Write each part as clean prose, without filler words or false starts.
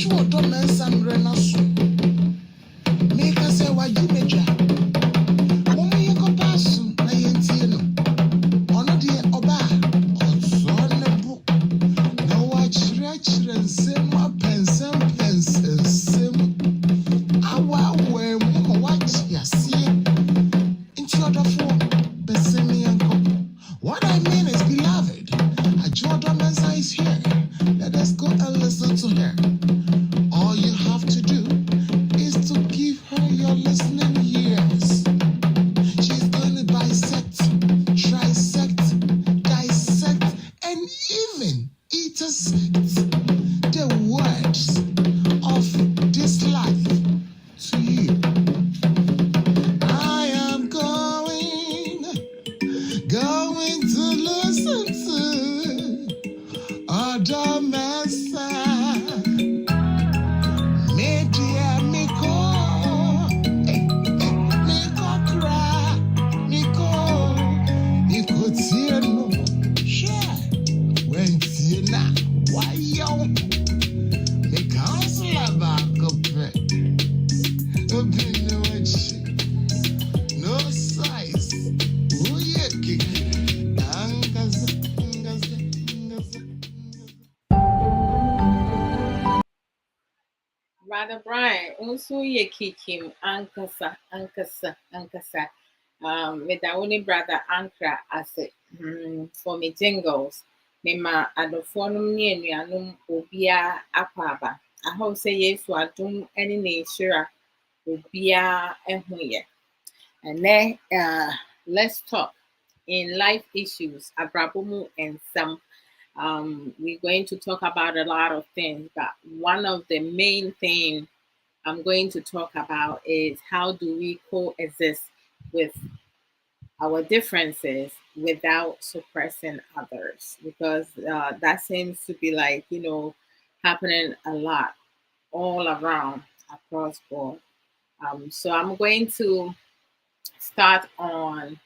Abrabo Mu Nsem renaso. Make us say why you meja. Mama yeko pass na yentie no. Ono de oba. Onso ne bu. Na wa chire nsem apensem pensem. Awa we mo watch yasie. Into other form. Besemi yanko. What I mean is, beloved, Abrabo Mu Nsem is here. Let us go and listen to her. All you have to do is to give her your listening ears. She's going to bisect, trisect, dissect, and even intersect the words of this life to you. I am going to listen to Abrabo Mu Nsem. Media Miko, Miko cry, Miko Tieno, share, when Tina, why yo, me counselor back up, no size, oh yeah, kick, angaza. Brother Brian, also ye kikim ankasa. With the only brother Ankra as it for me jingles. Me ma adofonum ni enuanum obia apaba. I hope say yes to adum any nature obia ehuye. And then let's talk in life issues. Abrabo Mu Nsem. We're going to talk about a lot of things, but one of the main things I'm going to talk about is how do we coexist with our differences without suppressing others, because that seems to be like, happening a lot all around across board. So I'm going to start on,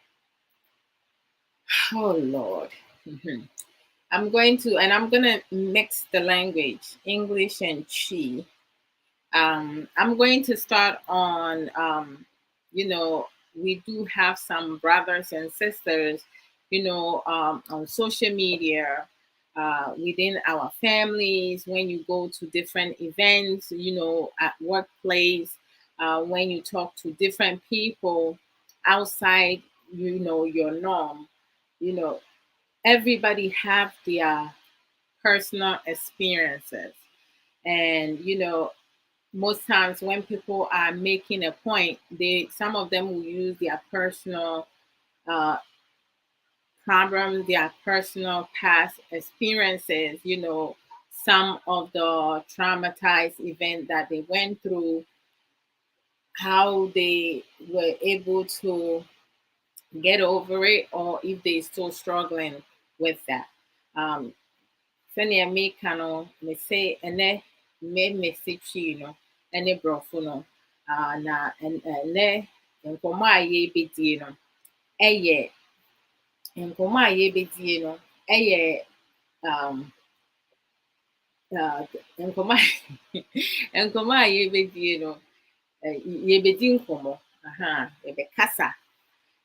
oh Lord. I'm going to mix the language, English and Chi. I'm going to start on, we do have some brothers and sisters, on social media, within our families, when you go to different events, at workplace, when you talk to different people outside, your norm, you know, everybody have their personal experiences. And, most times when people are making a point, some of them will use their personal uh, problems, their personal past experiences, some of the traumatized event that they went through, how they were able to get over it, or if they're still struggling with that. Um, sɛnea meka no, me say ɛnɛ mese twi no ɛne borɔfo no, na ɛnɛ nkɔmmɔ a yɛbɛdie no ɛyɛ nkɔmmɔ a yɛbɛdie no ɛyɛ um, nkɔmmɔ nkɔmmɔ a yɛbɛdie no yɛbɛdi nkɔmmɔ, yɛbɛkasa.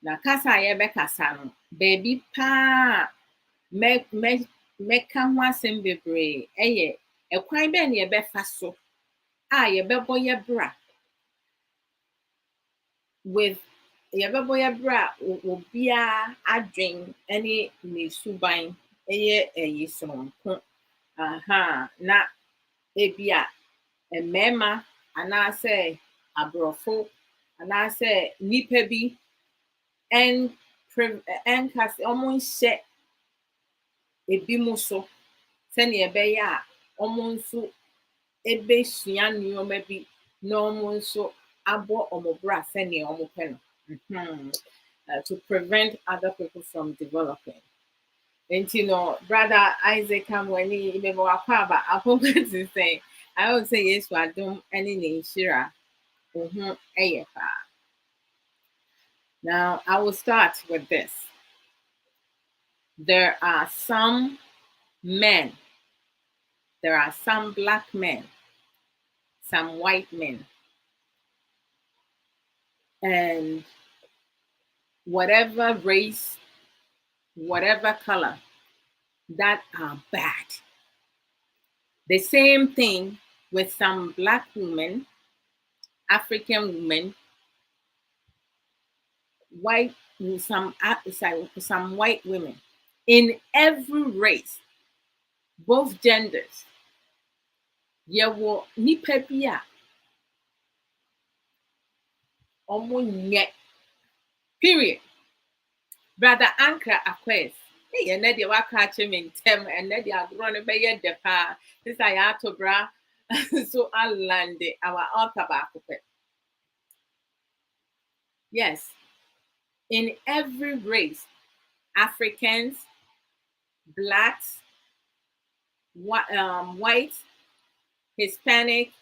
Na kasa a yɛbɛkasa no, baabi paa mɛka ho asɛm bebree ɛyɛ ɛkwan bɛn na yɛbɛfa so a yɛbɛbɔ yɛ bra obiara adwen ne ne suban ɛyɛ ɛyi sononko. Na ebia mmarima anaasɛ aborɔfo anaasɛ nnipa bi ɛnkasa ɔmo nhyɛ ebi mu so sɛnea ɛbɛyɛ a ɔmo nso ɛbɛsua nneɛma bi na ɔmo nso abɔ ɔmo bra sɛnea ɔmo pɛ no. To prevent other people from developing. And brother Isaac Kamwani, remember Wakaba, I hope to say, I would say yes, I don't any nishira. Now I will start with this. There are some men, there are some black men some white men. And whatever race, whatever color, that are bad. The same thing with some black women, African women, white, some white women. In every race, both genders, yɛwɔ nipa bi a ɔmo nyɛ. Period. Brother Ankra Aquez. Hey, ɛnɛ deɛ waka akyerɛ me ntɛm, ɛnɛ deɛ agorɔ no bɛyɛ dɛ paa. This a yɛato bra so alande our altar baako pɛ. Yes. In every race, Africans, blacks, white, Hispanic,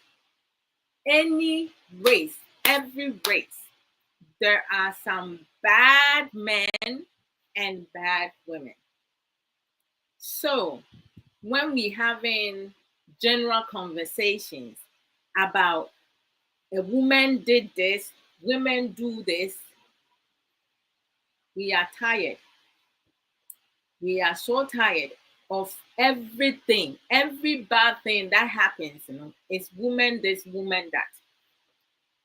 any race, every race, there are some bad men and bad women. So when we having general conversations about a woman did this, women do this, we are tired. We are so tired of everything, every bad thing that happens, it's woman this, woman that.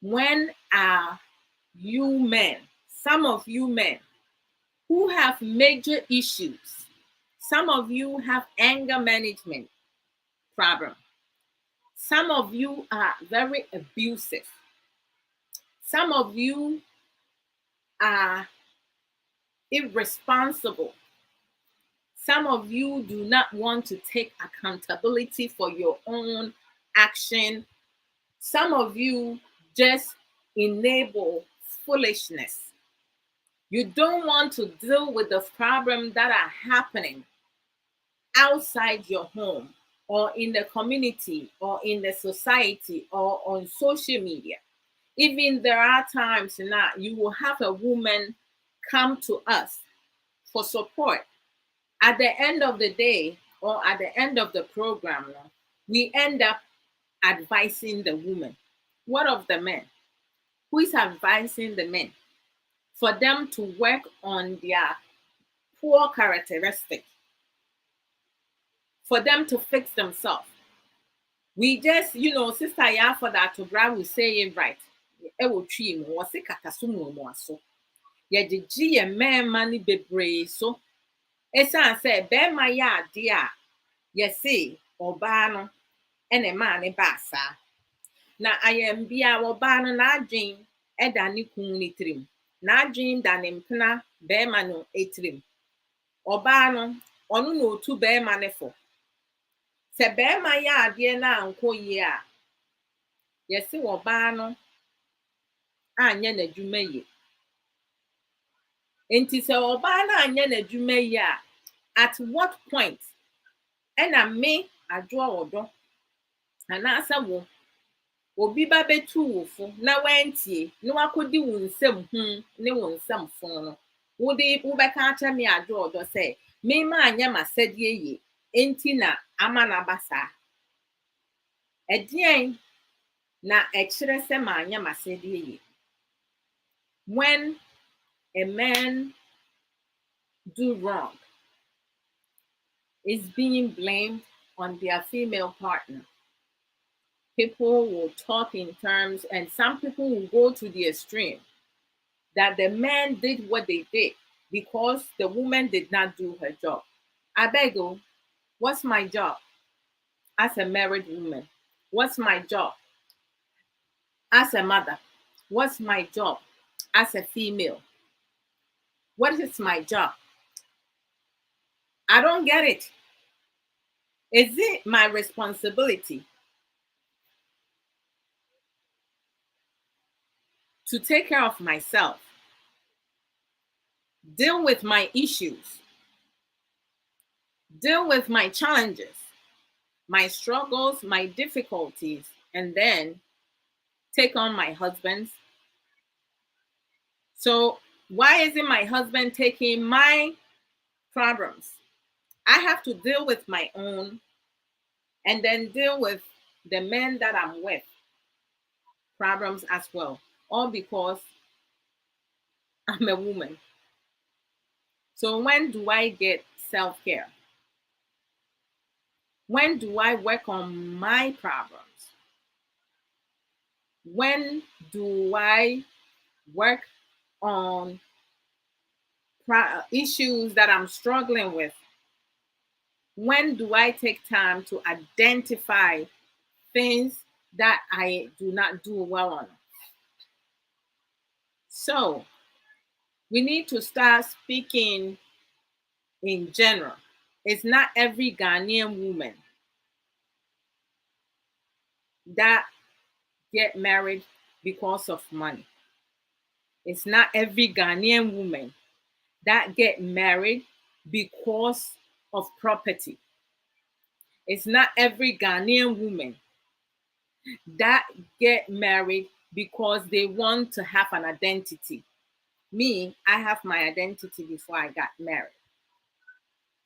When are you men, some of you men who have major issues, some of you have anger management problem, some of you are very abusive, some of you are irresponsible, some of you do not want to take accountability for your own action, some of you just enable foolishness. You don't want to deal with the problems that are happening outside your home or in the community or in the society or on social media. Even there are times now you will have a woman come to us for support. At the end of the day or at the end of the program, we end up advising the woman. What of the men? Who is advising the men? For them to work on their poor characteristics, for them to fix themselves. We just, Sister Yafa that Abrabo will say it right. E wo twi mu wo se kataso mu aso. Ye gigi ye man mani bebre so. Esan say be ma ya ade a ye say oba no ene ma ne ba sa. Na ayem bia oba no na adwen e da ne kun ni trim. Na adwen da ne mpena be ma no etrim. Oba no onu na otu be ma ne fo. Se be ma ya ade na anko yi a ye se oba no anya n'adwuma yi. Enti se oba na anya n'adwuma yi a, at what point ena me adwo odo anasa wo obi ba betu wo fo na wantie na wakodi wo nsam ne wo nsam fon no wo be ka acha me adwo odo se me ma anya masede yi enti na ama na basa edien na ekire se ma anya masede yi. When a man do wrong, is being blamed on their female partner. People will talk in terms, and some people will go to the extreme that the man did what they did because the woman did not do her job. I beg you, what's my job as a married woman? What's my job as a mother? What's my job as a female? What is my job? I don't get it. Is it my responsibility to take care of myself, deal with my issues, deal with my challenges, my struggles, my difficulties, and then take on my husband's? So why isn't my husband taking my problems? I have to deal with my own and then deal with the men that I'm with. problems as well, all because I'm a woman. So when do I get self-care? When do I work on my problems? When do I work on issues that I'm struggling with? When do I take time to identify things that I do not do well on? So we need to start speaking in general. It's not every Ghanaian woman that get married because of money. It's not every Ghanaian woman that get married because of property. It's not every Ghanaian woman that get married because they want to have an identity. Me, I have my identity before I got married.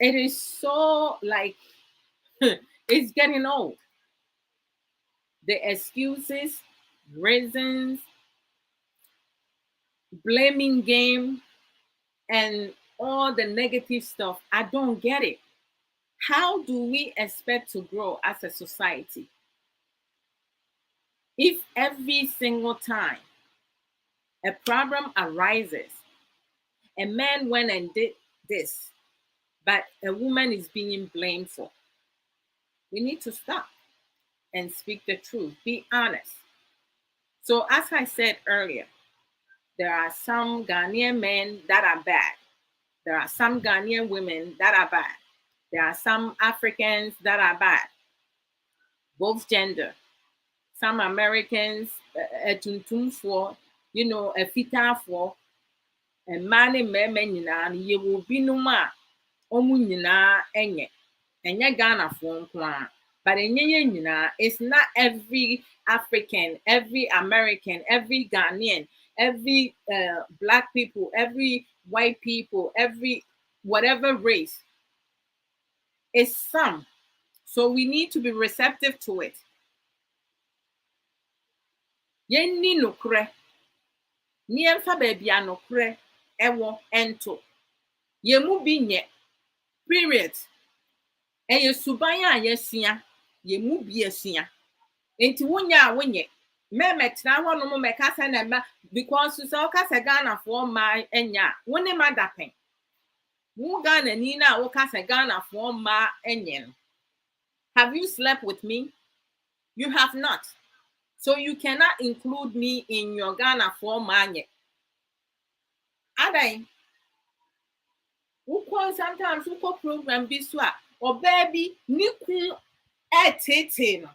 It is so like it's getting old. The excuses, reasons, blaming game, and all the negative stuff, I don't get it. How do we expect to grow as a society if every single time a problem arises, a man went and did this, but a woman is being blamed for? We need to stop and speak the truth, be honest. So, as I said earlier, there are some Ghanaian men that are bad. There are some Ghanaian women that are bad. There are some Africans that are bad, both gender. Some Americans, a tuntumfoɔ, a fitaafoɔ, mmaa ne mmarima nyinaa no yɛwɔ binom a wɔn nyinaa nyɛ. Ɛnyɛ Ghanafoɔ nko ara. But ɛnyɛ yɛn nyinaa. It's not every African, every American, every Ghanaian, every black people, every white people, every whatever race. It's some. So we need to be receptive to it. Yɛnni nokorɛ. Nneɛmfa baabi a nokorɛ ɛwɔ ɛnto. Yɛn mu bi nyɛ. Period. Ɛyɛ suban a yɛasua. Yɛn mu bi asua. Nti wonya a wonyɛ. Mɛmɛtena hɔnom mɛkasa na mma because sɛ wokasa Ghanafoɔ mmaa anya a, wo ne ma dapɛn. Wo Ghanani na a wokasa Ghanafoɔ mmaa nyɛ no. Have you slept with me? You have not. So you cannot include me in your Ghanafoɔ mmaa nyɛ. Adan. Sometimes wokɔ program bi so a ɔbaa bi ne kun ɛɛteetee no.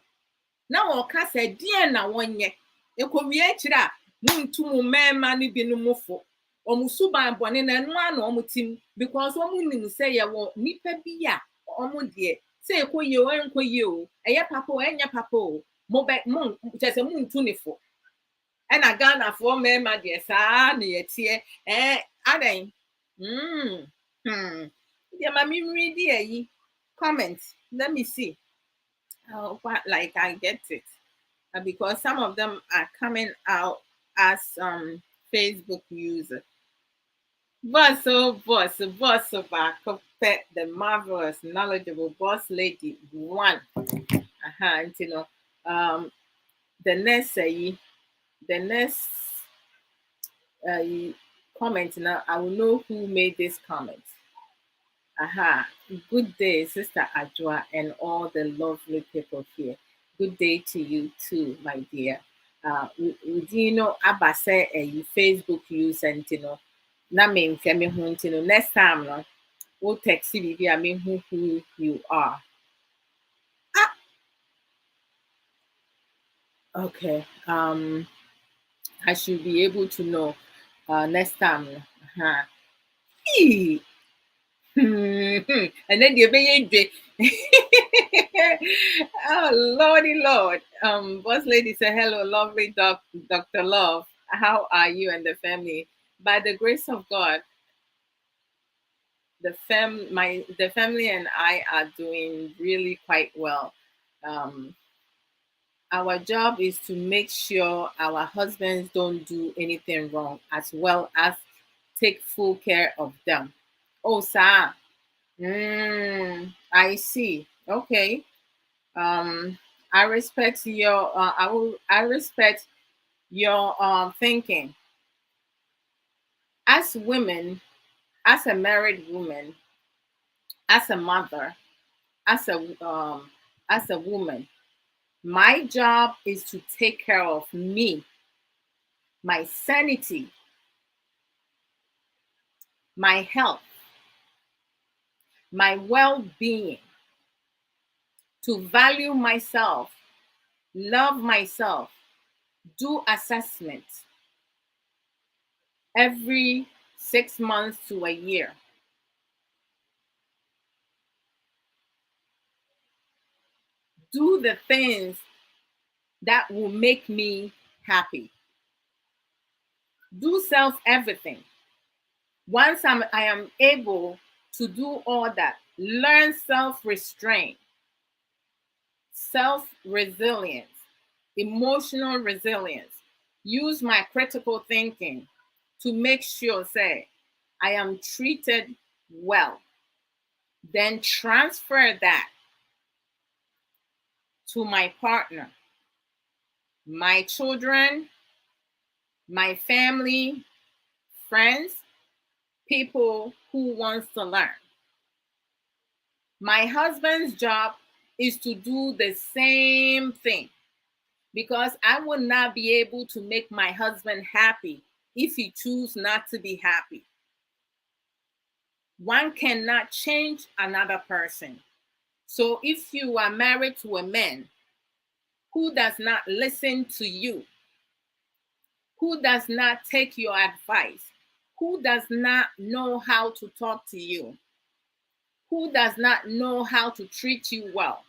Na wɔka sɛ deɛ na wɔnyɛ. Ekɔwie akyire a muntu mo mmarima no bi no mo fo. Wɔn suban bɔne na ɛno ara na wɔn tim because wɔn nim sɛ yɛwɔ nipa bi a wɔn deɛ sɛ ekɔ yie o ɛnkɔ yie o ɛyɛ papa o ɛnyɛ papa o mo kyerɛ sɛ muntu ne fo. Ɛna Ghanafoɔ mmarima deɛ saa na yɛteɛ adan. Deɛ ma mi read ayi comment. Let me see. Like I get it. Because some of them are coming out as Facebook user. Boss of the marvelous, knowledgeable boss lady one. The next comment now, I will know who made this comment. Good day, Sister Ajwa, and all the lovely people here. Good day to you too, my dear. Abase a Facebook use and na me next time no we'll text you I mean who you are. Okay. I should be able to know next time. And then you be oh lordy lord. Boss lady said hello, lovely Dr. Love. How are you and the family? By the grace of God, the family and I are doing really quite well. Our job is to make sure our husbands don't do anything wrong, as well as take full care of them. Oh, sir. I see. Okay. Um, I respect your. I respect your thinking. As women, as a married woman, as a mother, as a woman, my job is to take care of me, my sanity, my health, my well-being, to value myself, love myself, do assessments every 6 months to a year. Do the things that will make me happy. Do self everything. Once I am able to do all that, learn self restraint, self resilience, emotional resilience. Use my critical thinking to make sure, say, I am treated well. Then transfer that to my partner, my children, my family, friends, people who wants to learn. My husband's job is to do the same thing, because I will not be able to make my husband happy if he choose not to be happy. One cannot change another person. So if you are married to a man who does not listen to you, who does not take your advice, who does not know how to talk to you, who does not know how to treat you well,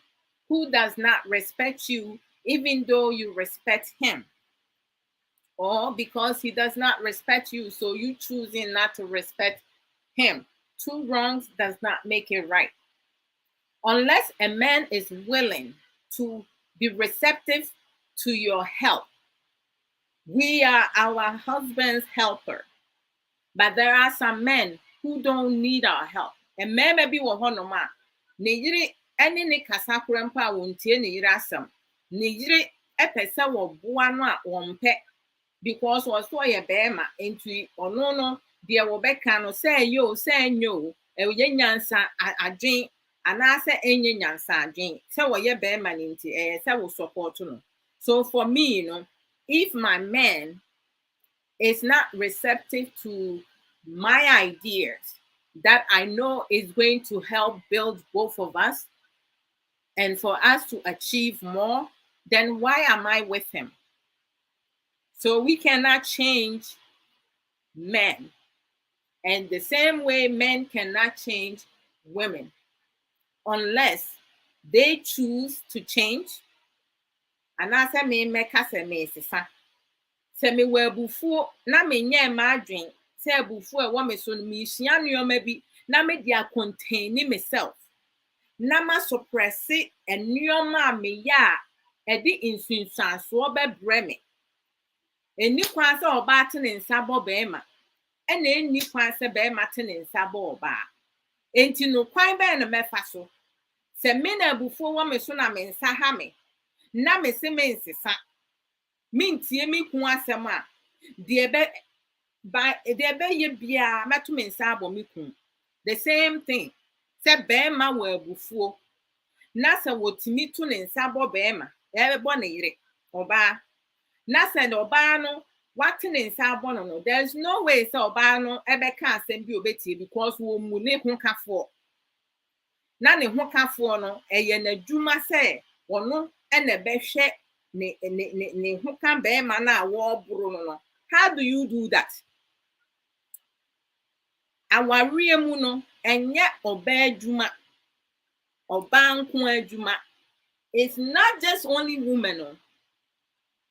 who does not respect you even though you respect him, or because he does not respect you, so you choosing not to respect him. Two wrongs does not make it right. Unless a man is willing to be receptive to your help, we are our husband's helper. But there are some men who don't need our help. And men may be wahonoma. Ne yiri ene ne kasa kora mpa a wontie ne yiri asɛm. Ne yiri ɛpɛ sɛ wɔboa no a wɔmpɛ, because wɔso ɔyɛ bɛrima nti ɔno no deɛ wɔbɛka no sɛ ɛyɛ o sɛ ɛnyɛ o ɛyɛ nyansa adwen anaasɛ ɛnyɛ nyansa adwen sɛ wɔyɛ bɛrima no nti ɛyɛ sɛ wo support no. So for me, if my man is not receptive to my ideas that I know is going to help build both of us and for us to achieve more, then why am I with him? So we cannot change men. And the same way men cannot change women unless they choose to change. And as I mean, make us a mess. Sɛ mewɔ abufuo na menyɛ m'adwen sɛ abufuo a ɛwɔ me so no meresua nneɛma bi na mede akɔntaini myself na masuppresse nneɛma a meyɛ a ɛde nsunsuansoɔ bɛbrɛ me. Ɛnni kwan sɛ ɔbaa te ne nsa bɔ bɛrima ɛna ɛnni kwan sɛ bɛrima te ne nsa bɔ ɔbaa. Enti no kwan bɛn na mɛfa so? Sɛ me na abufuo wɔ me so na me nsa ha me na me se me nsesa mintie me ku asɛm a deɛ ɛbɛyɛ biara mɛto me nsa abɔ me ku. The same thing. Sɛ bɛrima wɔ abufuo na sɛ wɔtumi to ne nsa bɔ bɛrima ɛbɛbɔ ne yere ɔbaa na sɛ ɔbaa no wate ne nsa abɔ no no, there's no way sɛ ɔbaa no ɛbɛka asɛm bi obetie, because wɔmmu ne ho kafoɔ. Na ne ho kafoɔ no ɛyɛ n'adwuma sɛ ɔno ɛna ɛbɛhwɛ ne ho ka bɛrima no a wɔreboro no no. How do you do that? Awareɛ mu no ɛnyɛ ɔbaa adwuma, ɔbaa nko adwuma. It's not just only women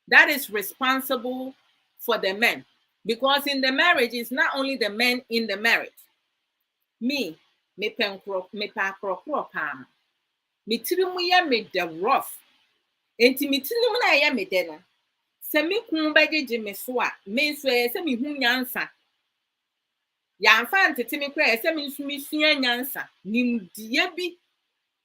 that is responsible for the men, because in the marriage it's not only the men in the marriage. Me pa akorɔkorɔ paa. Me tiri mu yɛ me the rough. enti mitinu na ye me de no se me kun bejeje me so a me so se me hu nyansa ya mfa ntete me kra se me nsu me sua nyansa nimdie bi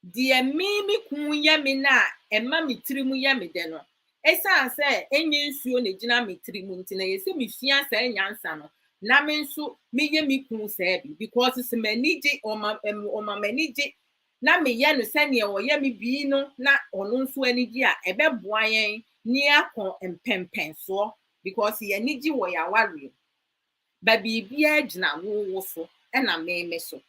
de me kun ye me na ema me tirimu ye me de no esa se enye nsuo na gina me tirimu nti na ye se me sua sa nyansa no na me nso me ye me kun se bi because se manije oma manije na me ye no se ne o ye me bi no na ono nso anigi a ebeboa yen ni akọ empempenso because ye nigi wo ya ware ba bibia gina wo so e na me so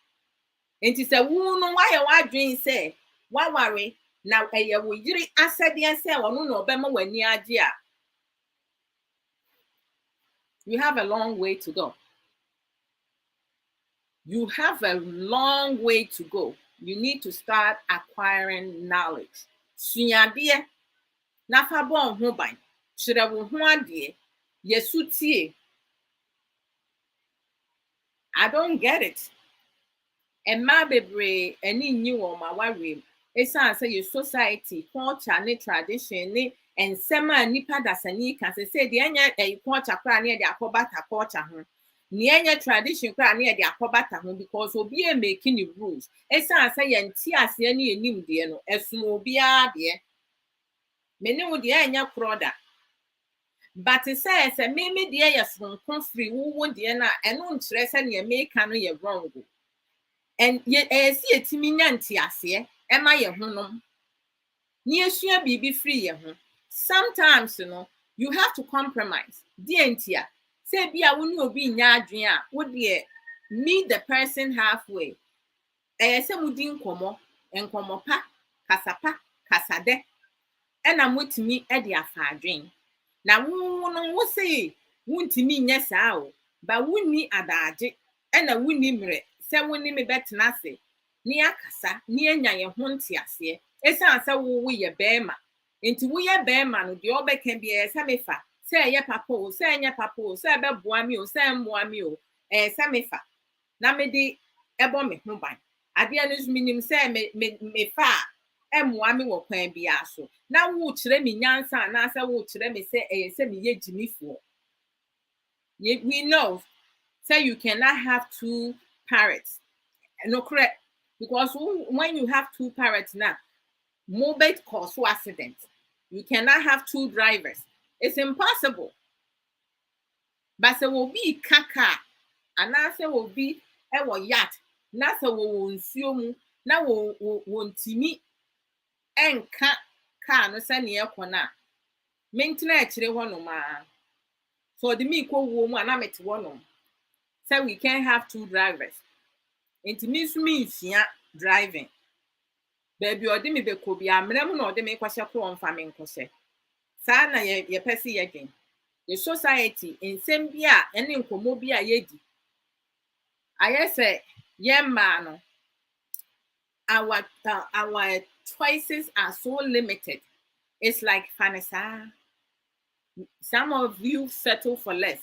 enti se wu no wa ye wadwen se wa ware na eye wo yiri asede se ono na obema wani age a you have a long way to go. You have a long way to go. You need to start acquiring knowledge. Sunyade na fa bon ho ban. Kyerɛ wo ho ade. Yesu tie. I don't get it. Emma bebre ani nyi wo ma wawem. Esan say your society, culture, ne tradition, ne ensema nipa dasani ka say de anya culture kra ne de akobata culture ho. Nienya tradition kra na de akobata ho because obi e making the rules. Esan say yenti ase ne enim de no esun obi a de. Me ne wo de anya kroda. But say me de yeson confree wo de na eno nkyerɛ sɛ ne make no ye wrong. And ye see a timi nyanti ase ema ye honom. Ni esua bibi free ye ho. Sometimes you have to compromise. Di entia. Say bia wo ni obi nya adwen a wo de meet the person halfway. Se mudi nkomo pa, kasade. Ena motimi e de afa adwen. Na wo no wo say wontimi nya saa o, ba wonni adaaje. Ena wonni mre. Se woni me betena se ni akasa ni anya ye ho ntiase esan se wo ye bema enti wo ye bema no de obeka bia se mefa se ye papa o se anya papa o se beboa mi o se mboa mi o se mefa na me de ebo me ho ban ade anu minim se me fa emmoa mi wo kwan bia so na wo kire mi nyansa na se wo kire mi se me ye jimifo we know say you cannot have two parrots. No correct. Because when you have two parrots now, mobile cause accident. You cannot have two drivers. It's impossible. But there will be kaka, and there will be a yacht. Nasa will consume now won't me and car no send near corner. Maintenance one ma. So the me co woman I met one. So we can't have two drivers. It means yeah, driving. Baby, or demi be could be a mrem no de make kwasha kro on farming kose. Sa na ye pesi again. The society in Sembia and in Komobia yedi. I say, yeah, man, our choices are so limited. It's like Vanessa. Some of you settle for less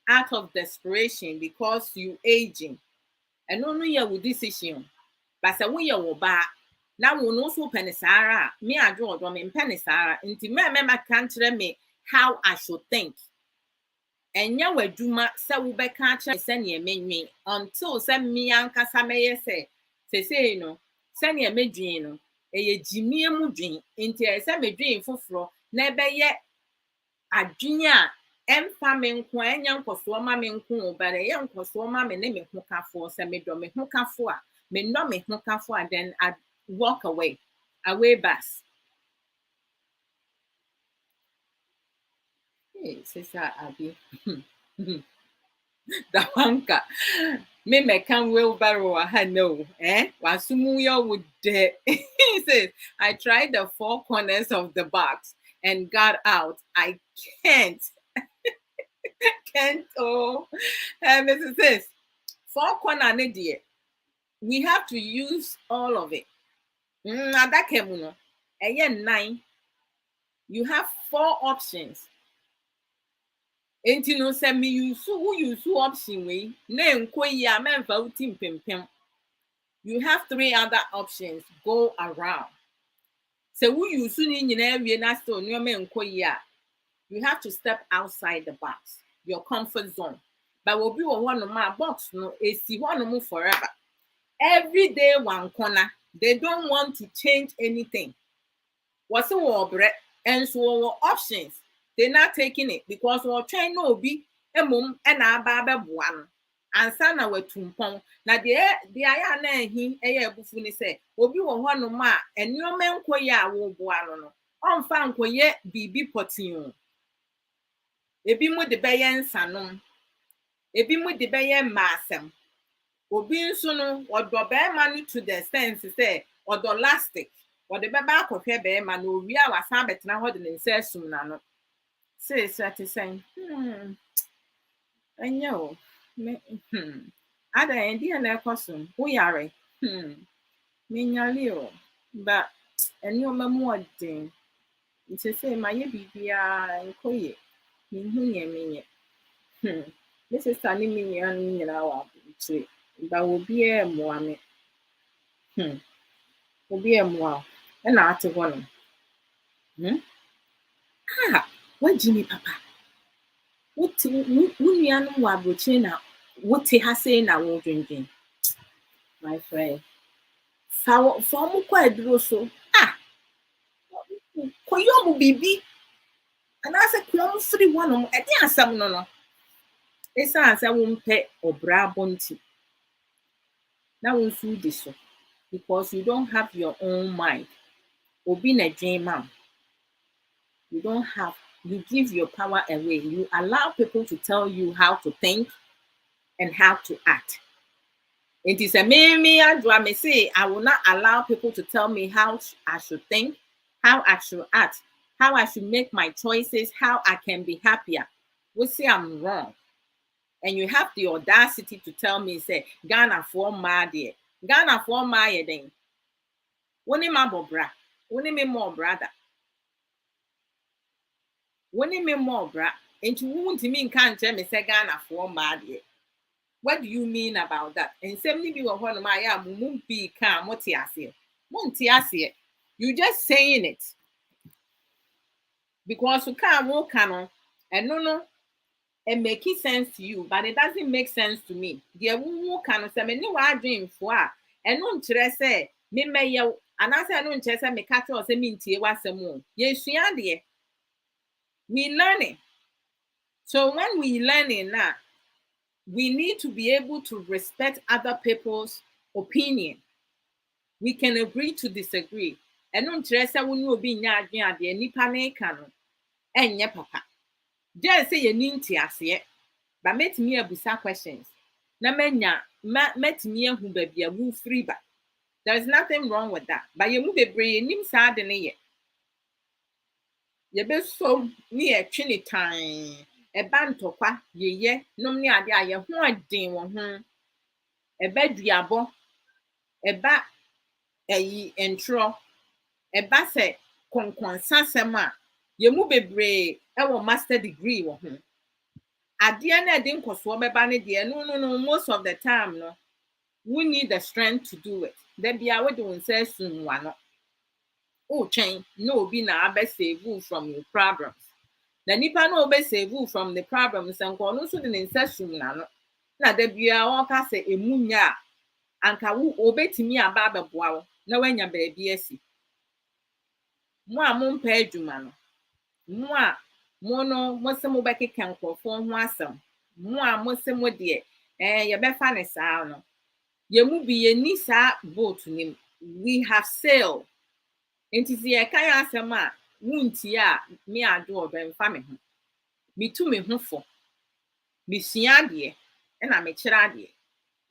out of desperation because you aging. And only you with decision. But say we you ba na wo no so penisara me adwo odwo me penisara nti me kan kire me how I should think. Enya waduma se wo be kan kire se ne menwi until se me ankasa me say no se ne medwin no eye jimie mu dwin nti se medwin foforo na ebe ye adwin a emfa me nko enya nkoso ma me nko obere ye nkoso ma me ne me ho kafo se me do me ho kafo a me no me ho kafo a then I walk away bus. Hey, sister Abby. The wanka. Me can wheelbarrow I know. Wasumu yo would de. He says, I tried the four corners of the box and got out. I can't. Oh. And Mrs. says, four corner dear. We have to use all of it. Nine. You have four options. Enti no say me use option we na enko yi a memfa uti mpempem. You have three other options. Go around. So who you soon in every nasto nneɛma nkɔ yie a, you have to step outside the box, your comfort zone. But will be one of my box no esi hɔ forever. Every day one corner, they don't want to change anything. What's the war and so options? They're not taking it because we're trying no be a mum and a baba one. And sana we tumpon. Na the aya na hi bufuni say, Obi one no ma, and your man koya wo buano. On fan koye bibi potion. Ebi mu de bɛyɛ nsanom, ebi mu de bɛyɛ mmaasɛm. Obi nso no wɔdɔ bɛrima no to the extent sɛ ɔdɔ lastic. Wɔde bɛba akɔhwɛ bɛrima no owie a wasan abɛtena hɔ de ne nsa asum n'ano. Seesei ate sɛn, ɛnyɛ o. Ada ɛdeɛ na ɛkɔ so, woyare. Menyale o, but nneɛma mu ɔden. Nti sɛ mayɛ biribiara nkɔ yie. Menhu nea menyɛ. Me sister ne me nua no nyinaa wɔ aburukyire. Ba obiara mmoa me. Obiara mmoa wo. Ɛna ate hɔ no. Wagye me papa. Wote wo nuanom wɔ aburukyire na wote ha sei na wodwendwen. My friend. Fa ɔmo kɔ aduro so. Kɔyɛ ɔmo biribi. Anaasɛ kura ɔmo firi hɔnom. Ɛde asɛm no. Ɛsiane sɛ wompɛ ɔbrabɔ nti. Na wo nso wodi so. Because you don't have your own mind. Obi na dwen ma wo. You don't have, you give your power away. You allow people to tell you how to think and how to act. It is a me say I will not allow people to tell me how I should think, how I should act, how I should make my choices, how I can be happier. We say I'm wrong. And you have the audacity to tell me, say, Ghana for my dear. Ghana for my then. When him bra, when him more brother. When him more bra, and you won't mean can't tell me say Ghana for my dear. What do you mean about that? And suddenly be one of my won't be calm. What's here? You just saying it. Because you can't walk on and no. It making sense to you, but it doesn't make sense to me. The woo can say me no dream for and no say me may and I say no say me catch or say me tie wasem. Yes, we learning. So when we learning now, we need to be able to respect other people's opinion. We can agree to disagree. And no say we no be nya adwen ade nipa na eka no enye papa. Just say you need to ask it, but met me abusa questions. Na met me who baby a move free back. There is nothing wrong with that. But you move a brain, nim sad in it. You be so near trinity time. A band to qua, ye, no me idea, ye one day one. A bed diabo, a bat a intro, a basse con sansema. You move a brain, our master degree. Adeɛ na ɛde nkɔsoɔ bɛba ne deɛ no most of the time no we need the strength to do it. Then be a wo nsa asum wa no o twɛn na obi na abɛsave from your problems. Na nipa na obɛsave from the problems nkɔ no nso de ne nsa asum na no na da bia wɔka sɛ emu nya anka wo obɛtumi aba abɛboa wo na wanya baabi asi. Mo a mo mpɛ adwuma no mo a mono mosemo bekeka nkrofo ho asem mo a mosemo de ye befa ne saa no ye mu bi ye ni saa boat nim we have sailed enti ye kan asem a wunti a me ado obemfa me ho bitu me ho fo bi sua de na me kira de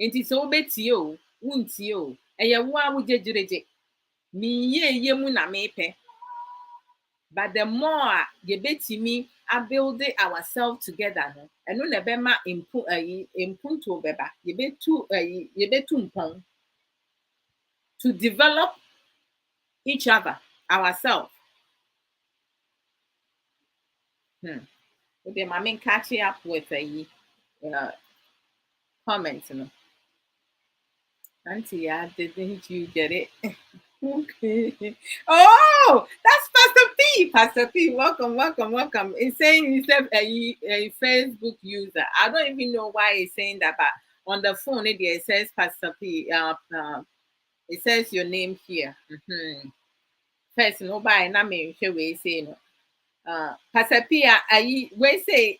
enti so obetie o wunti o eye wo a wo jejireje mi ye mu na me pe. But the more you betimi I build ourselves together, no, and no nebema impunto beba, you betu mpong to develop each other, ourselves. Okay, my main catching up with a comment, no. Auntie, didn't you get it? Okay. Oh, that's Pastor P. Pastor P, welcome, welcome, welcome. It's saying he's a Facebook user. I don't even know why he's saying that, but on the phone it says Pastor P. It says your name here. First, nobody na me sure we say no. Pastor P, we say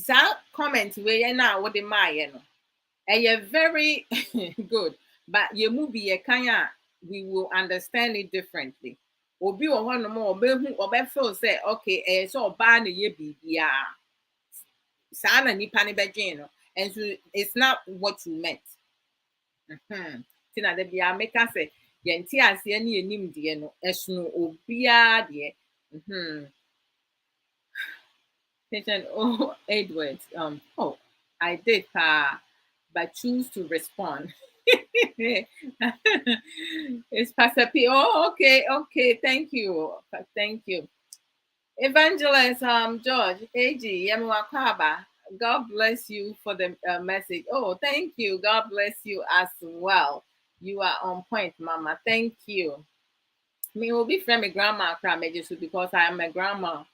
that comment we na what the my no. Very good, but your movie we will understand it differently. Obi or one more obe feel say okay, so ban ye be sana ni pani no, and so it's not what you meant. Tina de bia make us say yenti ase ni enim de no esno obia de. Patient, oh, Edward, oh, I did, but choose to respond. It's Pastor P. Oh, okay, thank you. Evangelist, George, AG, Yamuakwaba, God bless you for the message. Oh, thank you. God bless you as well. You are on point, Mama. Thank you. Me will be from a grandma just because I am a grandma.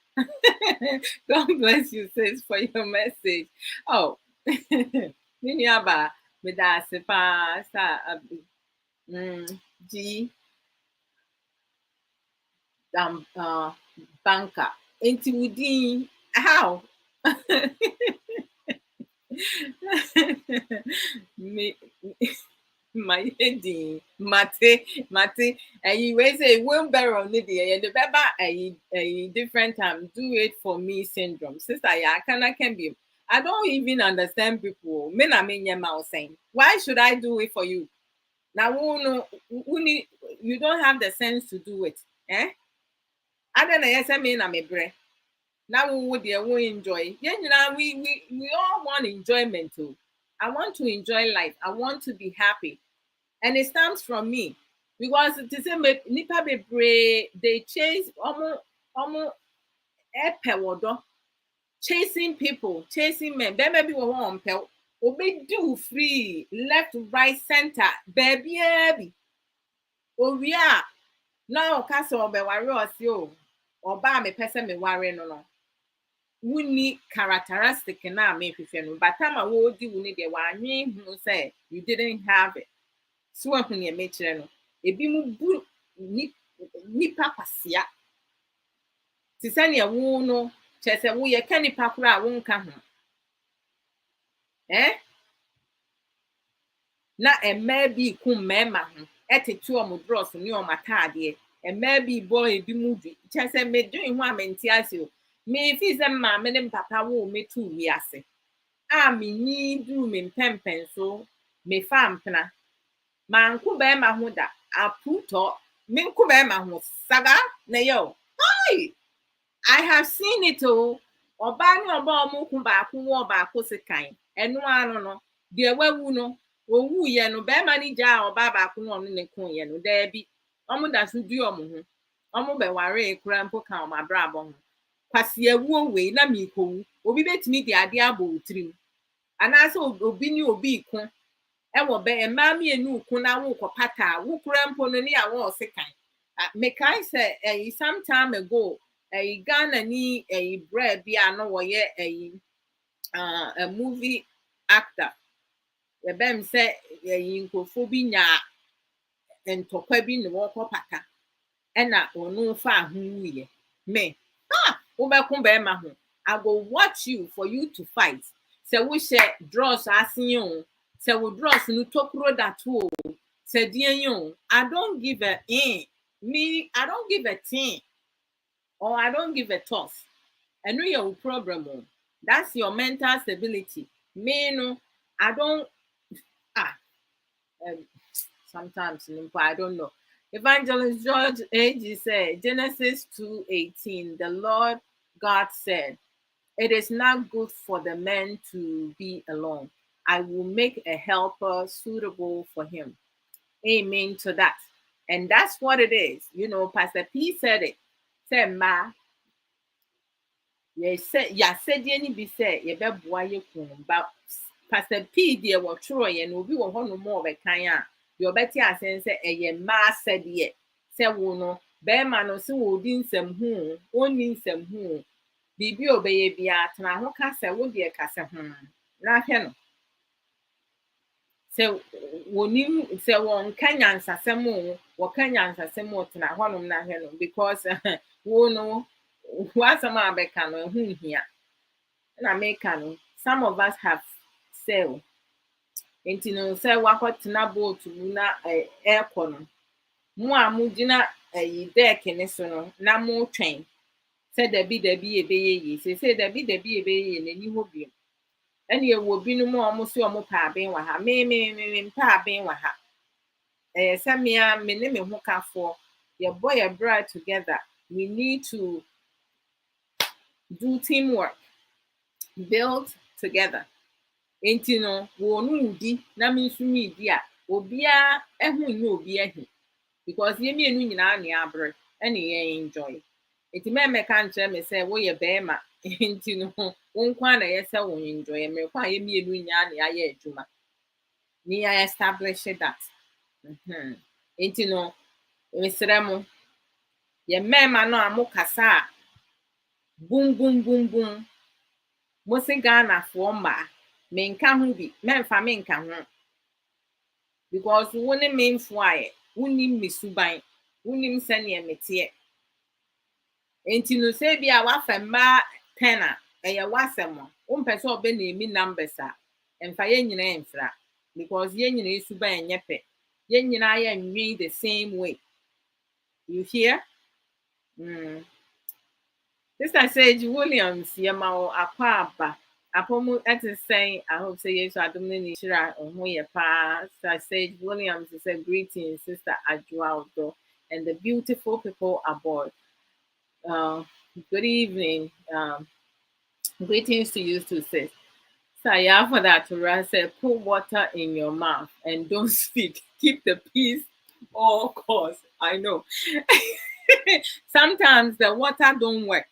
God bless you, sis, for your message. Oh, Miniaba, with that, G, banker. Into Woodin, how? Me, my heading, Mate, and you will say, wheelbarrow, Lydia, and the Baba, a different time, do it for me syndrome. Sister, I can be. I don't even understand people. Men are in your mouth saying, why should I do it for you? Now, you don't have the sense to do it. Eh? I don't know, yes, I mean, I'm a breath. Now we would enjoy. Yeah, you know, we all want enjoyment too. I want to enjoy life. I want to be happy. And it stems from me. Because to say nipa bebre, they chase almost chasing people, chasing men. Then maybe we want pel. Obe do free, left, right, center, baby. Oh yeah. Now castle be worry us yo. Or ba me person me worry no. Wuni characteristic na me hwehwe no. But time a wo di wuni de wa anwen hu say you didn't have it. So when you make no, ebi mu bu nipa kwasia. Ti se ne wo no, chese wo ye ka nipa kura wo nka ho. Na emma bi kum mema ho. Etetu omo dross ni o matade. Emma bi boy ebi mu bi. Chese me dwen ho amenti ase o. Me fi se ma me ne papa wo metu wi ase. A me ni duru me mpempen so me fa mpena. Manku be ma ho da aputo minku be ma ho saga na yo. Hi, I have seen it all. Oba ni oba omuku ba ku wo ba ko sekan enu anu no de wawu no owu ye no be ma ni ja oba ba ku no ne kun ye no da bi omu da so du omu ho omu be ware kura mpo kan o ma brabo ho kwase awu we na mi ko obi betimi de ade abo utrim anase obi ni obi kun ewo be emami enu kun na wo ko pata wo kura mpo no ni awo sekan make I say some time ago Ghana ni bread bi ano wo ye a movie actor the bem say nkofo bi nya entokwa bi ne wo ko pata ena onu fa ho wiye me wo be kun be ma ho I go watch you for you to fight say we share draws asin o say we draws no tokuro that o say dien yo I don't give a I don't give a thing or I don't give a toss. I know your problem. That's your mental stability. Me no, I don't sometimes I don't know. Evangelist George A.G. said, Genesis 2:18, the Lord God said, it is not good for the man to be alone. I will make a helper suitable for him. Amen to that. And that's what it is. You know, Pastor P said it. Said, Ma, said any be said, you better boy you but Pastor P deɛ wɔtwerɛ yɛ no obi wɔ hɔ no more bɛkan a deɛ ɔbɛte asɛn sɛ ɛyɛ mmaa sɛdeɛ sɛ wo no bɛrima no sɛ wɔdi nsɛm ho ɔnni nsɛm ho biribi a ɔbɛyɛ biara tena ho ka sɛ wo deɛ ka sɛ na ahwɛ no sɛ wɔnim sɛ wɔnka nyansasɛm o wɔka nyansasɛm o tena hɔnom na ahwɛ no because wo no w'asɛm a bɛka no ɛho nhia na meka no some of us have sell nti no sɛ wakɔtena boat mu na ɛrekɔ no mo a mogyina deck ne so no na motwɛn sɛ dabi yɛbɛyɛ yie sɛ dabi yɛbɛyɛ yie n'ani hɔ bio ɛne ɛwɔ binom a ɔmo so ɔmo pɛ aben wɔ ha me mpɛ aben wɔ ha ɛyɛ sɛ mmea me ne me ho kafoɔ yɛbɔ yɛ bra together we need to do teamwork build together nti no wɔn no di na me nso mi di a obiara ɛho nyɛ obi ahi because yɛn mmienu nyinaa ne abere ɛne yɛn enjoy nti mɛmɛka nkyerɛ me sɛ woyɛ bɛrima nti no wo nkwa na yɛ sɛ wo enjoy mmerɛ kwa yɛn mmienu nyinaa ne ayɛ adwuma ne yɛ establish that nti no mesrɛ mo yɛ mmarima no a mo kasa a boom mo se Ghanafoɔ mmaa menka ho bi mɛmfa menka ho because wo ne memfo ayɛ wonim me suban wonim sɛnea meteɛ nti no sɛ bi a wafa mmaa 10 a ɛyɛ wasɛm a wompɛ sɛ ɔbɛ na emi numbers a ɛmfa yɛn nyinaa mfra because yɛn nyinaa suban ɛnyɛ pɛ yɛn nyinaa yɛ nwi the same way you hear Sister Sage Williams yɛma wo akɔ aba Apomu ɛte sɛn I hope say yesu adom ne nhyira ho yɛ paa Sister Sage Williams said greetings Sister Adwoado and the beautiful people aboard. Good evening. Greetings to you too, sis. So yeah, for that to run said put water in your mouth and don't speak. Keep the peace all costs. I know. Sometimes the water don't work.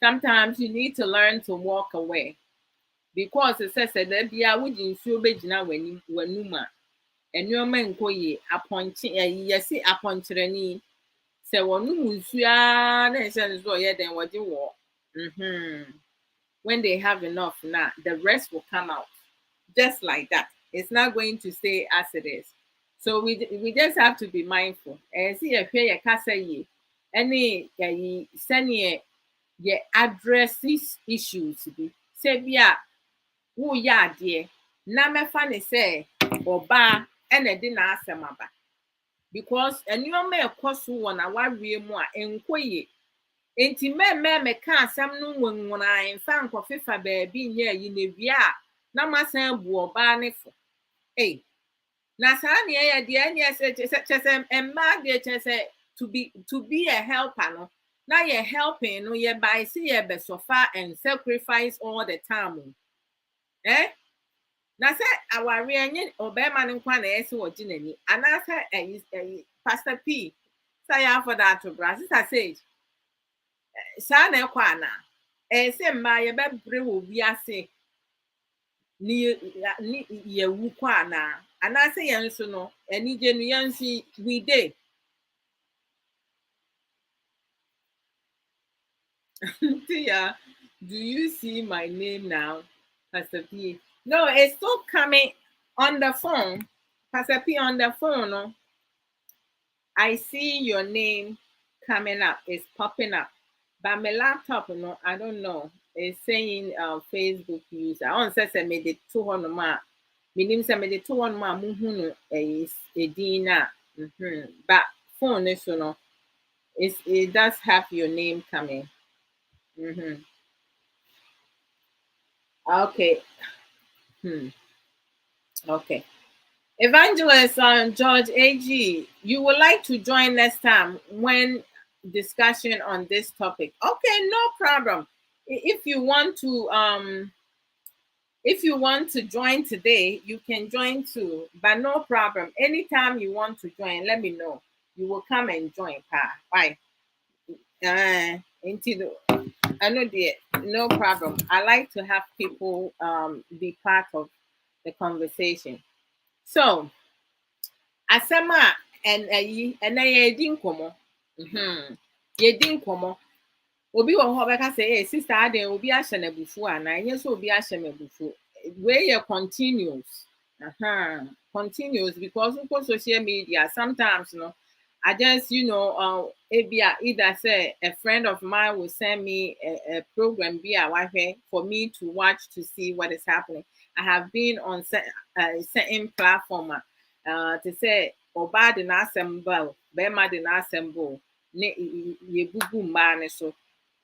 Sometimes you need to learn to walk away. Because it says that be a would in Subejina when Numa and your man go ye upon yesi upon tyranny. Say one musia nations lawyer than what you want. When they have enough now, the rest will come out. Just like that. It's not going to stay as it is. So we just have to be mindful. And see if you kasa ye any send ye address these issues to be say bia wo ya de na mefa ne say oba ene de na asem aba because enyoma ekoso wo na wawie mu a enkoye enti me ka asem no nwonwona enfa nkofefa baabi nya yi na wia na masan bu oba ne fo na saa ne ye de anya say chese emma de chese to be a helper no na you're helping no ye by see ye be suffer and sacrifice all the time. Na say our reunion obema nkwa na yesi wogi nani and I say Pastor P say for that to bra sister say sa na ekwa na say ma ye be bre wo bi ase ni ye wu kwa na and I say yen so no eni je no yen si we dey Tia, do you see my name now, Pastor P? No, it's still coming on the phone. Pastor P on the phone. No? I see your name coming up. It's popping up. But my laptop, no, I don't know. It's saying Facebook user. I want to say made it 200 ma. Meaning say made it 200 ma muhunu is a dina. But phone is no. It does have your name coming. Okay. Okay. Evangelist George AG, you would like to join next time when discussion on this topic. Okay, no problem. If you want to join today, you can join too, but no problem. Anytime you want to join, let me know. You will come and join. Bye. I know no problem. I like to have people be part of the conversation. So, asema and na yedi nkomo. Mhm. Yedi nkomo. Obi wo ho beka say, "Hey, sister Aden, obi ahye na bufu ana, enye so obi ahye na bufu." Where you continues. Continues because on social media sometimes, I just, either say a friend of mine will send me a program via Wi-Fi for me to watch to see what is happening. I have been on certain platform to say oba de na assemble, bema de na assemble, ne ye bubu mba ne so.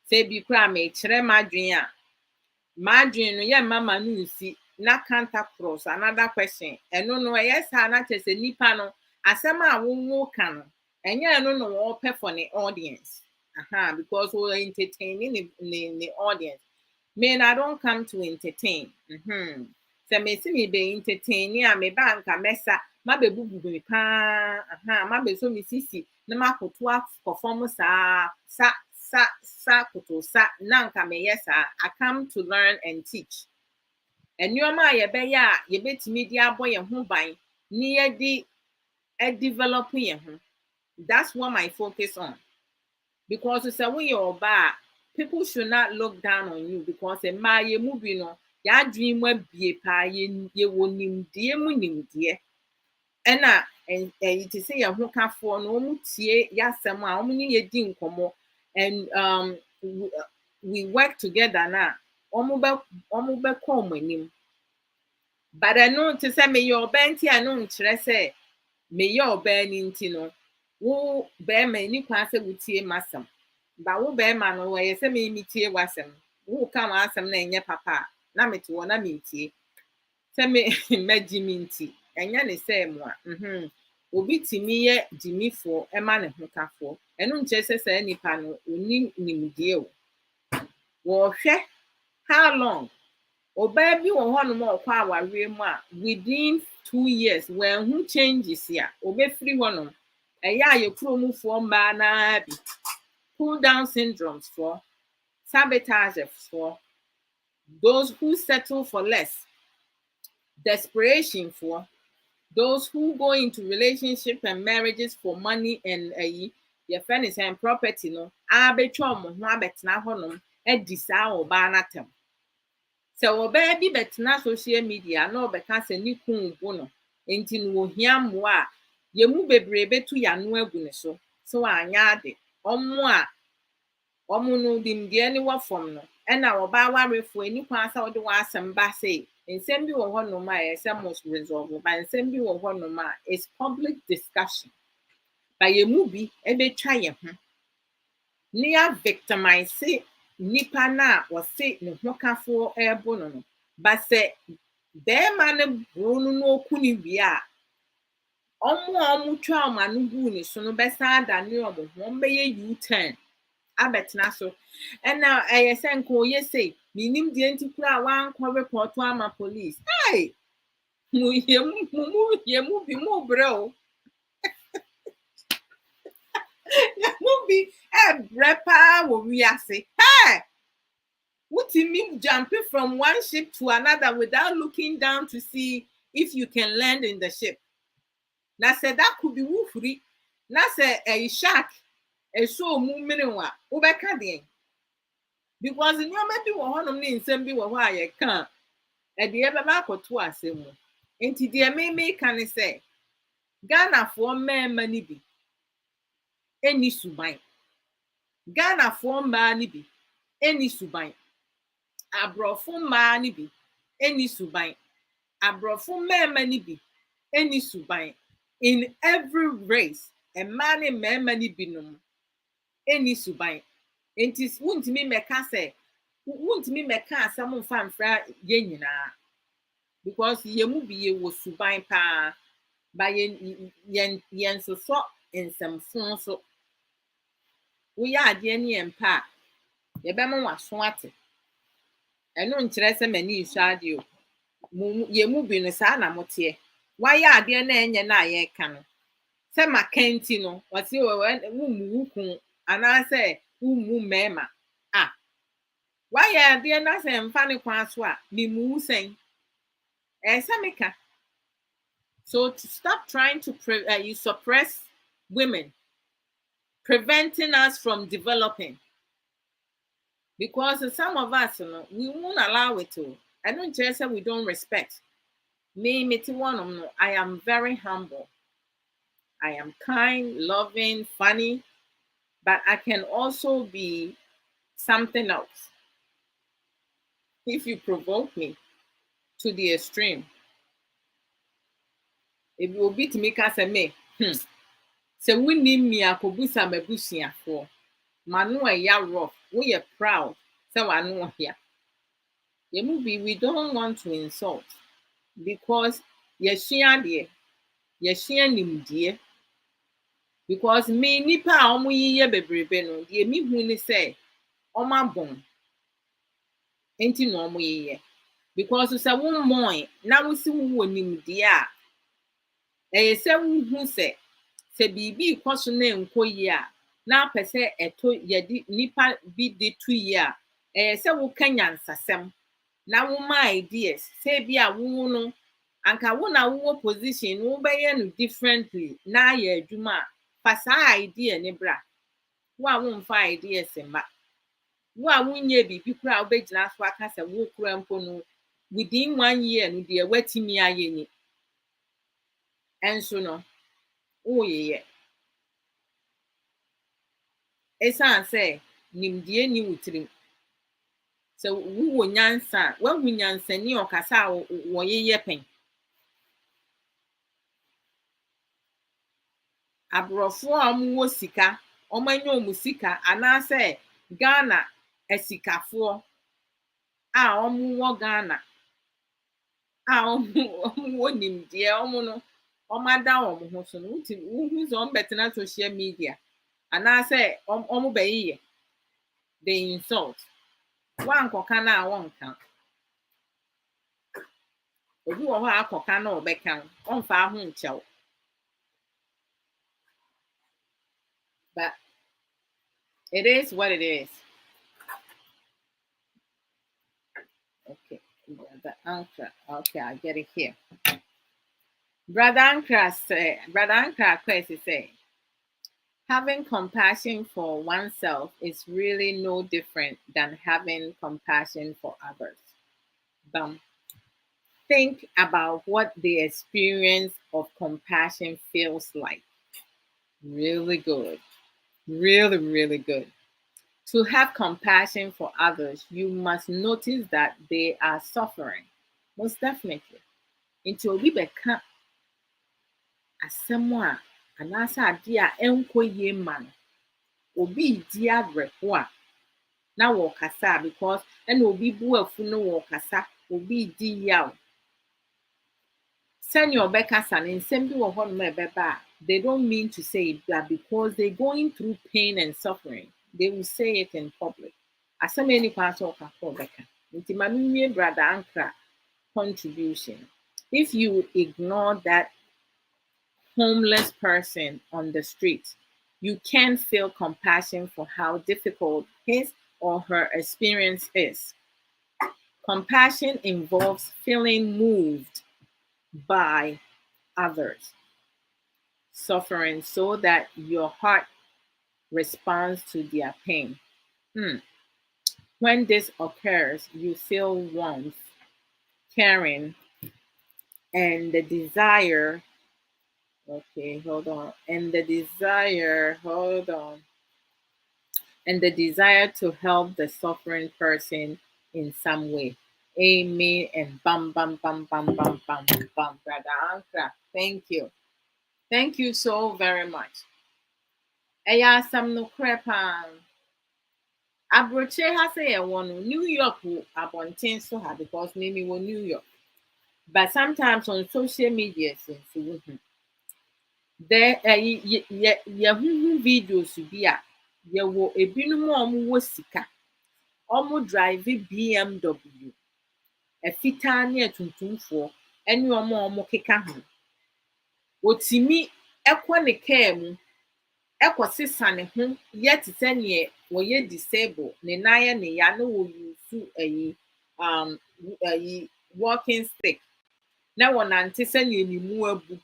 Say bi kra me kire madwen a madwen no ye mama no nsi na kanta cross another question eno no yes na chese nipa no asem a wo ka no enye no no wo pay for the audience because we are entertaining the audience. Me I don't come to entertain. So me see me be entertaining a me ba nka mesa ma be bubu me pa ma be so me sisi na ma koto perform sa koto sa na nka me yes I come to learn and teach. And you ma ye be ya ye betimi di abo ye ho ban ni ye di develop ye ho. That's what my focus on. Because it's a way you're bad, people should not look down on you because a ma ye movie no ya dream we be pa ye wo nim die mu nim die. Ena it is say ya ho ka for no mu tie ya sem a omu ni ye di nkomo and we work together na omu be come anim. But I know to say me your benti I know nkyere say me your ben nti no wo be ma ni kwa se wutie masam. Ba wo be ma no we say me mitie wasem. Wo ka ma asem na enye papa na mete wo na mitie. Say me maji minti. Enya ne say mo a. Obi timi ye jimifo e ma ne ho kafo. Eno nkyere say say nipa no oni nimdie o. Wo hwe how long Oba bi wo ho no mo kwa aware mu a within 2 years when who changes ya obe free ho no eya ye kromufo mba na bi pull down syndromes for sabotage for those who settle for less, desperation for those who go into relationship and marriages for money and your friends and property no abetwa mo ho abetena ho no e di sa oba na tem. So oba bi betena social media na obeka se ni kun bo no enti no ohia mmo a ye mu bebre betu ya no agu ne so anya ade omo no dim de ani wa fom no e na oba warefo ani kwa sa ode wa asem ba say ensem bi wo ho no ma e se must resolve ba ensem bi wo ho no ma is public discussion ba ye mu bi e betwa ye ho ni ya victimize nipa na wose ne ho kafo ebo no ba se be ma ne bro no oku ni wi a omo twa ma no bu ni so no be sa da ne omo ho be ye U10 abetna so and now nko ye say minim die nti kura wan kwa report to ama police hey mu ye mu bi mu bro mu bi brepa wo wi ase hey what you mean jumping from one ship to another without looking down to see if you can land in the ship. Now said that could be woofy. Now say a shark a show movement wa ubeka den. Because in your maybe one of me send be why I can't. At the ever back or two asemo. Into the me can say Ghana for men money be any subai. Ghana for money be any subai. Abrofo mmaa ni bi eni suban abrofo mmarima ni bi eni suban in every race mmaa ne mmarima ni bi nom eni suban enti wuntimi meka asɛm mfa mfra ye nyinaa because ye mu bi ye wo suban pa ba yen soso nsɛmfo so wo ya ade ne empa ye be mo waso ate eno nkyerɛ sɛ mani isu ade o ye mu bi no saa na mote wayɛ ade na enye na ayɛ ka no sɛ makanti no wɔse wo mu wukun ana sɛ wo mu mema Why are there not saying funny kwaswa? Me mu sen. Samika. So to stop trying to you suppress women, preventing us from developing. Because some of us, we won't allow it to. I don't just say we don't respect. Me, I am very humble. I am kind, loving, funny, but I can also be something else if you provoke me to the extreme. If you beat me, say me, so we need me a kobusa mebusia for Manu ya rough, we are proud, so I know here. We don't want to insult because yeshia dear, yeshia nim dear. Because me nipa a omo yiye bebrebe no, de me hu ni say oma bon. Enti no omo yiye. Because say wo moy na wo si wo nim de a say wo hu say bibi ikoso na enko yi a na pese eto ye nipa bi de tu yi a say wo kanyansasem na wo ma ideas say bi a wo no anka wo na wo position wo be ye no differently na ya adwuma fa saa idea ne bra wo a wo mfa ideas mma wo a wonye bibi kura obegyina so aka se wo kura mpo no within 1 year no de watimi aye ni enso no wo ye esan say nimdie ni wutirim so wo nyansa wa hu nyansa ni okasa wo ye pen abrofo a mo sika omanyo omu sika anase Ghana esikafo a omuwo Ghana a omuwo nimdie omu no omada omu ho so no hu zo mbetena social media anase omu bayiye they insult wan koka na wonka obi wo ho akoka na obeka onfa ho nchew but it is what it is. Okay, the anchor. Okay, I get it here. Brother Ankara Kwesi say, having compassion for oneself is really no different than having compassion for others. Think about what the experience of compassion feels like. Really good. Really, really good. To have compassion for others, you must notice that they are suffering. Most definitely. Nti obi bɛka asɛm a anaasɛ ade a ɛnkɔ yie ma no, obi di awerɛho a na wɔkasa because ɛna obi bu afu no wɔkasa, obi di yaw. Sɛnea ɔbɛkasa no nsɛm bi wɔ hɔnom a ɛbɛba a they don't mean to say it that because they're going through pain and suffering, they will say it in public. Asɛm a ɛni kwan sɛ ɔka kɔ ɔbɛka. Nti ma menwie Brother Ankara contribution. If you ignore that homeless person on the street, you can feel compassion for how difficult his or her experience is. Compassion involves feeling moved by others' suffering so that your heart responds to their pain. When this occurs, you feel warmth, caring, and the desire. Okay, hold on. And the desire to help the suffering person in some way. Amen. And bam, bam, bam, bam, bam, bam, bam. Brother Ankara, thank you. Thank you so very much. Eya sam no krepa. Abroche ha say one New York abonten so ha because maybe we New York. But sometimes on social media since there videos bi a yewo ebinom a omo wo sika omo drive BMW efita ne atuntumfo ene omo keka ho otimi ekọ ne car mu ekọ sesa ne ho yet sɛ ne wo ye disable ne naye ne ya no wo use su walking stick. Na wɔnante sɛnea ne mu abu.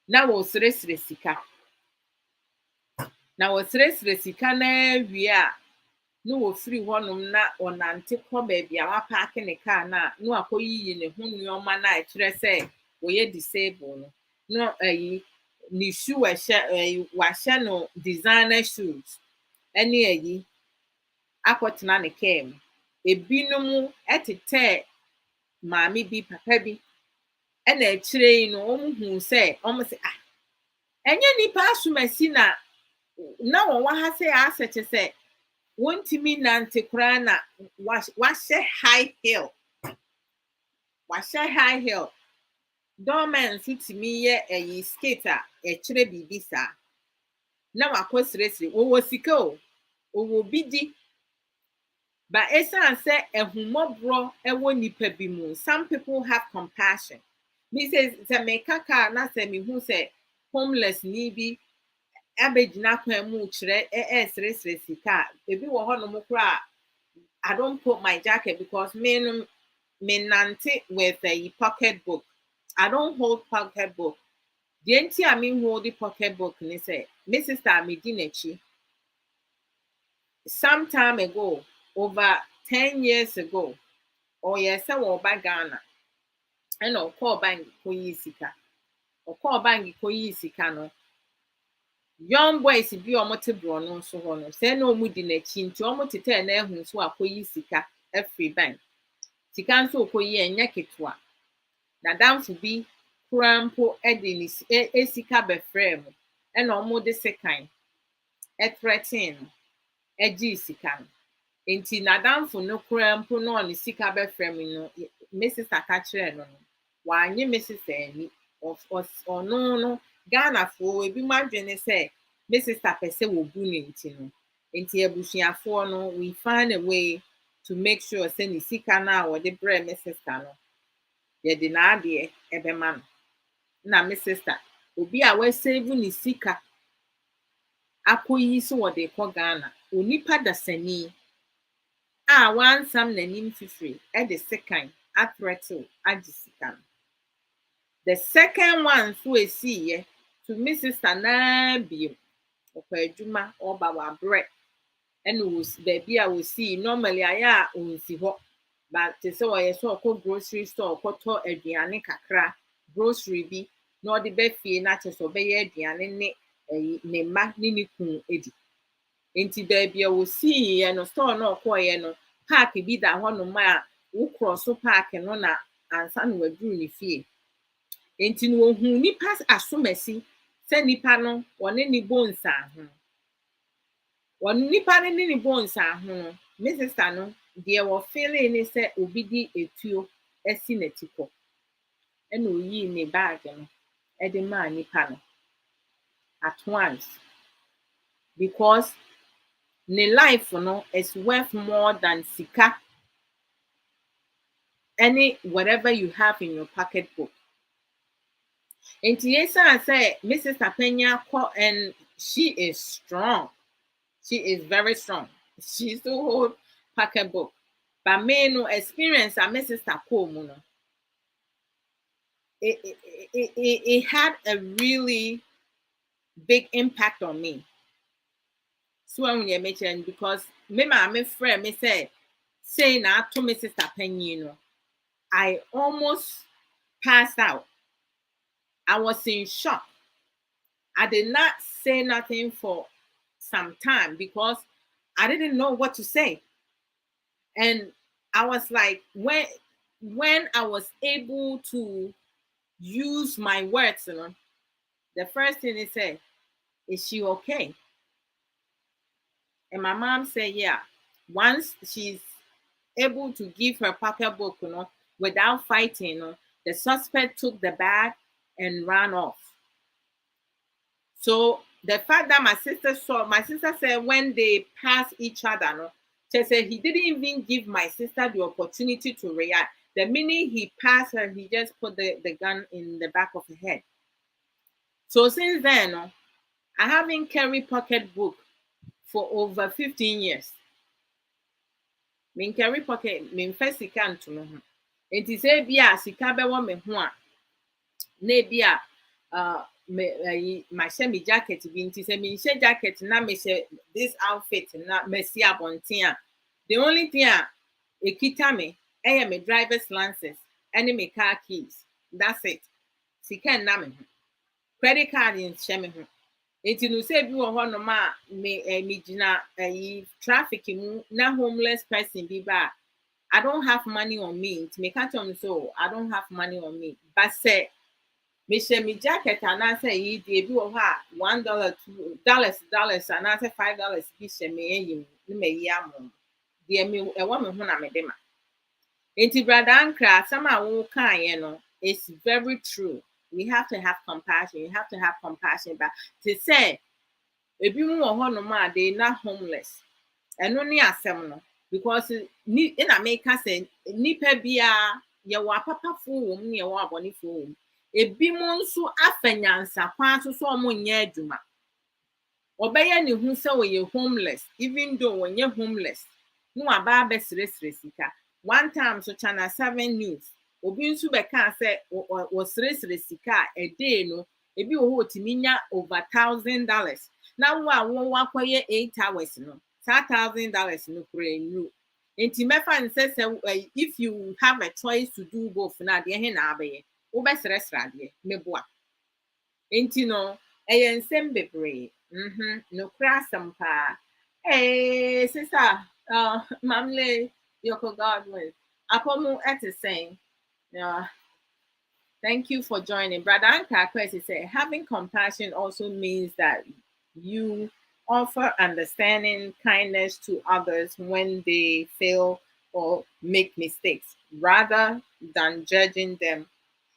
Na wɔresrɛsrɛ sika. Na wɔresrɛsrɛ sika na awie a na wɔfiri hɔnom na ɔnante kɔ baabi a wapaake ne kaa na wakɔyiyi ne ho nneɛma na ɛkyerɛ sɛ wɔyɛ disable no. Na ne shoe wahyɛ no designer shoes ɛne akɔtena ne kaa mu. Ebinom ɛtetɛ maame bi papa bi ɛna akyire yi no wɔn hu sɛ wɔn sɛ ɛnyɛ nipa asomasi na wɔwɔ ha sɛ asɛkyɛ sɛ wɔntumi nante koraa na wahyɛ high heel. Wahyɛ high heel. Dɔɔma nso tumi yɛ skate a ɛkyerɛ biribi saa. Na wakɔ srɛsrɛ wɔwɔ sika o. Wɔwɔ bi di. But ɛsan sɛ ɛhumɔborɔ ɛwɔ nipa bi mu. Some people have compassion. Me sɛ meka kaa na sɛ mehu sɛ homeless ni bi abɛgyina kwan mu kyerɛ ɛsrɛsrɛ sika. Ebi wɔ hɔnom koraa I don't put my jacket because me nante with a pocketbook. I don't hold pocketbook. The nti a me hold the pocketbook ni sɛ me sister me di n'akyi. Some time ago, over 10 years ago, ɔyɛ sɛ wɔba Ghana ɛna ɔkɔɔ bank kɔyi sika. Ɔkɔɔ bank kɔyi sika no. Young boys bi ɔmo te borɔno nso hɔ no. Sɛ na ɔmo di n'akyi nti ɔmo tetɛ na ɛho nso akɔyi sika ɛfiri bank. Sika nso ɔkɔyi ɛnyɛ ketewa. N'adamfo bi koraa mpo ɛde ne sika bɛfrɛ mu. Ɛna ɔmo de sekan ɛthreaten no ɛgye sika no. Enti n'adamfo no koraa mpo na ɔne sika bɛfrɛ mu no me sister ka kyerɛ no no. Wanye me sister ani. Ɔno no Ghanafoɔ ebi mu adwene sɛ me sister pɛ sɛ wɔbu ne nti no. Enti abusuafoɔ no we find a way to make sure sɛ ne sika no a wɔde brɛ me sister no yɛde n'adeɛ ɛbɛma no. Na me sister obi a wasave ne sika akɔyi so wɔde kɔ Ghana. Onipa dasani a wansam n'anim fifiri ɛde sekan athreaten agye sika no. The second one so esiiɛ to me sister naa bio. Ɔkɔ adwuma ɔba wabrɛ. Ɛna baabi a wosii normally ayɛ a ɔnsi hɔ. But te sɛ ɔyɛ sɛ ɔkɔ grocery store ɔkɔtɔ aduane kakra. Grocery bi na ɔde bɛfie na kyerɛ sɛ ɔbɛyɛ aduane ne ne mma ne ne kunu edi. Enti baabi a wosiiɛ no store na ɔkɔɔyɛ no park bi da hɔnom a wokɔ so park no na ansa na waduru ne fie. Enti no ohun nipa asomasi sɛ nipa no wɔne ne bonsa ho. Wɔne nipa ne ne bonsa ho no. Me sister no deɛ wɔ feeling ne sɛ obi di etuo asi n'ati kɔ. Ɛna oyi ne bag no ɛde maa nipa no at once because ne life no is worth more than sika any whatever you have in your pocketbook. Enti yesa say Mrs. Apenya and she is strong. She is very strong. She still hold pocketbook. But me no experience a Mrs. Takomo no. It had a really big impact on me. So when you mentioned because me my friend me say na to Mrs. Apenya no. I almost passed out. I was in shock. I did not say nothing for some time because I didn't know what to say. And I was like, when I was able to use my words, you know, the first thing they said, is she okay? And my mom said, yeah. Once she's able to give her pocketbook, you know, without fighting, you know, the suspect took the bag and ran off. So the fact that my sister said when they passed each other, no, she said he didn't even give my sister the opportunity to react. The minute he passed her, he just put the gun in the back of her head. So since then, no, I haven't carried pocketbook for over 15 years. Me carry pocket me mfa sika nto me ho. Enti sɛ bi a sika bɛwɔ me ho a na bi a me mahyɛ me jacket bi nti sɛ menhyɛ jacket na mehyɛ this outfit na masi abɔnten a the only thing a ekita me ɛyɛ me driver's license ɛne me car keys. That's it. Sika nna me ho. Credit card nhyɛ me ho. Enti no sɛ bi wɔ hɔnom a megyina traffic mu na homeless person bi ba a I don't have money on me. Nti meka kyerɛ no so I don't have money on me. But sɛ mehyɛ me jacket anaasɛ yi deɛ bi wɔ hɔ a $1, $2 anaasɛ $5 bi hyɛ me ayi mu na mayi ama mo. Deɛ me ɛwɔ me ho na mede ma. Enti brada Ankra asɛm a wokaeɛ no is very true. We have to have compassion. You have to have compassion. But to say, ebi mu wɔ hɔnom a they not homeless. Ɛno ne asɛm no because ni na meka sɛ nipa biara yɛwɔ apapafoɔ wɔ mu ne yɛwɔ abɔnefoɔ wɔ mu. Ebi mu nso afa nyansakwa so so ɔmo nyɛ adwuma. Ɔbɛyɛ ne ho sɛ ɔyɛ homeless even though ɔnyɛ homeless. No aba abɛsrɛsrɛ sika. One time so Channel 7 News obi nso bɛka sɛ wɔsrɛsrɛ sika a day no ebi wɔ hɔ otimi nya over $1,000. Na wo a wɔwɔ akɔyɛ 8 hours no $1,000 no kura nnu. Enti mɛfa ne sɛ if you have a choice to do both na deɛ he na abɛyɛ wobɛsrɛsrɛ adeɛ meboa. Enti no ɛyɛ nsɛm bebree. No kura asɛm paa. Hey sister Mamle Yoko Godwin Apomu Ete saying thank you for joining. Brother Anka Kwesi said, having compassion also means that you offer understanding, kindness to others when they fail or make mistakes, rather than judging them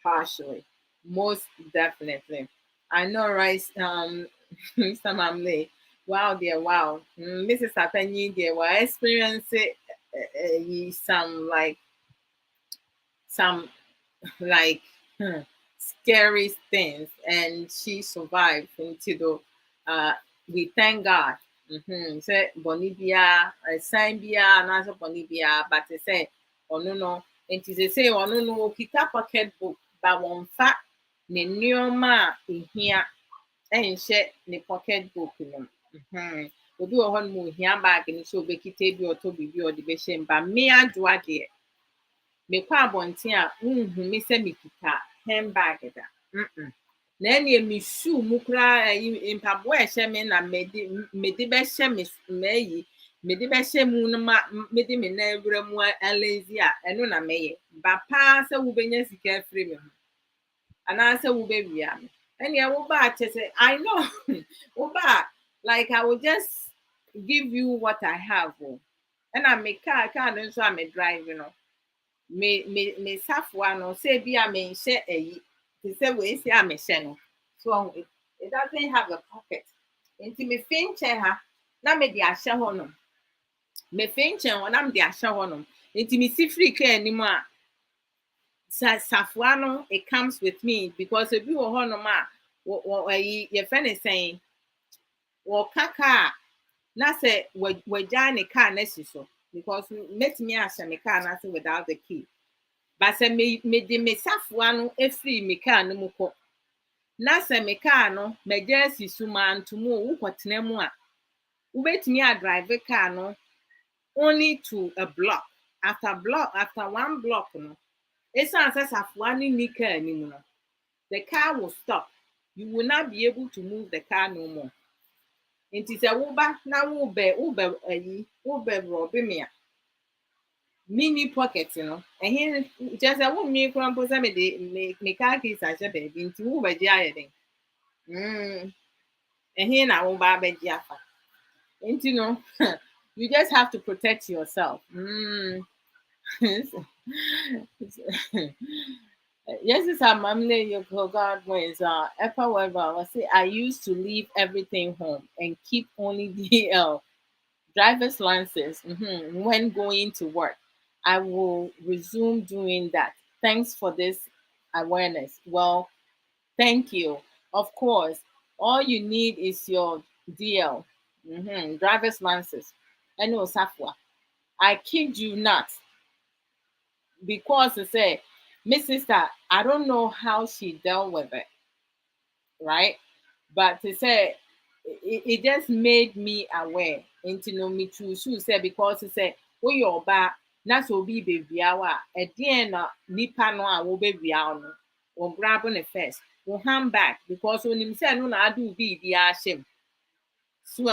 harshly. Most definitely. I know, right? Mr. Mamle. Wow, dear, wow. Mrs. Apenyi, dear, well, experiencing some like scary things, and she survived until we thank God. Say Bonibia, Sambia, and also Bonibia, but they say, oh no, and they say, oh no, kita pocket book, but one fact, ne neoma in here, and share the pocket book in them. Obi wɔ hɔ no mu ohia bag no so obɛkita bi ɔtɔ biribi ɔde bɛhyɛ mu ba me adoa deɛ mekɔ abɔnten a wohu me sɛ mekita handbag da na ɛneɛ me shoe mu koraa mpaboa a ɛhyɛ me na mede bɛhyɛ me mayi mede bɛhyɛ mu no ma mede me nan awura mu alazy a ɛno na mɛyɛ ba paa sɛ wobɛnya sika afiri me ho anaasɛ wobɛwia me ɛneɛ woba akyɛ sɛ I know woba like I will just give you what I have. And I make car no so I'm driving. Me safwa no say be a me share a to say we say I'm a channel. So it doesn't have a pocket. Into me finch ha na me de ahye ho no. Me finch ho na me de ahye ho no. Into me see free care anymore. Safwa no it comes with me because if you were ho no ma your friend is saying wɔka kaa na sɛ wɔagya ne car na si so because mɛtumi ahyɛ me car na sɛ without the key but sɛ mede me safoa no efiri me car no mu kɔ na sɛ me car no magya asi so ma ntomo wokɔtena mu a wobɛtumi a drive car no only to a block after one block no ɛsiane sɛ safoa no ni car anim no the car will stop. You will not be able to move the car no more. Nti sɛ woba na wobɛ robe me a mini pocket no ɛhe kyerɛ sɛ wommi kora mpo sɛ me car keys ahyɛ baabi nti wobɛgye ayɛ den ɛhe na woba abɛgye afa nti no you just have to protect yourself. Yes, it's a mamle your God ways Epa Weber say I used to leave everything home and keep only DL driver's license when going to work. I will resume doing that. Thanks for this awareness. Well, thank you. Of course, all you need is your DL driver's license. I know Safwa. I kid you not, because I say, my sister, I don't know how she dealt with it, right? But to say it just made me aware. Into no me choose say because it say we your back na so be baby awa a dear na nipa no a wo baby no or grab on the first wo hand back because when him say no na do be ashim so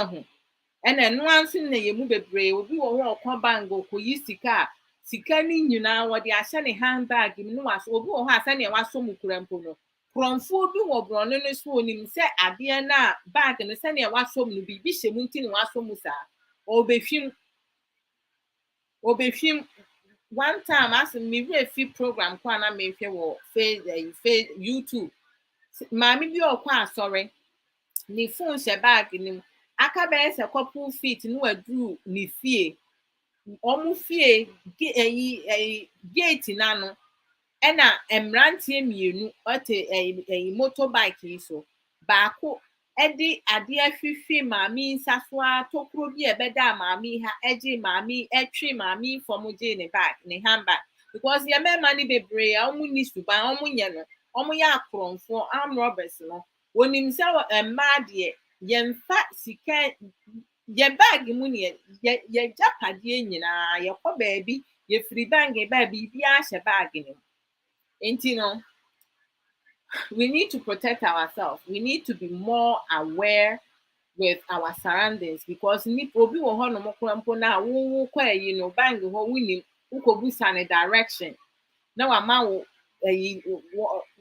ɛna ɛno nso na yɛ mu bebree obi wɔ hɔ a ɔkɔ bank ɔkɔyi sika a sika no nyinaa wɔde ahyɛ ne handbag mu no waso obi wɔ hɔ a sɛnea wasɔ mu kura mpo no kurɔmfoɔ bi wɔ borɔno no so onim sɛ adeɛ no a bag no sɛnea wasɔ mu no biribi hyɛ mu nti na wasɔ mu saa ɔbɛhwim one time asɛ mewura fi program kɔ a na mehwɛ wɔ YouTube maame bi a ɔkɔ asɔre ne phone hyɛ bag no mu aka bɛyɛ sɛ couple feet no waduru ne fie ɔmo fie gate n'ano ɛna mmeranteɛ mmienu ɔte motorbike yi so baako ɛde adeɛ ahwehwɛ maame nsa so a tokuro bi a ɛbɛda maame ha ɛgye maame ɛtwe maame fam gye ne bag ne handbag because yɛ mmarima no bebree a ɔmo ni suban ɔmo nyɛ no ɔmo yɛ akorɔmfoɔ arm robbers no onim sɛ mmaa deɛ yɛmfa sika yɛ bag mu ne yɛ gyapadeɛ nyinaa yɛkɔ baabi yɛfiri bank baabi biribiara hyɛ bag no mu nti no we need to protect ourselves. We need to be more aware with our surroundings because nipa obi wɔ hɔ nom kora mpo na wo kɔ ayi no bank hɔ wonim wokɔbusa ne direction na wama wo ayi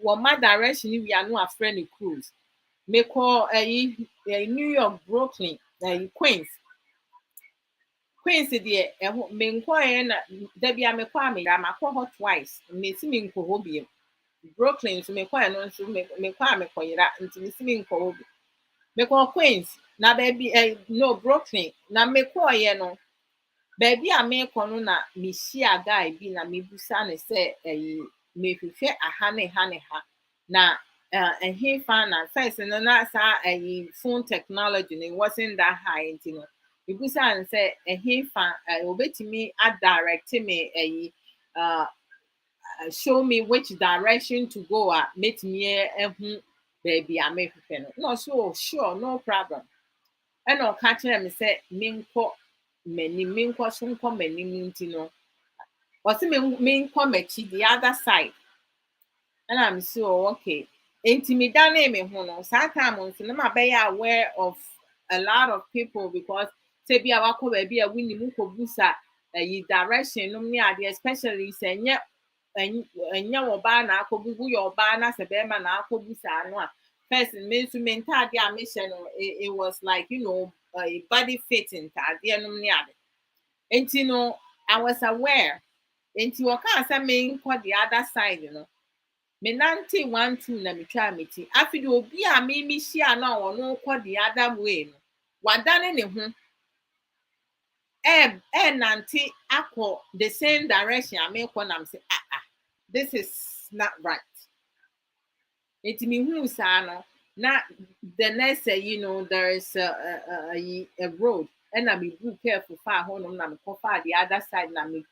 wɔma direction no wie a no afrɛ ne cruise mekɔ New York Brooklyn Queens deɛ ɛho menkɔɛ na da bia mekɔ a makɔ hɔ twice mesi menkɔ hɔ bio Brooklyn so mekɔɛ no nso mekɔ a mekɔyera nti mesi menkɔ hɔ bio mekɔ Queens na baabi no Brooklyn na mekɔɔyɛ no baabi a mekɔ no na mehyia guy bi na mebusa ne sɛ mehwehwɛ aha ne ha na ɛhefa na first no na saa phone technology no wasn't that high nti no mebusa ne sɛ ɛhefa obetumi adirect me show me which direction to go a metumi ɛho baabi a mehwehwɛ no na ɔso sure no problem ɛna ɔka kyerɛ me sɛ menkɔ so nkɔ m'anim nti no ɔse menkɔ m'akyi the other side ɛna me si okay nti me dane me ho no saa time nso na mabɛyɛ aware of a lot of people because sɛ bi a wakɔ baabi a wonim wokɔbusa direction nom ne adeɛ especially sɛ ɛnyɛ ɔbaa na akɔbu woyɛ ɔbaa na sɛ bɛrima na akɔbusa ano a first me nso me ntaade a mehyɛ no it was like body fit ntaadeɛ nom ne ade nti no I was aware nti wɔkaa sɛ menkɔ the other side no me nante 1-2 na metwa me ti afide obi a me hyia na ɔno kɔ the other way no wadane ne ho nante akɔ the same direction a mekɔ nam sɛ this is not right nti me hu saa no na the next there is a road and I be careful far home na me far the other side na me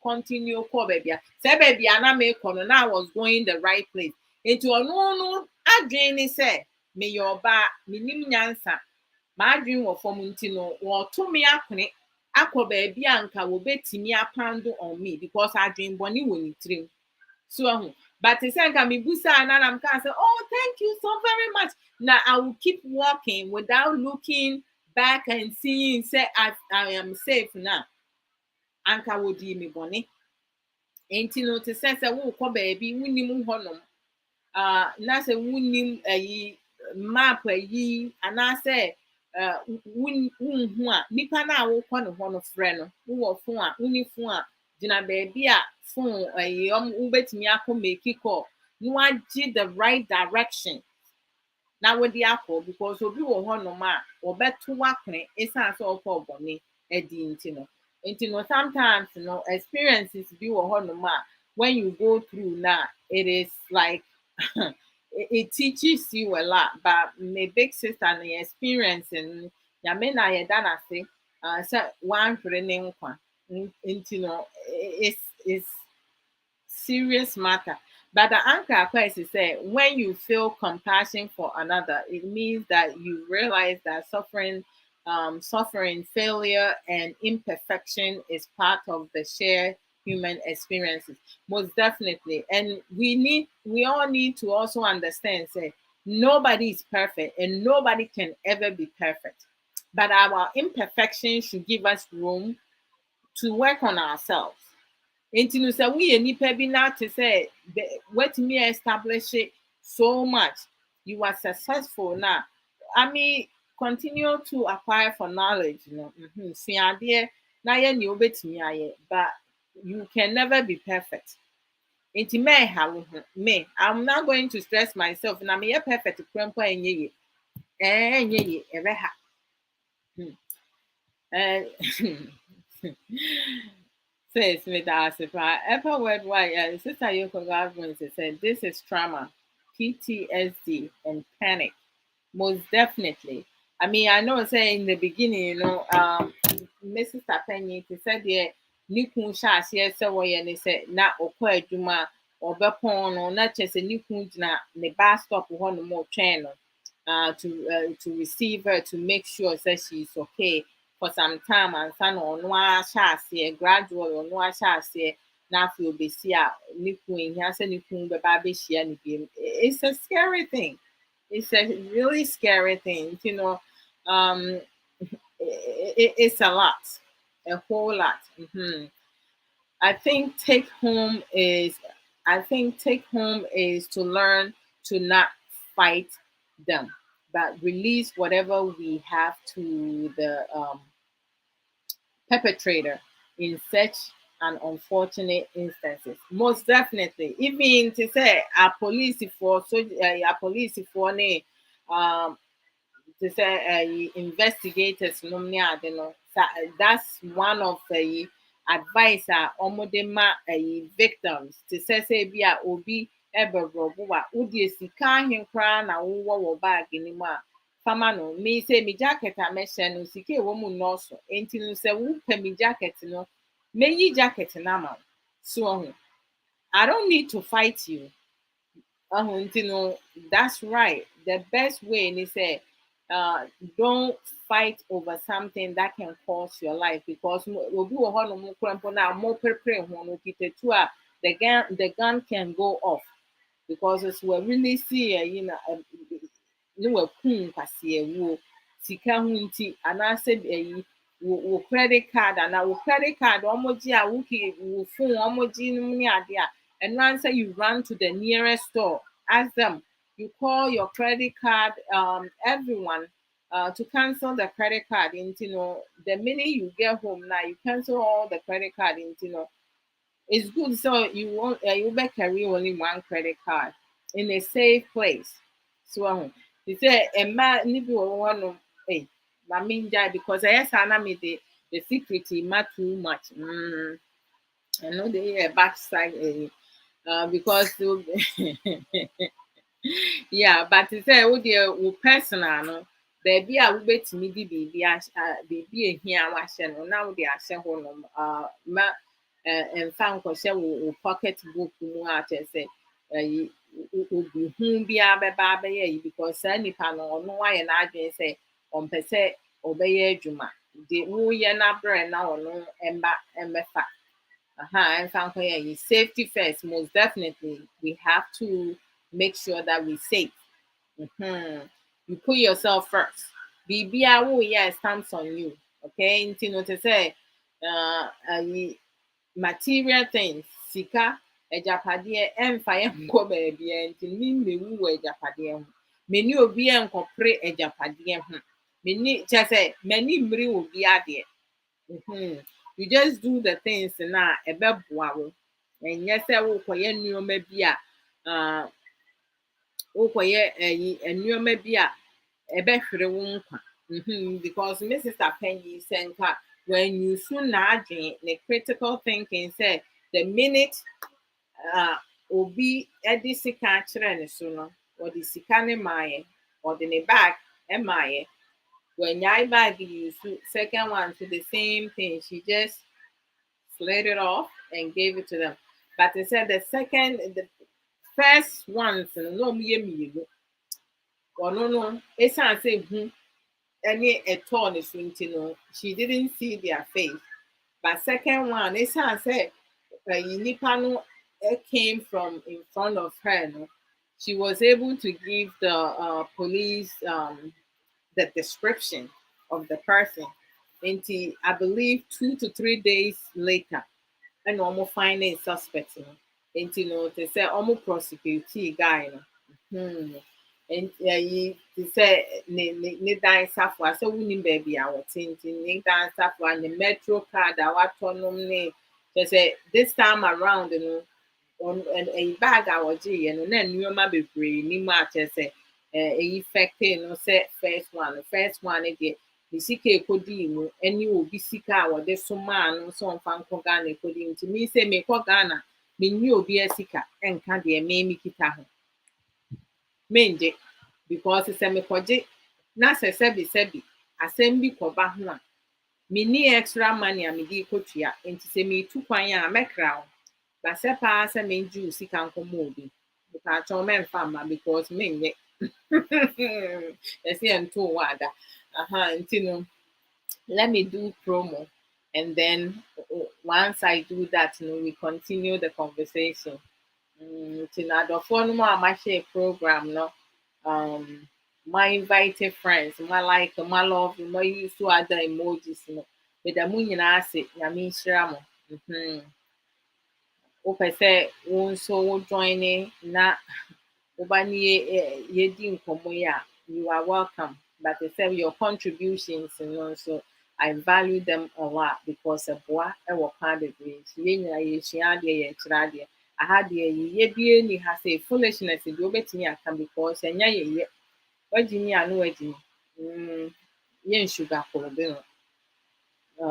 continue call baby say baby na me kono na I was going the right place into no adwin ni say me your ba me nim nyansa ma adwin wo fom nti no wo to me akone akọ baby anka wo betimi apando on me because adwin boni wo ni trim so but nka me busa na am can say oh thank you so very much now I will keep walking without looking back and seeing say I am safe now anka wo di me boni enti no te say wo kɔ baabi wunim hɔnom na say wunim map ana say wunhu a nipa na wo kɔ ne hɔ no frɛ no wo phone a uni phone a gina baabi a phone wobetumi akɔ make call no agye the right direction na wo di akɔ because obi wɔ hɔ no ma obeto wakene esan sɛ ɔkɔ bɔne edi nti no sometimes experiences bi wɔ hɔ no ma when you go through na it is like it teaches you a lot but my big sister and experience and nyame na yɛda n'ase sɛ wanhwere ne nkwa It's serious matter. But the anchor question is say when you feel compassion for another, it means that you realize that suffering, failure, and imperfection is part of the shared human experiences. Most definitely. And we all need to also understand, say, nobody is perfect and nobody can ever be perfect. But our imperfection should give us room to work on ourselves. Nti no sɛ woyɛ nipa bi na te sɛ watumi establish it so much, you are successful now. I mean, continue to acquire for knowledge, you know. Sua adeɛ na yɛ nea wobɛtumi ayɛ, but you can never be perfect. Nti mɛɛha wo ho. Me, I'm not going to stress myself. Na meyɛ perfect kura mpo a ɛnyɛ yie. Ɛnyɛ yie, ɛbɛha. Ɛɛ says with us if I ever worldwide, Sister Yoko Godwin said this is trauma, PTSD, and panic. Most definitely. I mean, I know say in the beginning, Mrs. Tapenny said yeah, Nikun Shas, yes, so and they said not okwa juma or bepon or not just a Nikun na the bus stop one more channel to receive her to make sure that she's okay for some time and son or no shas gradual or no shas now feel be see Nikun he has a Nikun baby she and it's a scary thing. It's a really scary thing, it's a lot, a whole lot. I think take home is to learn to not fight them, but release whatever we have to the perpetrator in such an unfortunate instances. Most definitely, even to say a police for so a police for ne to say investigators no ne ade no that's one of the advice a ɔmo ma victims to say bi a obi ɛbɛbrɔbo a wode sika ahen koraa na wowɔ wɔ bag ne mu a fama no me say me jacket a mɛhyɛ no sika ɛwɔ mu nnɔɔso enti no sɛ wopɛ me jacket no meyi jacket no ama wo so I don't need to fight you. That's right. The best way is say, don't fight over something that can cost your life because the gun can go off because it's we really see ne wakum kwaseɛ wo sika ho nti anaasɛ wo credit card and wo credit card ɔmo gye a wo phone ɔmo gye no ne ade a and once you run to the nearest store, ask them, you call your credit card, everyone, to cancel the credit card. And, the minute you get home now, you cancel all the credit card. And, it's good. So you won't, you better carry only one credit card in a safe place. So, you say, a man, if you want to, hey, I mean, because I asked Anna me the secret, not too much. I know the backside. Because yeah, but to say oh dear personal no baabi a wobɛtumi de biribi ehia wahyɛ no na wode ahyɛ hɔ nom ma mfa nkɔhyɛ wo pocket book mu a kyerɛ sɛ obi hu biara bɛba abɛyɛ yi because saa nipa no ɔno ayɛ n'adwene sɛ ɔmpɛ sɛ ɔbɛyɛ adwuma de woyɛ n'abrɛ na ɔno ɛmbɛfa. And safety first, most definitely. We have to make sure that we safe. You put yourself first. BBI yeah stamps on you. Okay, to say material things, sika, ejapade, fire go baby, and me woo ejapade. Many of you incorporate ejapade. Many just say many mri will be added. You just do the things na ɛbɛboa wo ɛnyɛ sɛ wokɔyɛ nneɛma bi a nneɛma bi a ɛbɛhwere wo nkwa because me sister Penny sɛ nka when you soon n'adwene ne critical thinking sɛ the minute obi ɛde sika akyerɛ ne so no ɔde sika ne maayɛ ɔde ne bag ɛmaayɛ when yai bag you second one to the same thing she just slit it off and gave it to them. But they said the first ones no me or no, it's not say any a tone is no, she didn't see their face. But second one, it's not say nipa no came from in front of her. No, she was able to give the police the description of the person. Until I believe 2 to 3 days later, and almost find a suspect. Until no, they say almost prosecute guy. No. And they say ne dan safo. I said we need baby our tintin ne dan safo and the metro card that autonom ne. They say this time around, on a bag I was and then you ma be free ni ma say effective no say first one again the sika ekodi mu any obi sika a wode so ma no so mfa nko Ghana ekodi nti me say me ko Ghana me nyi obi asika enka de me mi kita ho menje because say me koje na se sebi asem bi koba ho a me ni extra money a me di kotua nti say me tu kwan a mekra but say pa say me nju sika nko mo obi because I men farmer because me yes, yeah, into wada. Until let me do promo, and then once I do that, we continue the conversation. Till the phone my share program, no, my invited friends, my like, my love, my use to other emojis, with the moon and I say, Yamin Shramo. Wopɛ sɛ wo nso wo join na woba ne yɛdi nkɔmmɔ yi a you are welcome. But I say your contributions no nso I value them a lot because ɛboa wɔ kwan bebree nti yɛn nyinaa yɛsua adeɛ yɛkyerɛ adeɛ aha deɛ yɛyɛ bie ni ha sɛ foolishness deɛ wobɛtumi aka because ɛnyɛ yɛyɛ wagye ni a no wagye ni yɛn sugar koro bi no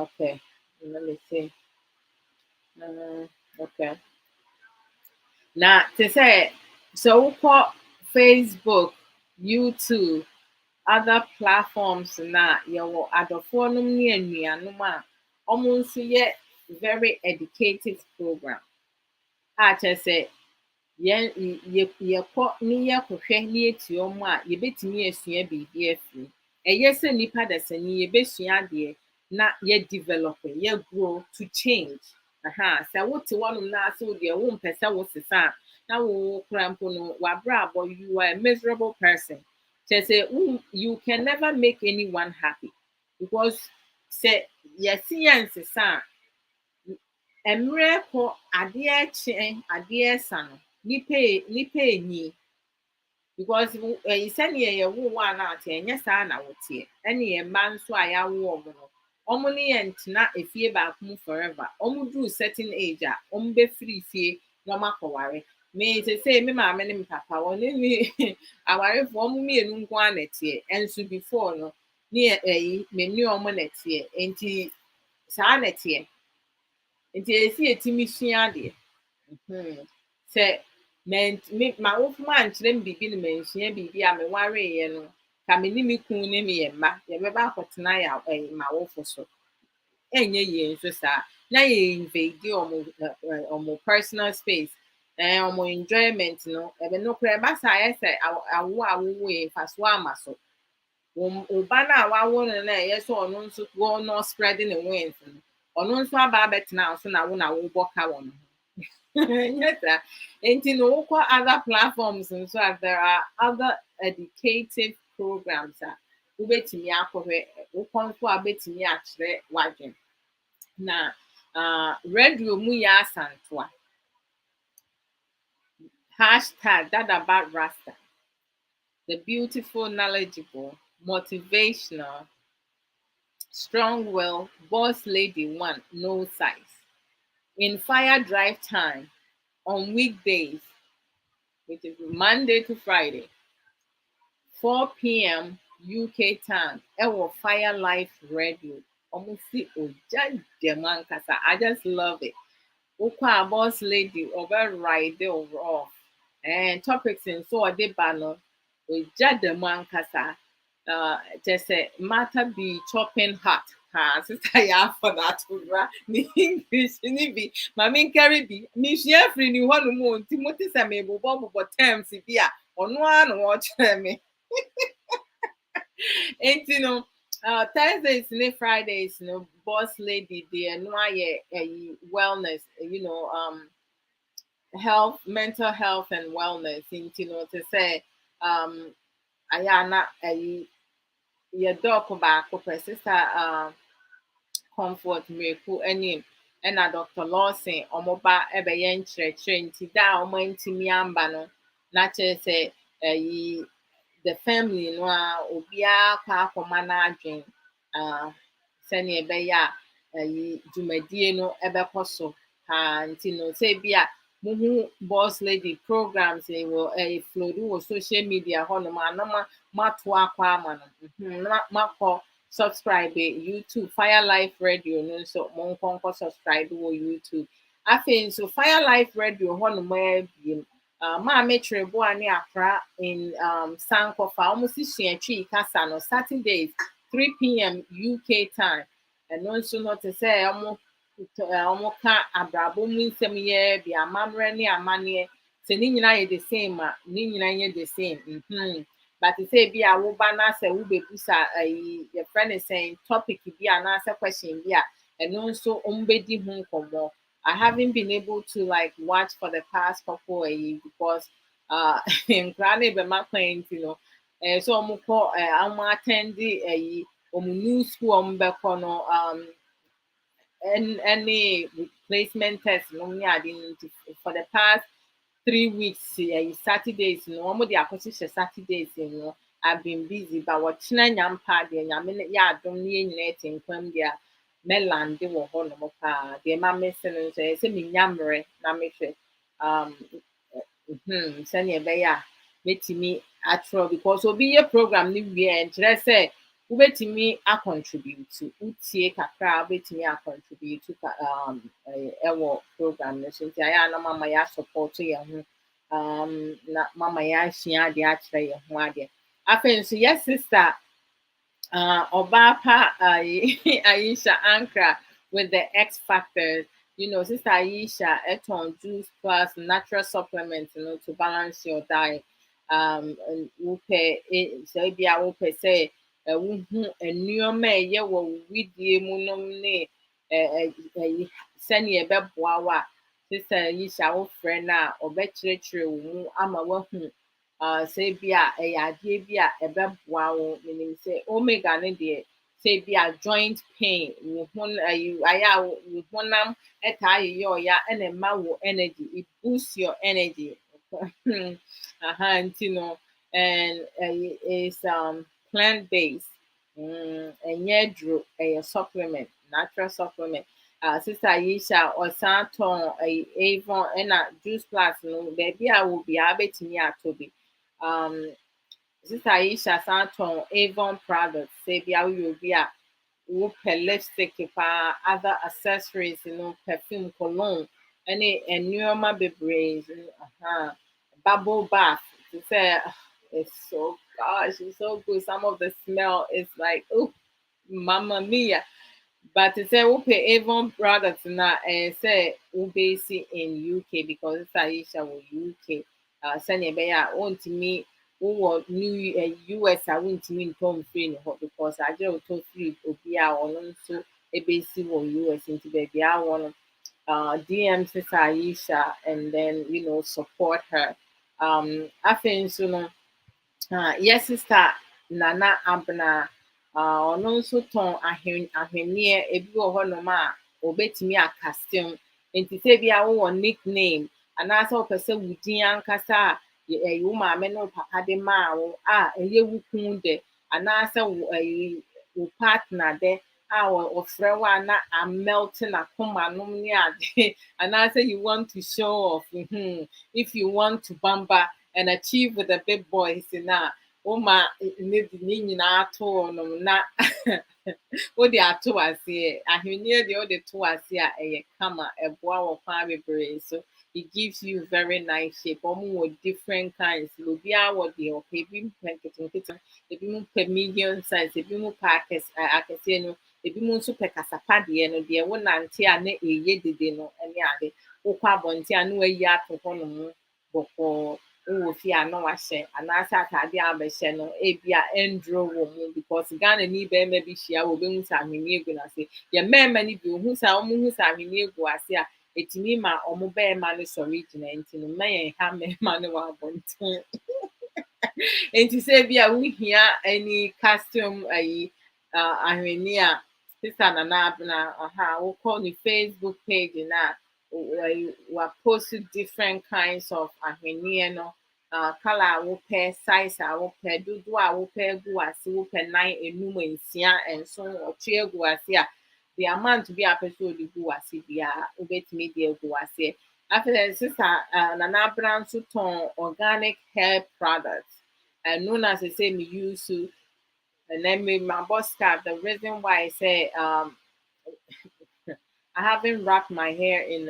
okay let me see okay. Now, to say, so wokɔ Facebook, YouTube, other platforms na yɛwɔ adɔfoɔ nom ne anuanom a ɔmo nso yɛ very educative program. A kyerɛ sɛ yɛkɔ ne yɛkɔhwɛ ne yɛtie ɔmo a yɛbɛtumi asua biribi afiri. Ɛyɛ sɛ nipa dasani yɛbɛsua adeɛ na yɛdevelop, yɛgrow to change. Sɛ wote hɔnom na ase wo deɛ wompɛ sɛ wosesa a na wo kora mpo no w'abrabɔ you are a miserable person. Kyerɛ sɛ you can never make anyone happy because sɛ yɛse yɛnsesa a mmerɛ kɔ adeɛ kye adeɛ sa no nipa enyi because sɛnea yɛwo a na ate ɛnyɛ saa na woteɛ ɛne yɛn mma nso a yɛawo ɔmo no ɔmo ne yɛn ntena efie baako mu forever ɔmo duru certain age a ɔmo bɛfiri fie na ɔmo akɔware me say me maame ne me papa wɔne ne awarefoɔ ɔmo mmienu nko ara na ɛteɛ ɛnso before no ne me ne ɔmo na ɛteɛ nti saa na ɛteɛ nti esi etimi sua adeɛ sɛ ma wofuma ankyerɛ me biribi ne mansua biribi a mewareeɛ no ka me ne me kun ne me yɛ mma yɛbɛba akɔtena yɛ m'awofo so ɛnyɛ yie nso saa na yɛ invade ɔmo personal space ɔmo enjoyment no ɛbɛ no koraa ɛba saa ayɛ sɛ awo a wowo yɛ mfasoɔ ama so ɔba no a wawo no na ɛyɛ sɛ ɔno nso go no spread ne wings no ɔno nso aba abɛtena so na wobɔ ka wɔ no yes, sir. And other platforms and so there are other educative programs that ubetimi akɔhwɛ wokɔnfo a betimi akyerɛ wadwen na radio mu yɛ asantoa #dadabat_rasta the beautiful knowledgeable motivational strong will boss lady one no size in fire drive time on weekdays, which is Monday to Friday, 4 p.m. UK time. Ewo Fire Life Radio. Almost see Kasa. I just love it. Ukwa boss lady over ride over off. And topics in so de bano. Kasa. Just say matter be chopping hot. pa sister ya for that bra ni English ni bi ma me carry bi me share free ni ho no mo nti mo ti say me bobo terms bi a ono a no wo chere me and Thursdays and Fridays, boss lady there, no, wellness, health, mental health and wellness. And to say, ayana, your dog back, sister, comfort miracle, any. And Dr. Lawson, Omoba, Ebeyen, Nti da, Omo Intimi Amba, no, not say, the family no a obiara kɔ akɔma n'adwen sɛnea ɛbɛyɛ a dwumadie no ɛbɛkɔ so nti no sɛ bi a muhu boss lady programs wɔ flodu wɔ social media hɔnom a na mato akɔ ama no na makɔ subscribe YouTube Fire Life Radio no nso monkɔ subscribe wɔ YouTube afei nso Fire Life Radio hɔnom abiem Maame Treboa ne Accra in Sankofa, almost tree kasa no Saturdays, 3 p.m. UK time. And also not to say almost ka Abrabo Mu Nsem ye bi amamre ne amane se ni nyina ye the same ni nyina ye the same. But to say bi a wo ba na se wo be busa your friend is saying topic bi na se question bi a and also umbedi ho komo. I haven't been able to like watch for the past couple of years because in Granny be my clients, so I'm call I'm attending a new school and any replacement test I didn't for the past 3 weeks Saturdays the acquisition Saturdays I've been busy but watching nyampa de nyame ya dom ne nyina tinkwam dia melande wo ho no pa de ma mese no se me nyamre na mehwe sɛnea ɛbɛyɛ a metimi atro because obi yɛ program ne wie nkyerɛ sɛ wobɛtumi acontribute wotie kakra wobɛtumi acontribute ɛwɔ program no so nti ayɛ na mama yɛ support yɛ ho na mama yɛ ahyia adeɛ akyerɛ yɛ ho adeɛ afei nso yɛ sister Obapa Aisha Ankara with the X factors. Sister Aisha eton juice plus natural supplements, to balance your diet. And wupe so be a wupe say wuhu enuoma ye wo widie mu nom ne sɛnea ɛbɛboa wo a Sister Aisha wo frɛ na ɔbɛkyerɛkyerɛ wo mu ama wahu sɛ bi a ɛyɛ adeɛ bi a ɛbɛboa wo meaning sɛ omega ne deɛ sɛ bi a joint pain wo ho ayɛ a wo honam ɛtaa yeyɛ ɔya ɛna ɛma wo energy it boosts your energy nti no and it's plant based ɛnyɛ duro ɛyɛ supplement natural supplement Sister Aisha ɔsan tɔn Avon ɛna juice plus no baabi a wo biara bɛtumi atɔ bi Sister Aisha san tɔn Avon products sɛ bi a woyɛ obi a wopɛ lipstick paa other accessories perfume cologne ɛne nneɛma bebree bubble bath to say it's so gosh it's so good some of the smell is like oh mamma mia but to say we pay Avon products na say we base in UK because it's Aisha will UK sɛnea ɛbɛyɛ a wontumi wowɔ new US a wontumi ntɔn mfiri ne hɔ because agye wotɔ firi obi a ɔno nso ɛbɛsi wɔ US nti baabi a wɔ no DM Sister Aisha and then support her afei nso no yes sister Nana Abna ɔno nso tɔn ahwenneɛ ebi wɔ hɔnom a obetumi akastem nti sɛ bi a wowɔ nickname anaasɛ wopɛ sɛ wo din ankasa a wo maame ne wo papa de maa wo a ɛyɛ wo kun de anaasɛ wo partner de a ɔfrɛ wo a na amelt n'akoma nom ne ade anaasɛ you want to show off if you want to bamba and achieve with the big boys na Oma ne nyinaa to no na wode ato ase ahwenneɛ deɛ wode to ase a ɛyɛ kama ɛboa wɔ kwan bebree so it gives you very nice shape ɔmo wɔ different kinds obiara wɔ deɛ ɔpɛ ebi mpɛ nketenkete ebi mo pɛ medium size ebi mo pɛ akɛseɛ no ebi mu nso pɛ kasapa deɛ no deɛ wo nante a na ɛyɛ dede no ne ade wokɔ abɔnten a na wayi ato hɔnom bɔkɔɔ wowɔ fie a na wahyɛ anaasɛ atade a wabɛhyɛ no ebi a ɛnduro wɔ mu because Ghana ni bɛrima bi hyia wɔ bɛhu sɛ ahwenneɛ gu n'ase yɛ mmarima no bi ohu sɛ wɔn hu sɛ ahwenneɛ gu ase a etumi ma wɔn bɛrima no sɔre gyina nti no mma yɛn ha mmarima no wɔ abɔnten nti sɛ bi a wohia any costume ayi ahwenneɛ a sister Nana Abena wokɔ ne Facebook page na wa post different kinds of ahwenneɛ no color a wopɛ size a wopɛ dodoɔ a wopɛ gu ase wopɛ 9 enum nsia nson ɔtwe gu ase a the amount bi a pɛ sɛ ɔde gu ase biara wobɛtumi de agu ase after that sister Nana Abena nso tɔn organic hair products known as I say me use to and then me my boss cap the reason why I say I haven't wrapped my hair in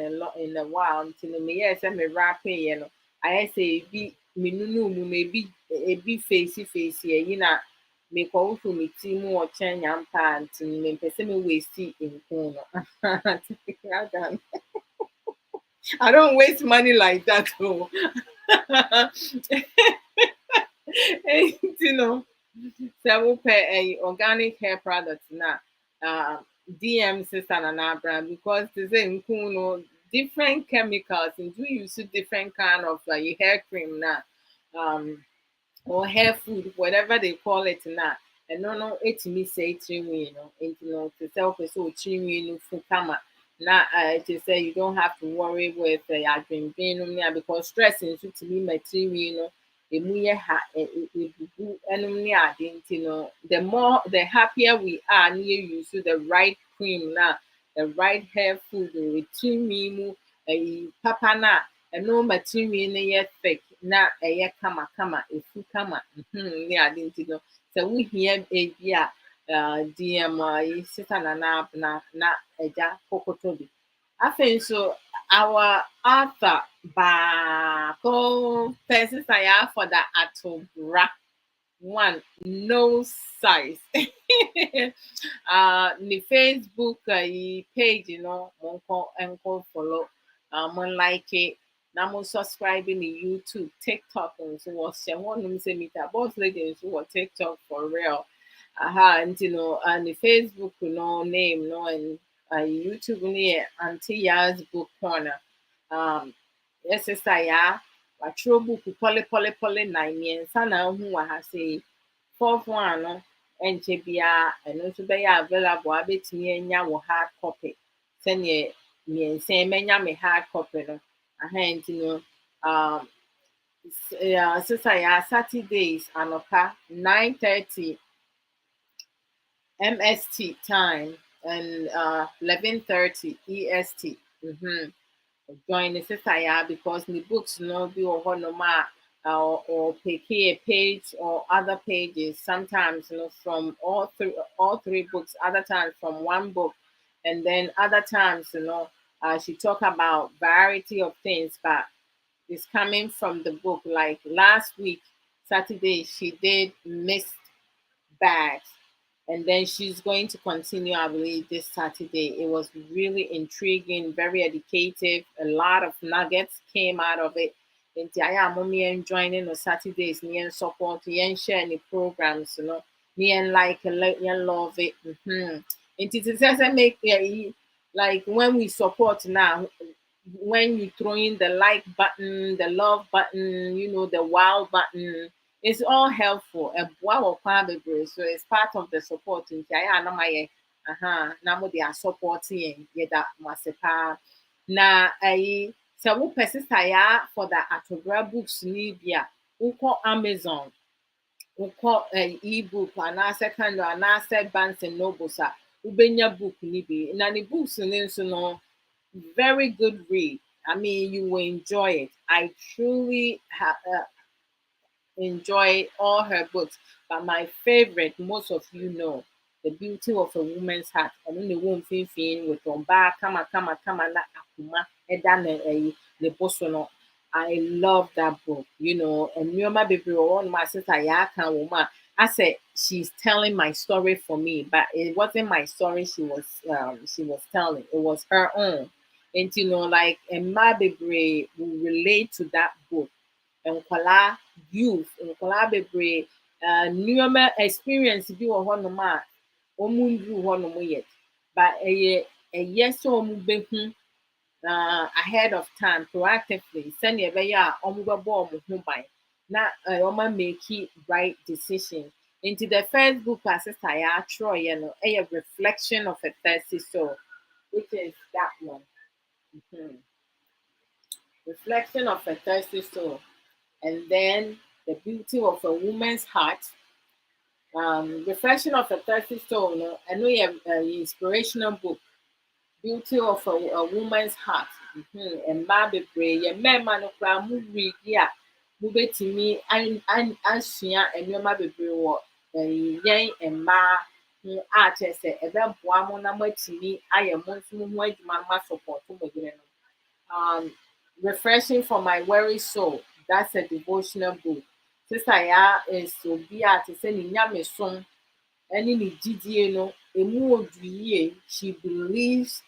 a while until me yes me wrap it you know I say be me nunu mu maybe a be facey you know me call to me team or chen yam pants and me person me waste in corner. I don't waste money like that though. You know, so pay a organic hair products now. DM sister Nana Abena because they say different chemicals and we use different kind of hair cream now. Or hair food, whatever they call it now. And no, it's me say chimney, to self so chimney no fukama. Now, to say you don't have to worry with being because stress is to me material, the happier we are near you so the right cream now, the right hair food with chimney, papa na and no material yet fake na kama efu kama ne ade nti no sɛ wohia ebi a DM sister Nana Abena na agya kokoto bi afei nso our author baako pɛ sister yɛ for the atobra one no size the Facebook page monko follow like it now mo subscribing to YouTube, TikTok, and so what one say meet a boss lady and so what TikTok for real. And and the Facebook name and YouTube near Auntie Ya's book corner. Yes, sister ya watchro book poly 9 years sana who I say fourth one no and bia and also be available a bit me nya wo hard copy. Send ye me say menya me hard copy no. Sister ya Saturdays anoka 9:30 MST time and 11:30 EST. Join the sister ya because the books no be or no ma or pick a page or other pages. Sometimes from all three books, other times from one book, and then other times she talk about variety of things, but it's coming from the book. Like last week, Saturday, she did mixed bags. And then she's going to continue, I believe, this Saturday. It was really intriguing, very educative. A lot of nuggets came out of it. And I am joining on Saturdays, me and support, me and share any programs, me and like love it. And it doesn't make like when we support now, when you throw in the like button, the love button, the wow button, it's all helpful. So it's part of the support. Now they are supporting that masepa. Na so who persist for the Atobra books Libya, who call Amazon, who call ebook, and I second and I said Barnes and Nobles, Ubenya book Libya. And the books very good read. I mean, you will enjoy it. I truly enjoy all her books, but my favorite, most of you know, The Beauty of a Woman's Heart. I mean, the woman fin with Omba, kama, na akuma, edan the bosono. I love that book, and Mioma baby, one my sister Yaka woman. I said she's telling my story for me, but it wasn't my story she was telling. It was her own. And you know, like Emma Bebre will relate to that book. And Kwala youth, and Kwala Bebre nneɛma experience bi wɔ hɔnom a wɔn nduru hɔnom yet. But ɛyɛ sɛ wɔn bɛhu ahead of time proactively sɛnea ɛbɛyɛ a wɔbɛbɔ wɔn ho ban na wɔn make right decision. Into the first book a sister yɛatwerɛeɛ no ɛyɛ reflection of a thirsty soul, which is that one. Mhm. Reflection of a thirsty soul, and then the beauty of a woman's heart. Reflection of a thirsty soul, no, I know you have an inspirational book. Beauty of a woman's heart. Mmaa bebree yɛ mmarima no koraa mo read a mobɛtumi asua nneɛma bebree wɔ yɛn mmaa ho a kyerɛ sɛ ɛbɛboa mo na moatumi ayɛ mo nso mo ho adwuma no masupɔto mo yere no. Refreshing for my weary soul. That's a devotional book. Sister ya is obi a te sɛ ne nyamesom ɛne ne gyidie no emu odu yie. She believes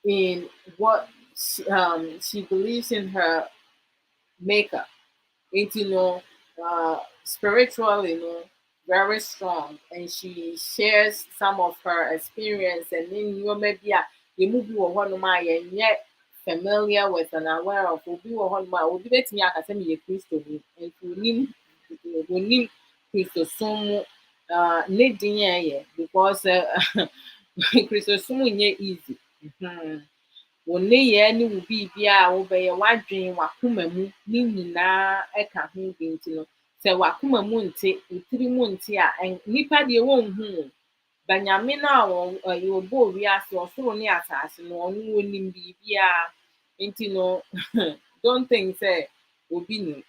in what she believes in her maker. It's spiritually, very strong, and she shares some of her experience. And then maybe you move you yet familiar with and aware of obi wɔ hɔnom a obi betumi aka sɛ meyɛ Kristoni nti onim Kristosom mu ne din yɛ because Kristosom nyɛ easy. Wo nneyɛe ne wo biribiara a wobɛyɛ w'adwen w'akoma mu ne nyinaa ɛka ho bi nti no sɛ w'akoma mu nte wo tiri mu nte a nnipa deɛ wɔnhu wo ba Nyame no a ɔbɔɔ wiase ɔsoro ne asase no ɔno onim biribiara nti no don't think sɛ obi nim.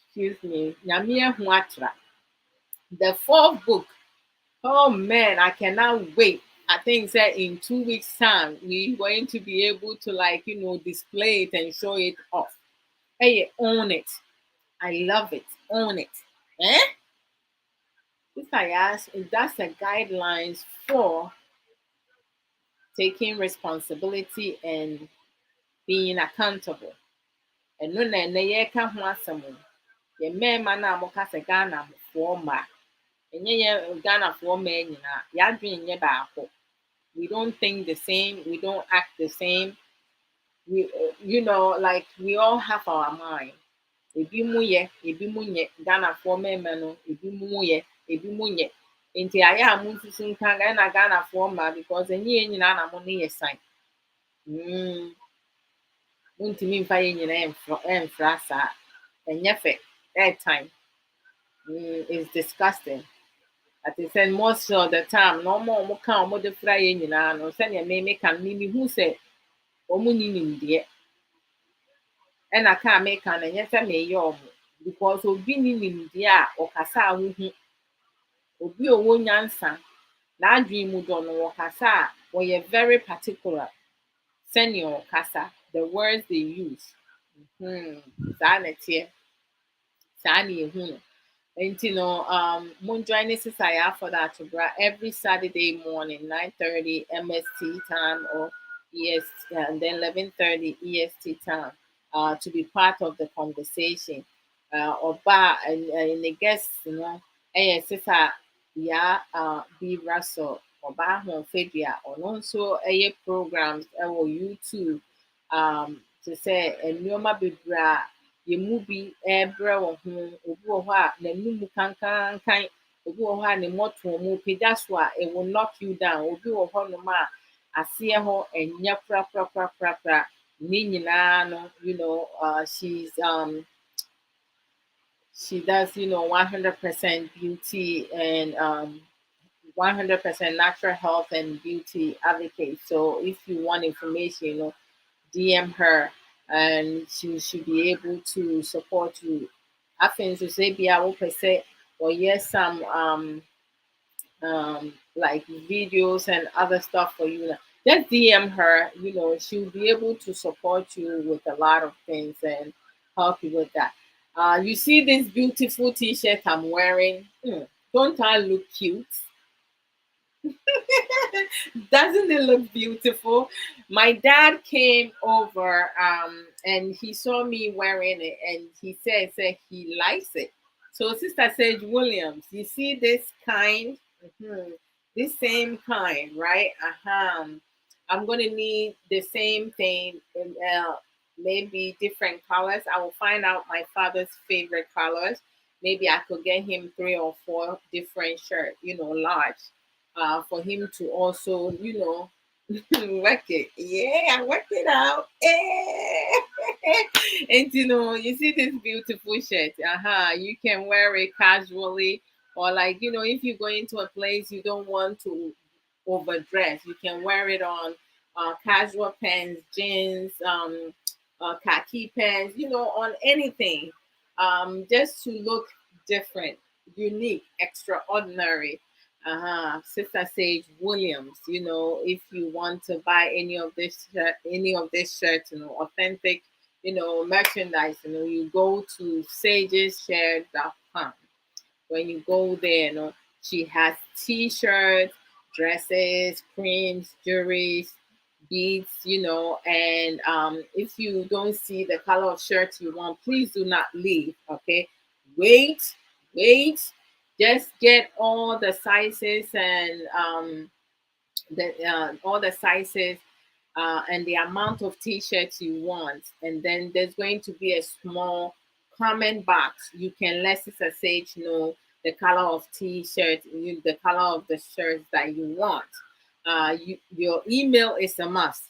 Excuse me. Nyame ahu atra. The fourth book, oh man, I cannot wait. I think that in 2 weeks' time, we're going to be able to display it and show it off. Hey, own it. I love it. Own it. Eh? This I ask, that's the guidelines for taking responsibility and being accountable. And no na ye ka ho asɛm. Ye mema na mo ka sɛ Ghana for ma. Enye ye Ghana for ma nyina. Ya dwen nye baako. We don't think the same. We don't act the same. We, like we all have our mind. Ebi mu ye, ebi mu nye. Ghana for mema no, ebi mu ye, ebi mu nye. Nti ayɛ a mo nsusu nka na Ghana for ma because enye nyina na mo ne ye sign. Muntimi mfa ye nyina emfra saa. Enye fe. That time. It's disgusting. At the same most of the time, no more mo ka mo de fra ye nyina no. Sɛ ne me ka ni hu sɛ omu ni nimdeɛ. Ɛna ka meka na nyɛ sɛ meyɛ ɔmo because obi ni nimdeɛ a ɔkasa a wohu. Obi owo nyansa na adwen mu dɔ no wɔkasa a wɔyɛ very particular. Sɛnea ɔkasa, the words they use. Saa na ɛteɛ. Saa na ehu no. Nti no, join this for that every Saturday morning, 9:30 MST time or EST, and then 11:30 EST time, to be part of the conversation. Oba and the guests, sister, yeah, be Russell, Oba Hon Fedria, or also a programs or YouTube, to say, and Yoma Bibra. Ye movie ɛbrɛ wɔ ho obi wɔ hɔ a n'anum kankankan obi wɔ hɔ a ne mmɔtoɔ mu pagya so a it will knock you down obi wɔ hɔnom a aseɛ hɔ ɛnyɛ prapra ne nyinaa no she does 100% beauty and 100% natural health and beauty advocate. So if you want information, DM her and she should be able to support you. I think to say be able to say or yes some like videos and other stuff for you. Just DM her, she'll be able to support you with a lot of things and help you with that. You see this beautiful t-shirt I'm wearing? Don't I look cute? Doesn't it look beautiful? My dad came over and he saw me wearing it and he said he likes it. So Sister Sage Williams, you see this kind? Mhm. This same kind, right? I'm gonna need the same thing in maybe different colors. I will find out my father's favorite colors. Maybe I could get him 3 or 4 different shirts, large, for him to also, work it. Yeah, work it out. And you see this beautiful shirt. You can wear it casually, or like, if you go into a place you don't want to overdress, you can wear it on casual pants, jeans, khaki pants, on anything, just to look different, unique, extraordinary. Sister Sage Williams, if you want to buy any of this shirt, authentic, merchandise, you go to sageshare.com. When you go there, she has t-shirts, dresses, creams, jewelries, beads, and if you don't see the color of shirt you want, please do not leave. Okay, wait, wait, just get all the sizes and all the sizes and the amount of t-shirts you want, and then there's going to be a small comment box. You can let Sister Sage know the color of t-shirt, the color of the shirts that you want. Your email is a must.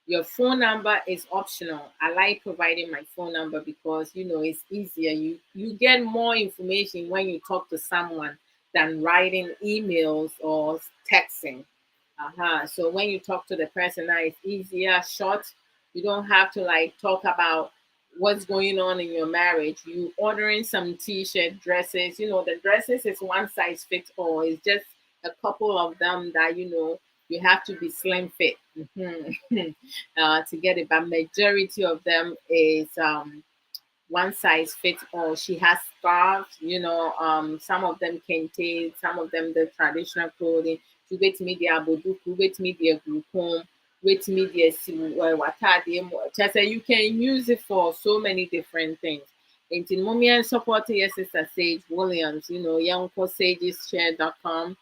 Your phone number is optional. I like providing my phone number because it's easier. You get more information when you talk to someone than writing emails or texting. So when you talk to the person, now it's easier, short. You don't have to like talk about what's going on in your marriage. You ordering some t-shirt, dresses. The dresses is one size fits all. It's just a couple of them that you have to be slim fit to get it. But majority of them is one size fits all. She has scarves, some of them kente, some of them the traditional clothing. To wait me the aboduku, wait me the group, wait me the watadi. Just say you can use it for so many different things. In mommy and support your sister Sage Williams, youngsagesshare.com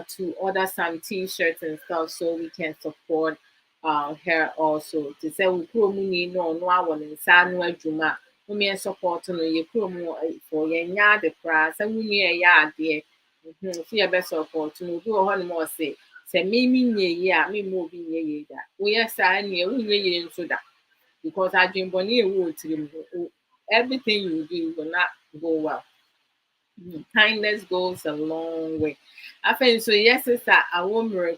to order some t-shirts and stuff so we can support her also. To say we promo no no awon nsa no adwuma. Mommy and support no ye promo for ye nya de kra. Say we nye ya ade. So ye best support no bi ho no mo say. Say me nye ye a me mo bi nye ye da. We yes sa nye we nye ye nso da. Because adwinbone e wo tirim. Everything you do will not go well. Kindness goes a long way. I think so. Yes, it's a woman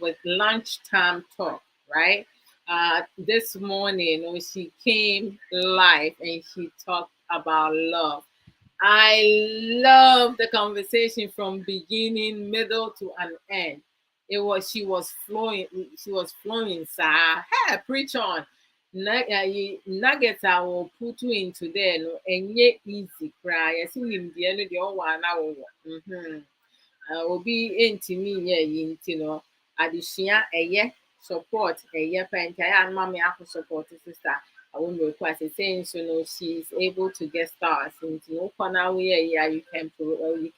with lunchtime talk, right? This morning, when she came live and she talked about love. I love the conversation from beginning, middle to an end. She was flowing. She was flowing. Sir, hey, preach on. Nuggets I will put you into there, no, and yet easy cry. I see him the end of the one hour. Obi ntumi nyɛ yi nti no adesua ɛyɛ support ɛyɛ pɛ nti ayɛ anoma me akɔ support sister awommerɛku a sesei nso no she is able to get stars nti wokɔ na woyɛ yi a you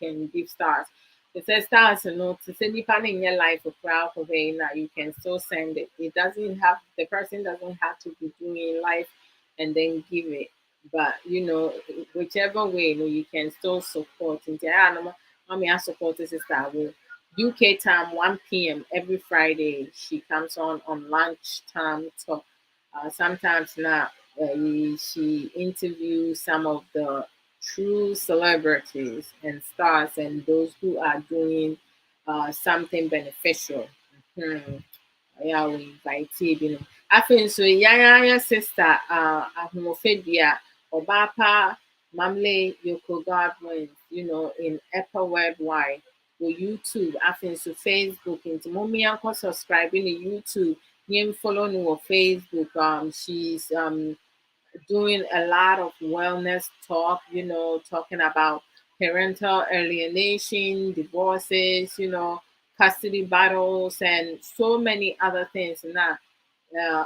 can give stars. It says stars no to say nipa ne nyɛ life koraa kɔ hɔ na you can still send it. The person doesn't have to be doing life and then give it. But whichever way, you can still support. Nti ayɛ anoma mommy, I support this sister with UK time 1 p.m. every Friday. She comes on lunchtime talk. Sometimes now she interviews some of the true celebrities and stars and those who are doing something beneficial. Mhm. Yeah, we invite you. I think so. Yeah, sister. Ahumofebia, Obapa, Mamle, Yoko Godwin. In Upper Worldwide, or YouTube. I think so. Facebook. Into mommy uncle subscribing to YouTube. Him following on Facebook. She's doing a lot of wellness talk, talking about parental alienation, divorces, custody battles, and so many other things that uh,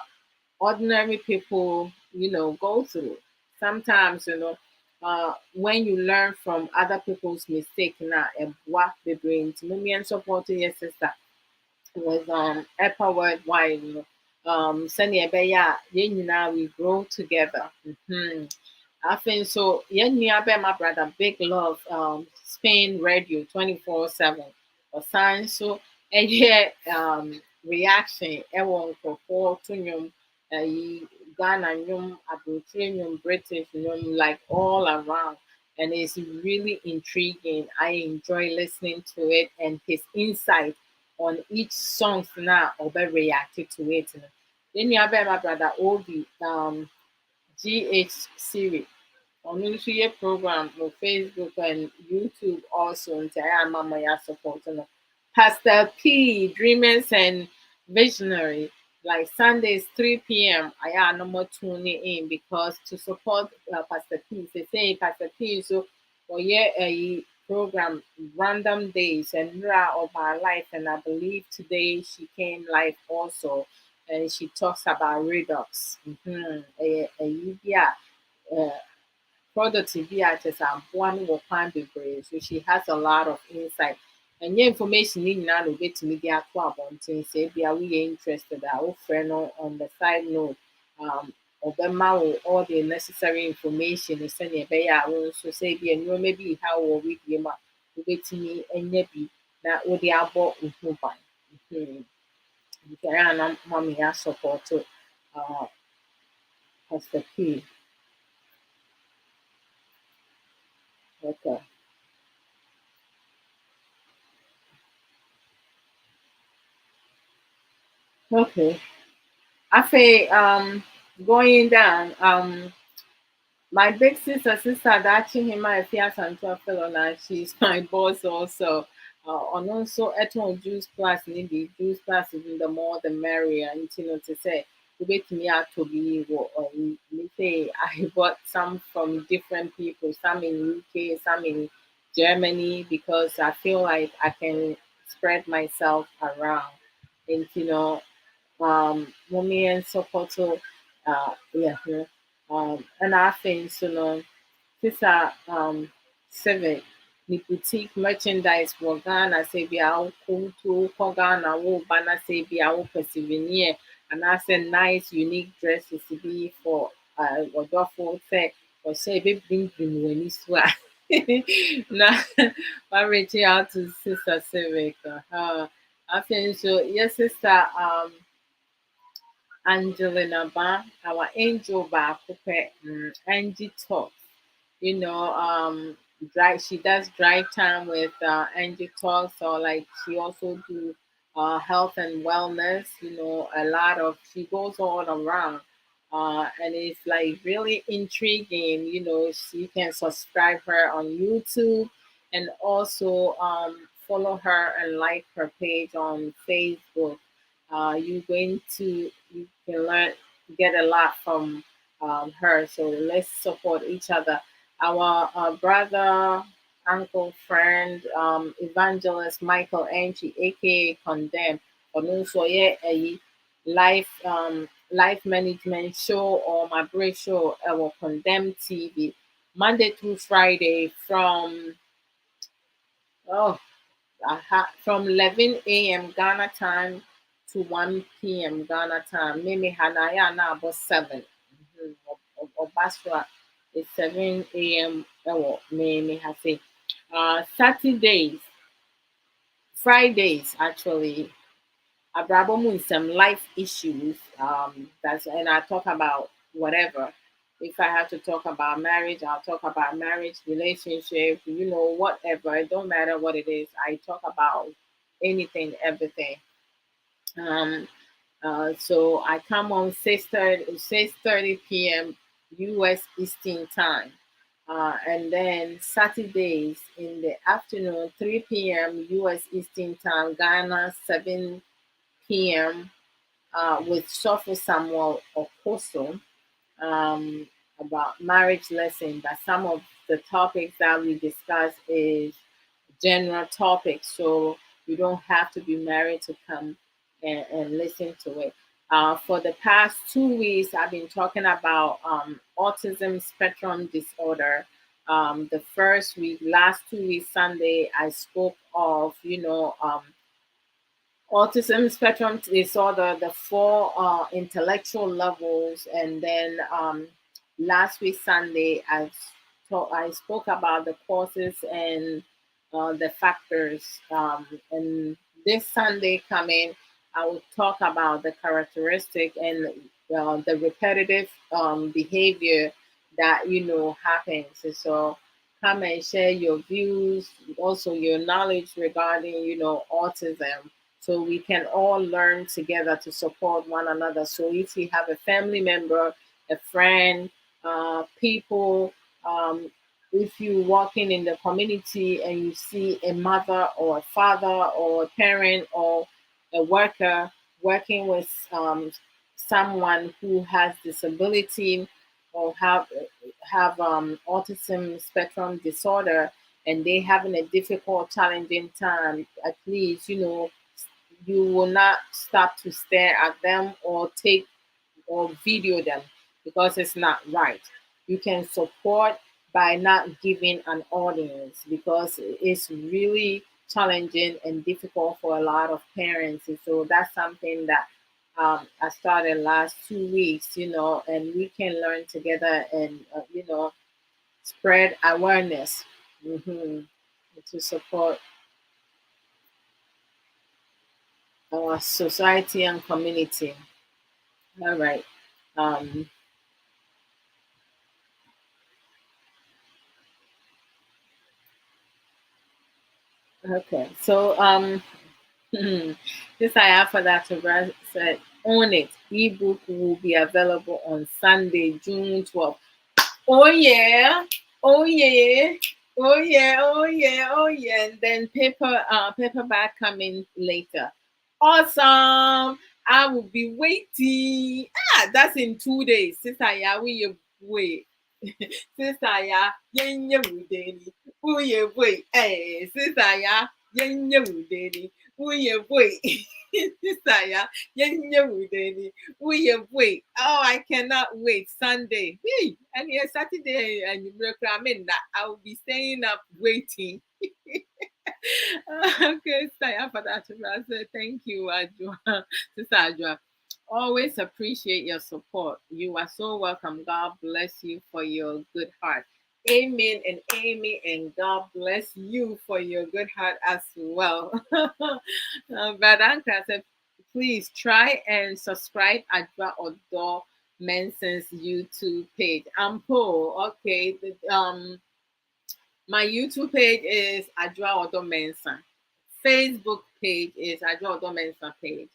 ordinary people, go through. Sometimes, when you learn from other people's mistake, now, what the brain, me and supporting your sister was empowered why sɛnea ɛbɛyɛ a yɛn nyinaa we grow together. I think so. Yɛn nua bɛrima brother Big Love Spain radio 24/7. Ɔsan so ɛyɛ reaction ɛwɔ nkurɔfoɔ to nnwom ɛyi Ghana nnwom, Aburokyire nnwom, British nnwom, like all around. And it's really intriguing. I enjoy listening to it and his insight on each song now or be reacted to it. Then you have my brother Obi GH series. On your program on Facebook and YouTube also entire mama ya support. Pastor P Dreamers and Visionary. Like Sundays 3 p.m. I am no more tuning in because to support Pastor P. They say Pastor P so for yeah a program random days and mirror of our life, and I believe today she came live also and she talks about redox. Yeah, product bi a kyerɛ sɛ aboa no wɔ kwan bebree, so she has a lot of insight. And your information ne nyinaa na obetumi de ato abɔnten sɛ ebia woyɛ interested a wofrɛ no on the side note. Ɔbɛma wo all the necessary information sɛnea ɛbɛyɛ a wo nso sɛ ebia nneɛma bi ha wɔ wedeɛ mu a wobɛtumi anya bi na wode abɔ wo ho ban. Nti ɛyɛ a na mama yɛ asɔpɔɔto Pastor P. Okay. Okay. After going down, my big sister that him my fiance and fellow now, she's my boss also. And also at home juice plus maybe juice plus even the more the merrier, and to say wait me out to be me say I bought some from different people, some in UK, some in Germany, because I feel like I can spread myself around. And mommy and support yeah, and I think these are civic the boutique merchandise for Ghana say be our to Ghana wo banner say be our souvenir, and I say nice unique dresses to be for or say or say be bring when you swear. Now I'm reaching out to Sister Civic. I think so. Yes, sister. Angelina Ba, our angel ba, Angie Talk. Drive. She does drive time with Angie Talks, or like she also do health and wellness. A lot of she goes all around, and it's like really intriguing. You can subscribe her on YouTube, and also follow her and like her page on Facebook. You're going to you can learn get a lot from her. So let's support each other. Our brother, uncle, friend, evangelist Michael Anchi, aka Condemn, or also yeah, a life management show or my break show or Condemn TV, Monday through Friday oh from 11 a.m. Ghana time to 1 p.m. Ghana time. Mimi Hanaya na about 7. Or Basra is 7 a.m. Mimi Hafi. Saturdays, Fridays actually. Abrabo Mu Nsem life issues. That's and I talk about whatever. If I have to talk about marriage, I'll talk about marriage, relationship, whatever. It don't matter what it is. I talk about anything, everything. Um, so I come on 6:30 p.m. U.S. Eastern Time. And then Saturdays in the afternoon, 3 p.m. U.S. Eastern Time, Ghana, 7 p.m. With Sophie Samuel Okoso. about marriage lesson, but some of the topics that we discuss is general topics, so you don't have to be married to come and listen to it. For the past 2 weeks, I've been talking about autism spectrum disorder. The first week, last 2 weeks, Sunday, I spoke of, autism spectrum disorder, the four intellectual levels, and then last week Sunday I spoke about the causes and the factors. And this Sunday coming, I will talk about the characteristic and the repetitive behavior that happens. And so come and share your views, also your knowledge regarding autism, so we can all learn together to support one another. So if you have a family member, a friend, people, if you're walking in the community and you see a mother or a father or a parent or a worker working with someone who has disability or have autism spectrum disorder, and they having a difficult, challenging time, at least you will not stop to stare at them or take or video them, because it's not right. You can support by not giving an audience, because it's really challenging and difficult for a lot of parents. And so that's something that I started last 2 weeks, and we can learn together and, spread awareness, hmm to support our society and community. All right. Um, okay. So this I have for that to said, own it. Ebook will be available on Sunday, June 12th. Oh yeah. Oh yeah. Oh yeah. Oh yeah. Oh yeah. And then paperback coming later. Awesome. I will be waiting. That's in 2 days. Sister, yeah, we wait. Sister, yeah, yenye mudeni. Uye boy. Sister, yeah, yenye mudeni. Uye boy. Sister, yeah, yenye mudeni. Uye boy. Oh, I cannot wait. Sunday. Hey, and yeah, Saturday and I will be staying up waiting. Okay, Saya for that. I said, thank you, Adwa. Sister Adwa. Always appreciate your support. You are so welcome. God bless you for your good heart. Amen and amen. And God bless you for your good heart as well. Badanka said, please try and subscribe Adwa Odo Menson's YouTube page. Ampo, okay. My YouTube page is Adwa Odo Mensa. Facebook page is Adwa Odo Mensa page.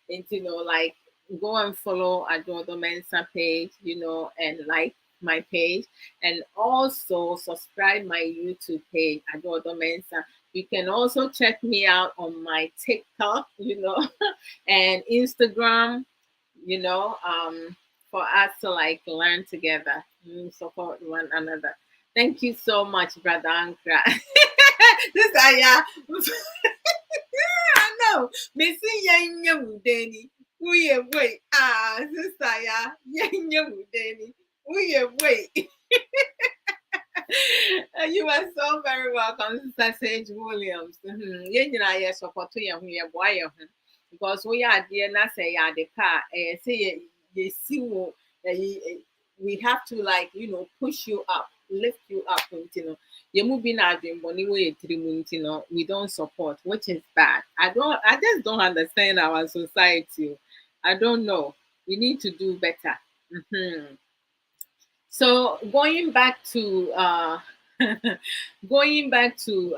And like, go and follow Adwa Odo Mensa page, and like my page, and also subscribe my YouTube page, Adwa Odo Mensa. You can also check me out on my TikTok, and Instagram, for us to like learn together, support one another. Thank you so much, Brother Ankra. This I know. Missy Yanya Mudeni. We wait. Sister ya Yanya Mudeni. We wait. You are so very welcome, Sister Sage Williams. You know, I support you here, boy. Because we are dear, not say, yeah, the car, say, you see, we have to, like, push you up, lift you up, you're moving out in money way 3 months, we don't support, which is bad. I just don't understand our society. I don't know. We need to do better. Mhm. So going back to going back to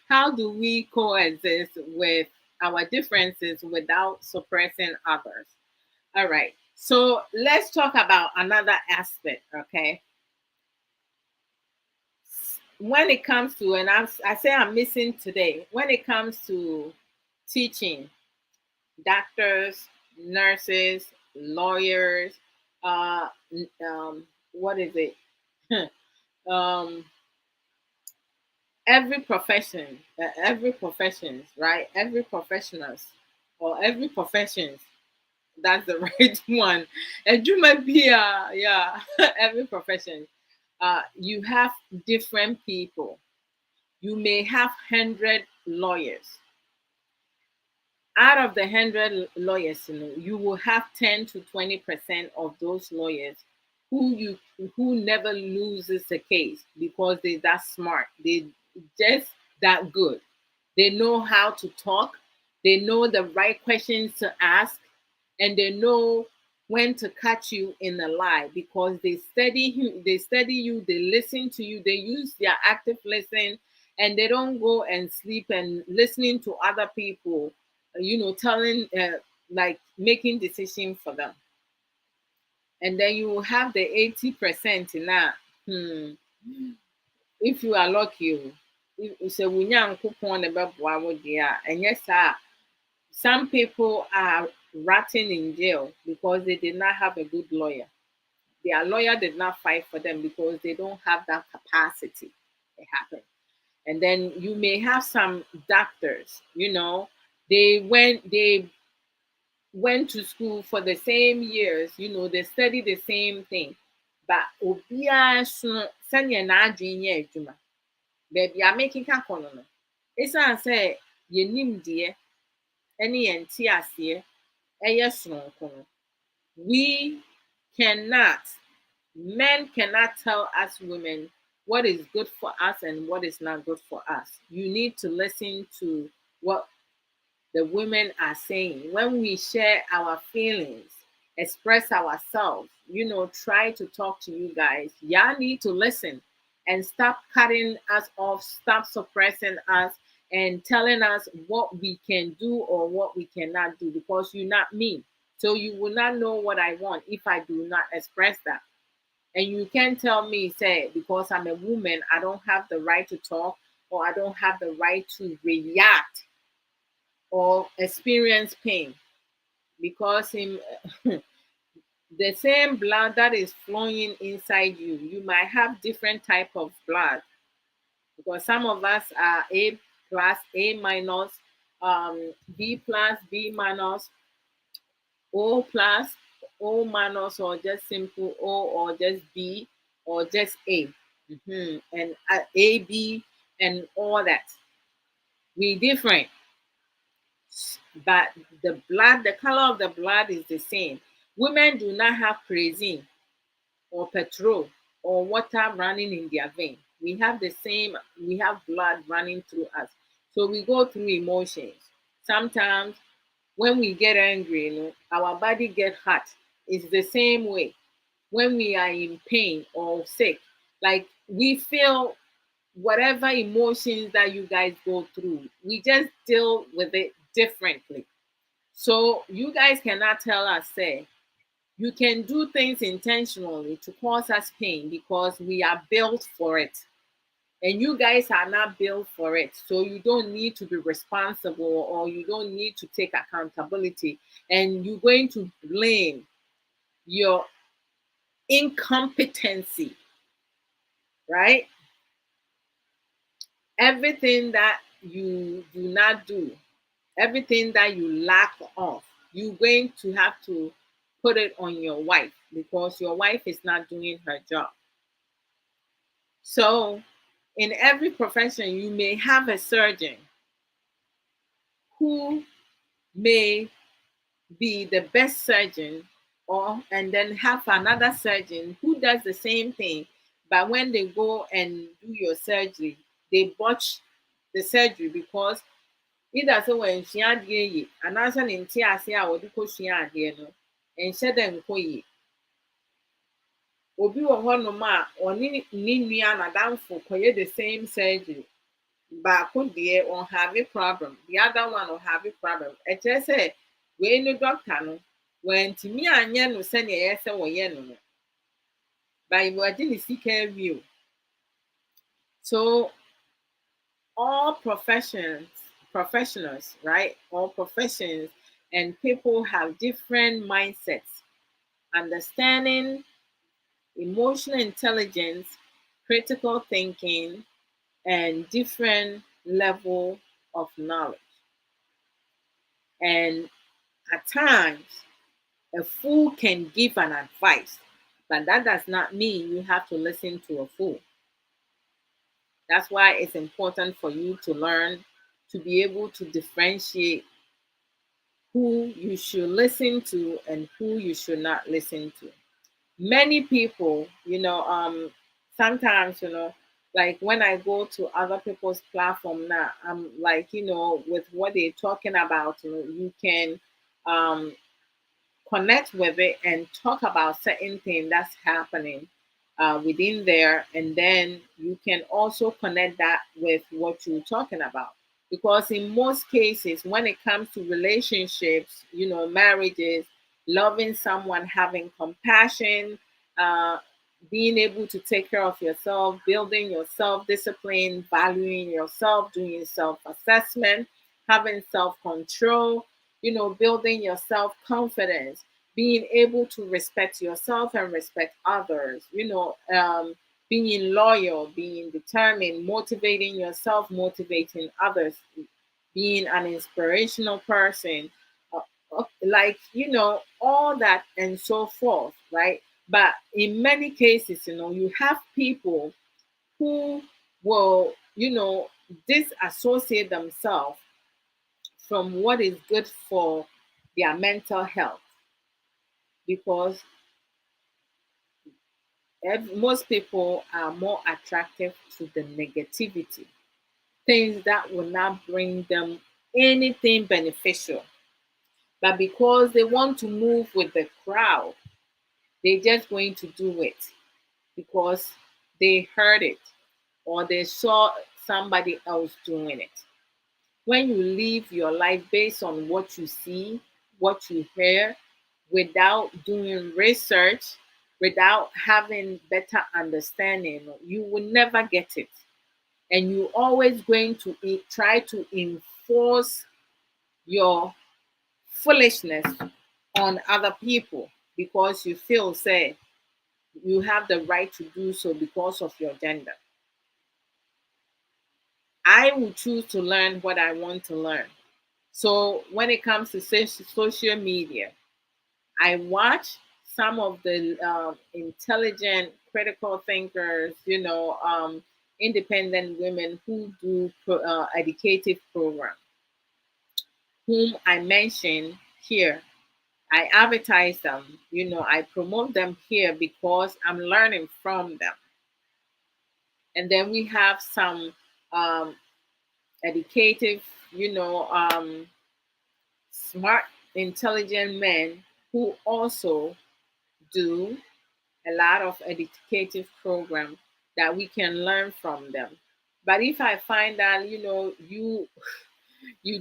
how do we coexist with our differences without suppressing others? All right. So let's talk about another aspect, okay? When it comes to, and I say I'm missing today, when it comes to teaching, doctors, nurses, lawyers, uh, what is it? um, every profession, every professions, right? Every professionals or every professions. That's the right one. And you might be, yeah, every profession. You have different people. You may have 100 lawyers. Out of the 100 lawyers, you will have 10 to 20% of those lawyers who never loses a case because they're that smart. They just that good. They know how to talk. They know the right questions to ask, and they know when to catch you in a lie because they study you. They study you. They listen to you. They use their active listen, and they don't go and sleep and listening to other people. Telling like making decision for them, and then you will have the 80% in that. Hmm. If you are lucky, if say we nyankopon na beboa wo dia, and yes sir, some people are rotting in jail because they did not have a good lawyer. Their lawyer did not fight for them because they don't have that capacity. It happened. And then you may have some doctors, they went to school for the same years, they study the same thing. But obia so sanya na adwen ye adwuma. Baby a making ka kono no. Esan say yenim de ene yente ase eye sononko no. We cannot, men cannot tell us women what is good for us and what is not good for us. You need to listen to what the women are saying. When we share our feelings, express ourselves, try to talk to you guys, y'all need to listen and stop cutting us off, stop suppressing us and telling us what we can do or what we cannot do because you're not me. So you will not know what I want if I do not express that. And you can't tell me, say, because I'm a woman, I don't have the right to talk or I don't have the right to react or experience pain because the same blood that is flowing inside you, you might have different type of blood because some of us are A plus, A minus, B plus, B minus, O plus, O minus, or just simple O, or just B, or just A. And A, B, and all that. We different, but the color of the blood is the same. Women do not have creatine or petrol or water running in their vein. We have the same, we have blood running through us. So we go through emotions. Sometimes when we get angry, our body get hot. It's the same way. When we are in pain or sick, like we feel whatever emotions that you guys go through, we just deal with it differently. So you guys cannot tell us, say, you can do things intentionally to cause us pain because we are built for it. And you guys are not built for it. So you don't need to be responsible or you don't need to take accountability. And you're going to blame your incompetency, right? Everything that you do not do, everything that you lack of, you're going to have to put it on your wife because your wife is not doing her job. So, in every profession, you may have a surgeon who may be the best surgeon, or and then have another surgeon who does the same thing, but when they go and do your surgery, they botch the surgery because either so when she had ye, and answer in TSA or the she had here no, and said them koye. Obi wɔ hɔnom a ɔne ne nua n'adamfo kɔyɛ the same surgery. Baako deɛ on have a problem, the other one will have a problem. Ɛkyerɛ sɛ wei no doctor no wantumi anyɛ no sɛnea ɛyɛ sɛ wɔyɛ no no. But wɔagye ne sika awie o. So all professionals, right? All professions and people have different mindsets understanding, emotional intelligence, critical thinking, and different level of knowledge. And at times, a fool can give an advice, but that does not mean you have to listen to a fool. That's why it's important for you to learn to be able to differentiate who you should listen to and who you should not listen to. Many people, sometimes, like when I go to other people's platform now, I'm like, with what they're talking about, you can um, connect with it and talk about certain thing that's happening within there, and then you can also connect that with what you're talking about, because in most cases when it comes to relationships, marriages, loving someone, having compassion, uh, being able to take care of yourself, building your self discipline, valuing yourself, doing self assessment, having self control, building your self confidence, being able to respect yourself and respect others, being loyal, being determined, motivating yourself, motivating others, being an inspirational person, like, all that and so forth, right? But in many cases, you have people who will, disassociate themselves from what is good for their mental health, because most people are more attractive to the negativity, things that will not bring them anything beneficial. But because they want to move with the crowd, they're just going to do it because they heard it or they saw somebody else doing it. When you live your life based on what you see, what you hear, without doing research, without having better understanding, you will never get it. And you're always going to try to enforce your foolishness on other people because you feel, say, you have the right to do so because of your gender. I will choose to learn what I want to learn. So when it comes to social media, I watch some of the intelligent, critical thinkers, independent women who do educative programs, whom I mention here. I advertise them, I promote them here because I'm learning from them. And then we have some um, educative, smart, intelligent men who also do a lot of educative programs that we can learn from them. But if I find that you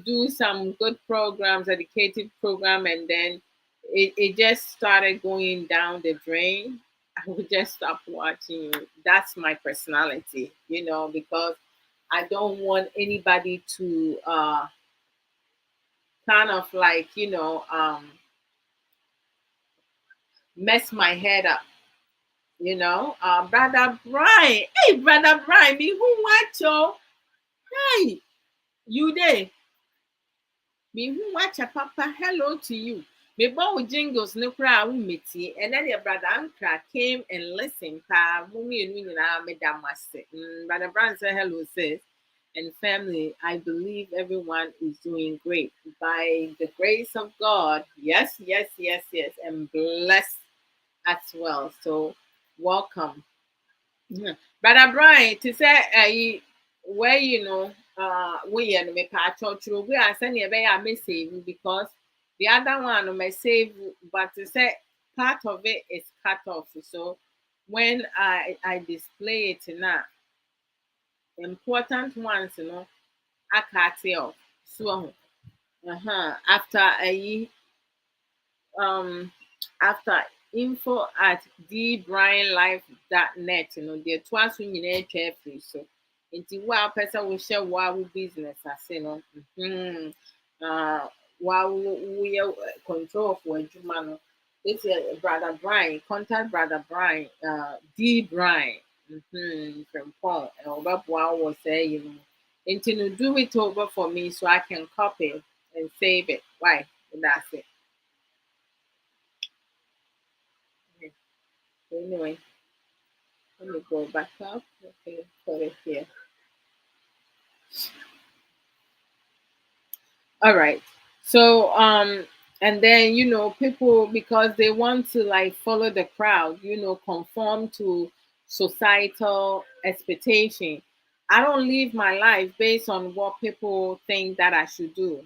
do some good programs, educative program, and then it just started going down the drain, I would just stop watching you. That's my personality, because I don't want anybody to kind of like, mess my head up. Brother Brian. Hey, Brother Brian, me who watch you? Hey, you there? Me who watch a papa? Hello to you. Me bow jingles no cry meti, and then your brother Ankra came and listened. Pa, mummy and winning our madam master. Brother Brian said hello, sis. And family, I believe everyone is doing great by the grace of God. Yes, yes, yes, yes, and blessed as well. So, welcome. Mhm. Brother Brian, to say where we and me patch we are sending a message because the other one may save, but to say part of it is cut off. So when I display it now, important ones, I cut it off. So after um after info at dbrianlife.net, deɛ ɛtoa so nyinaa atwa afiri so. Nti wo a wopɛ sɛ wohyɛ wo business ase no, wo a woyɛ control of w'adwuma no, It's Brother Brian. Contact Brother Brian. D Brian. From Paul. And Obabuwa was saying, until you do it over for me so I can copy and save it. Why? And that's it. Okay. So anyway, let me go back up. Okay, put it here. All right. So and then people, because they want to like follow the crowd, conform to societal expectation. I don't live my life based on what people think that I should do.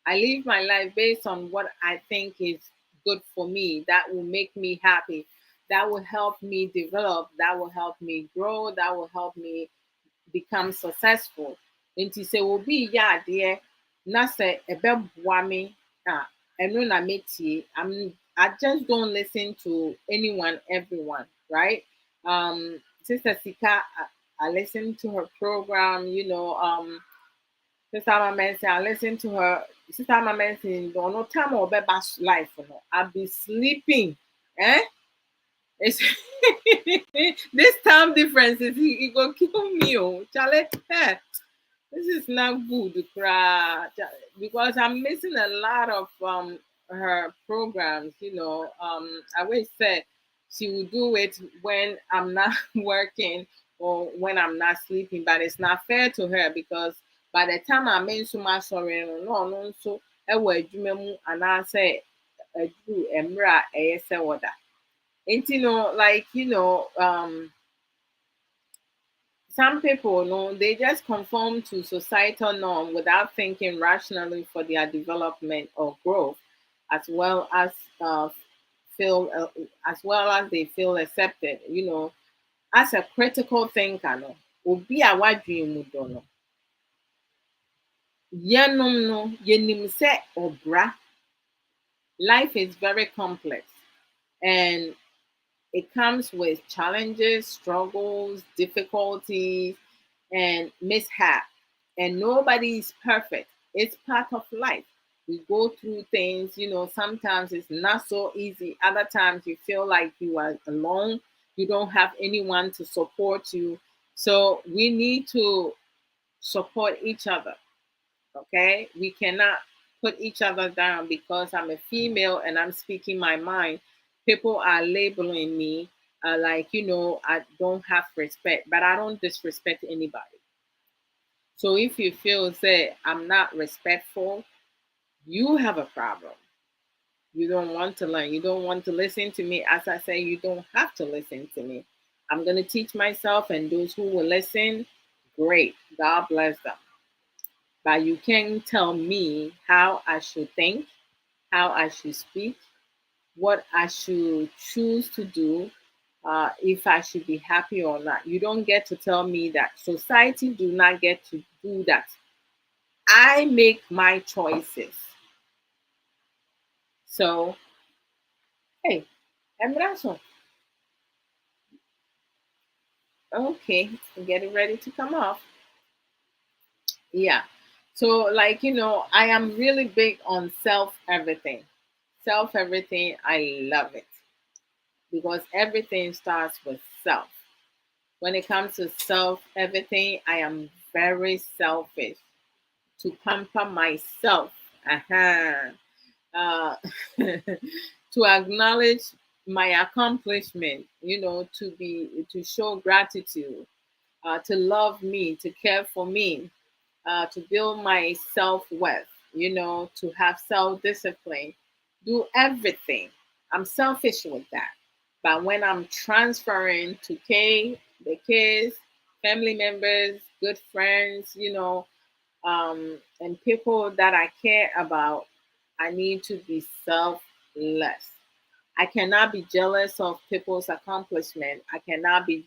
I live my life based on what I think is good for me, that will make me happy, that will help me develop, that will help me grow, that will help me become successful. Nti sɛ obi yɛ adeɛ na sɛ ɛbɛboa me a ɛno na metie. I just don't listen to anyone, everyone, right? Sister Sika, I listen to her program, Sister Mamensi, I listen to her. Sister Mamensi, no time or life, I'll be sleeping. Eh? It's this time difference is it go kill me, oh, Charlie. This is not good, because I'm missing a lot of her programs. I always said she would do it when I'm not working or when I'm not sleeping, but it's not fair to her because by the time I'm in so much sorry, no, so I will do and I say, do emra, say what that. And some people, they just conform to societal norm without thinking rationally for their development or growth, as well as feel, as well as they feel accepted. As a critical thinker, no, obi a wadwin mu dɔ no, yɛnom no, yɛnim sɛ ɔbra. Life is very complex, and it comes with challenges, struggles, difficulties, and mishap. And nobody is perfect. It's part of life. We go through things, sometimes it's not so easy. Other times you feel like you are alone. You don't have anyone to support you. So we need to support each other. Okay. We cannot put each other down because I'm a female and I'm speaking my mind. People are labeling me like, I don't have respect, but I don't disrespect anybody. So if you feel say I'm not respectful, you have a problem. You don't want to learn. You don't want to listen to me. As I say, you don't have to listen to me. I'm going to teach myself, and those who will listen, great. God bless them. But you can tell me how I should think, how I should speak, what I should choose to do, if I should be happy or not. You don't get to tell me that. Society do not get to do that. I make my choices. So, hey, Embraso. Okay, getting ready to come off. Yeah. So, like, I am really big on self everything. Self everything, I love it because everything starts with self. When it comes to self everything, I am very selfish to pamper myself. Uh-huh. uh, to acknowledge my accomplishment, to show gratitude, to love me, to care for me, to build my self worth, to have self discipline, do everything. I'm selfish with that. But when I'm transferring to the kids, family members, good friends, and people that I care about, I need to be selfless. I cannot be jealous of people's accomplishment. I cannot be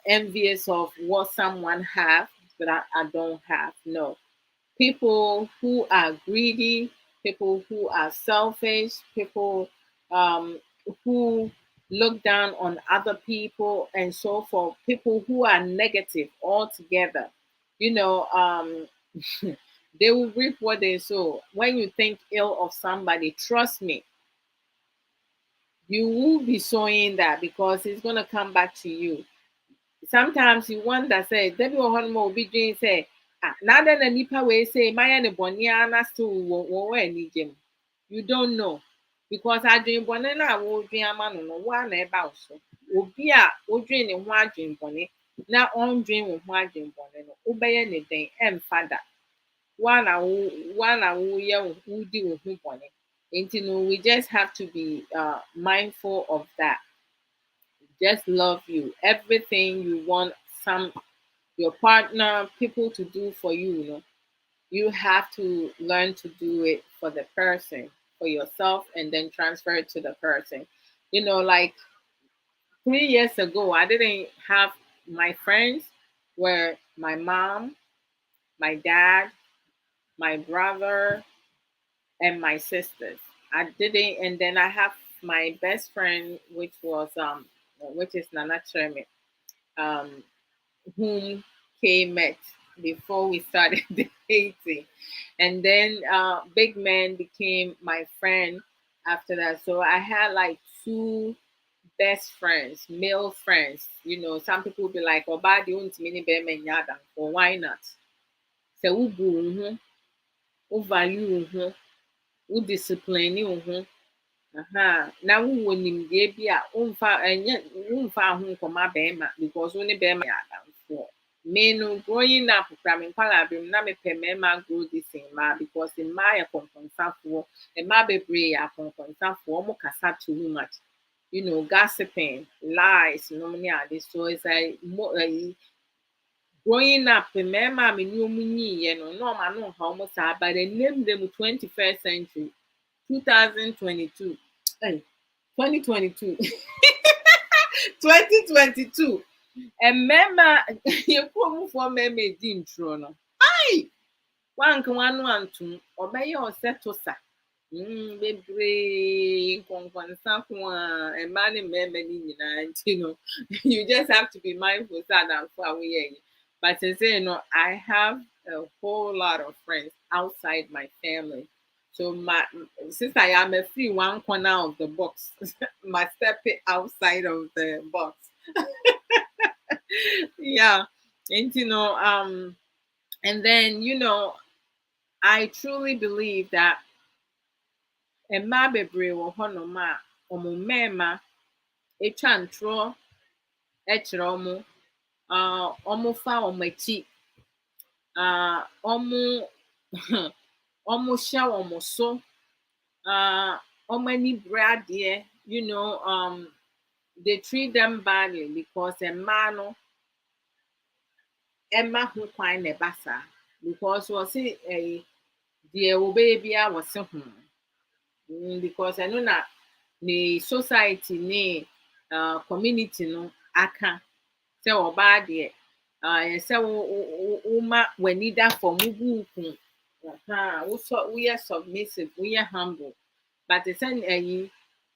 envious of what someone has that I don't have. No. People who are greedy, people who are selfish, people um, who look down on other people and so forth, people who are negative altogether, you know, um, they will reap what they sow. When you think ill of somebody, trust me, you will be sowing that because it's gonna come back to you. Sometimes you wonder, say, Debbie or Honmo will be doing say, ah, now then a nipa way say, my and Boniana still won't any gym. You don't know. Because I dream bonena will dream a man no one about so. Will be a would dream in one dream bonnet. Now on dream with one dream bonnet. Obey anything and father. One year who deal with me bonnet. And you know, we just have to be mindful of that. Just love you. Everything you want some your partner, people to do for you, you have to learn to do it for the person, for yourself, and then transfer it to the person. Like 3 years ago, I didn't have my friends were my mom, my dad, my brother, and my sisters. I didn't, and then I have my best friend, which is Nana Chermi, um, whom Kay met before we started dating. And then Big Man became my friend after that. So I had like two best friends, male friends. Some people will be like, oh, bad you want mini bear yada. Or why not? So who value who discipline you. Na wowɔ nimdeɛ bi a womfa ho nkɔma bɛrima because wo ne bɛrima yɛ adamfoɔ. Me no growing up kora me nkwalaa bere mu na mepɛ mmarima agorɔ de sen mmaa because mmaa yɛ kɔnkɔnsafoɔ. Mmaa bebree yɛ akɔnkɔnsafoɔ. Wɔn kasa too much. Gossiping, lies, nom ne ade. So it's like growing up, mmarima a me ne wɔn nyiiɛ no, na wɔn ano nha wɔn saa but ɛnnam dam 21st century, 2022. Hey, 2022. 2022. And mema you come for meme din trono. Hi! One two obey or settle sa. Bebre nkwankwansa ko a ema ne meme ni nyina you just have to be mindful that for we. But I have a whole lot of friends outside my family. So since I am a free one corner of the box, my step it outside of the box. Yeah. And and then I truly believe that mmaa bebree wɔ hɔnom a wɔn mmarima atwa ntorɔ kyerɛ wɔn, wɔfa wɔn akyi, wɔhyɛ wɔn so, wɔn ani bere adeɛ, they treat them badly because mmaa no ɛma ho kwan na ɛba saa because wɔsi deɛ wɔbɛyɛ biara wɔsi ho. Because I know na ne society ne community no aka sɛ ɔbaa deɛ yɛsɛ woma w'ani da fam wogu wo ho woyɛ submissive woyɛ humble but sɛ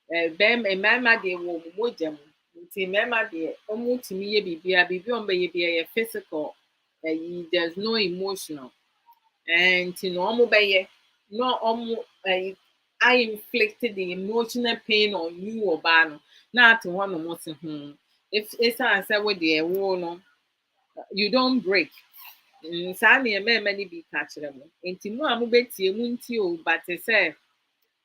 mmarima deɛ wɔ ɔmo mogya mu nti mmarima deɛ ɔmo tumi yɛ biribi a ɔmo bɛyɛ biara yɛ physical there's no emotional nti na ɔmo bɛyɛ na ɔmo I inflicted the emotional pain on you ɔbaa no na ate hɔ nom se if ɛsan sɛ wo deɛ wo no you don't break. Saa nneɛma ɛma no bi ka kyerɛ mo nti mo a mobɛtie mu ntie o but sɛ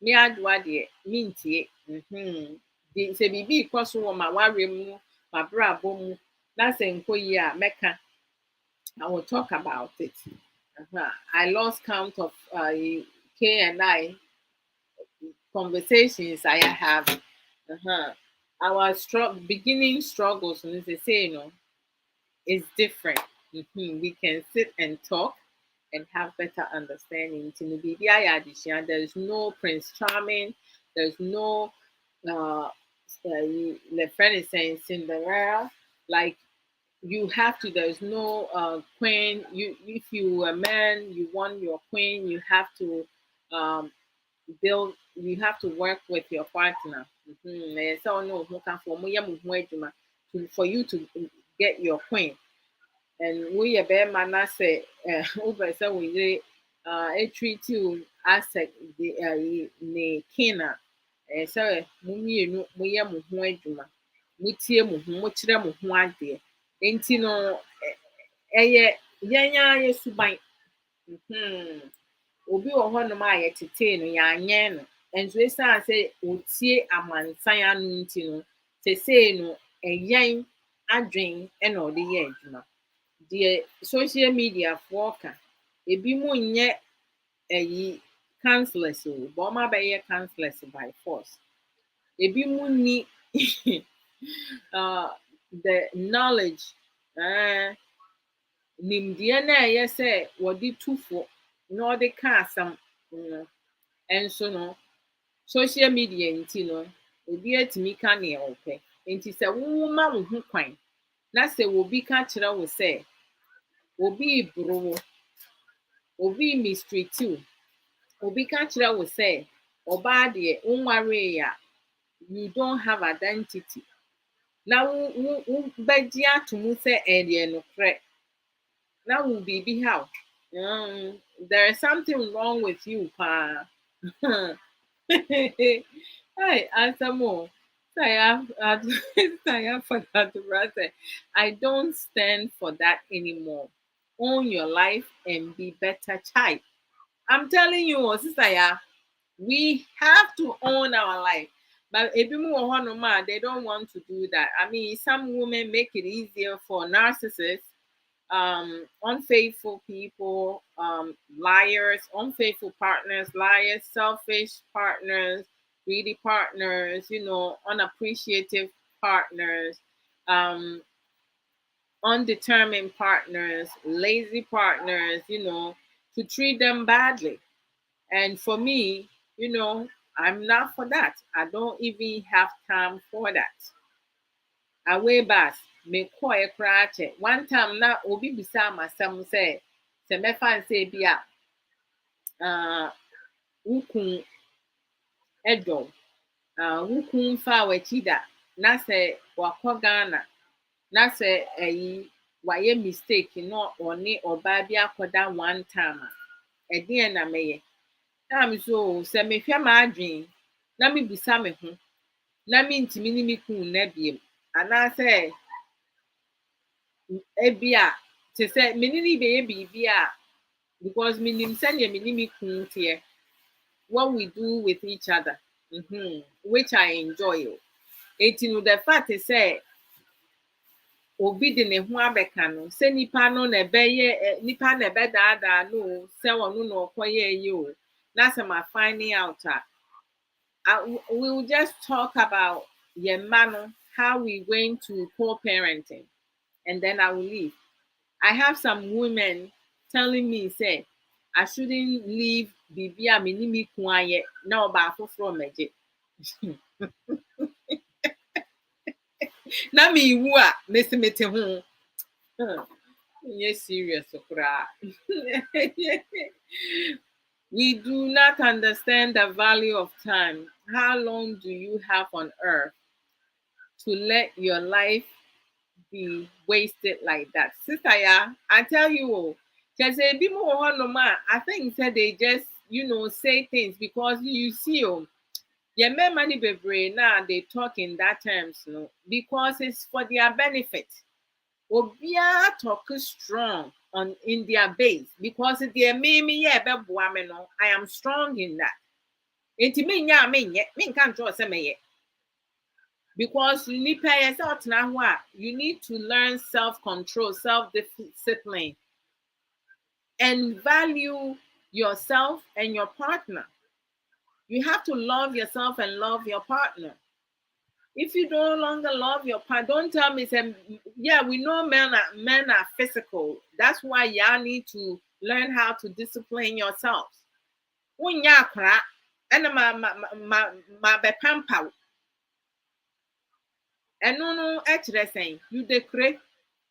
me adoa deɛ mentie. Sɛ biribi kɔ so wɔ ma wareɛ mu m'abrabɔ mu na sɛ nkɔ yie a mɛka. I will talk about it. I lost count of K and I conversations I have. Our beginning struggles, as they say, is different. We can sit and talk and have better understanding. There is no Prince Charming. There's no the friend is saying Cinderella. Like you have to. There's no queen. If you a man, you want your queen. You have to you have to work with your partner. So no for you to get your queen. And we a bear man say over so we treat you as the kina sɛ mo mmienu moyɛ mo ho adwuma, motie mo ho, mokyerɛ mo ho adeɛ. Nti no ɛyɛ yɛn ara yɛ suban. Obi wɔ hɔnom a yɛtetee no yɛanyɛn no. Nso esiane sɛ otie amansan ano nti no, sesei no ɛyɛn adwen na ɔde yɛ adwuma. Deɛ social media foɔ ka, ebi mo nyɛ counsellors o, but wɔn abɛyɛ counsellors by force. Ebi mo ni the knowledge, nimdeɛ na ɛyɛ sɛ wɔde tu fo na ɔde ka asɛm no. Nso no, social media nti no, obi atumi ka nea ɔpɛ. Nti sɛ woma wo ho kwan na sɛ obi ka kyerɛ wo sɛ obi boro wo, obi mistreat wo, obi ka kyerɛ wo sɛ ɔbaa deɛ wonwaree a you don't have identity. Na wobɛgye ato mu sɛ ɛyɛ nokorɛ. Na wo biribi haw. There is something wrong with you, pa. Hey, Asamo. I for that, brother. I don't stand for that anymore. Own your life and be better, child. I'm telling you, sister, we have to own our life. But they don't want to do that. I mean, some women make it easier for narcissists, unfaithful people, liars, unfaithful partners, liars, selfish partners, greedy partners, unappreciative partners, undetermined partners, lazy partners, to treat them badly. And for me, I'm not for that. I don't even have time for that. Away back, me kɔɛ koraa kyɛ. One time na obi bisa m'asɛm sɛ mɛfa nsɛ bi a wukun ɛdɔw, wukun fa w'akyi da na sɛ wakɔ Ghana na sɛ wayɛ mistake na ɔne ɔbaa bi akɔda one time a ɛdeɛn na mɛyɛ. Na me so sɛ mehwɛ m'adwen na mebisa me ho na mentumi ne me kun nna biem anaasɛ ebi a te sɛ me ne ne bɛyɛ biribi a because menim sɛnea me ne me kun teɛ, what we do with each other, which I enjoy. Eti no the fact is say obi de ne ho abɛka no sɛ nipa no na ɛbɛyɛ nipa na ɛbɛdaadaa no sɛ ɔno na ɔkɔyɛ yi o na sɛ ma finding out we will just talk about yɛn no, how we going to co-parenting, and then I will leave. I have some women telling me say I shouldn't leave bibi a me ni me kun ayɛ na ɔba foforɔ mɛgye. Na me wu a mete ho. Yes, serious okra. We do not understand the value of time. How long do you have on earth to let your life be wasted like that? Sister, I tell you, because I think that they just, say things because you see, yeah, money be brain now they talk in that terms, because it's for their benefit. Obia talk strong in their base because they me I am strong in that. Can't because you need pay yourself now. You need to learn self-control, self-discipline, and value yourself and your partner. You have to love yourself and love your partner. If you no longer love your partner, don't tell me, say, yeah, we know men are physical. That's why y'all need to learn how to discipline yourselves. When y'all cry, and my pampa. And no, actually saying, you decree.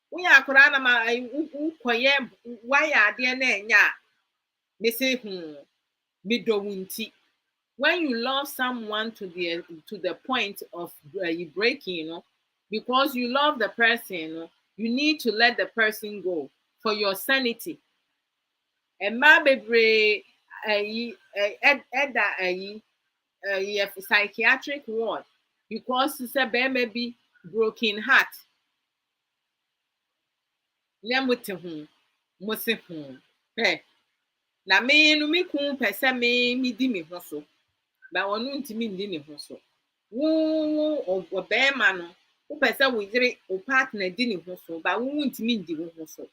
When y'all cry, na ma why are there na me say, me do wunti. When you love someone to the point of you breaking, because you love the person, you need to let the person go for your sanity. And my baby, yeah, psychiatric ward because it's a baby broken heart. Nyamuti ho, musi ho. Hey, na me no me kun pese me di me ho so. Ba wonu ntimi ndi ne ho so. Wo obema no, wo pese wo yire o partner di ne ho so, ba wo ntimi ndi wo ho so.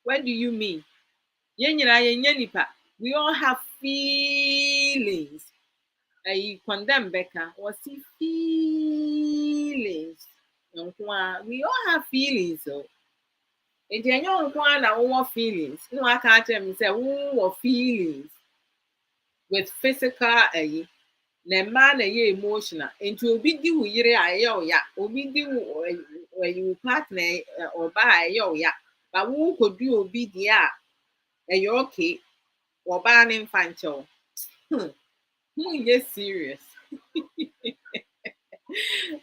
What do you mean? Yen nyina yen nipa. We all have feelings. I condemn Becca was see feelings. We all have feelings so. Nti enye nkwa na wo feelings. No aka ache me say wo feelings with physical na mma na ye emotional. Nti obi di wo yire aye o ya. Obi di wo you partner or ba aye o ya. Ba wo kodu obi di a you okay. Wo ba ne mfa nche. Yes serious.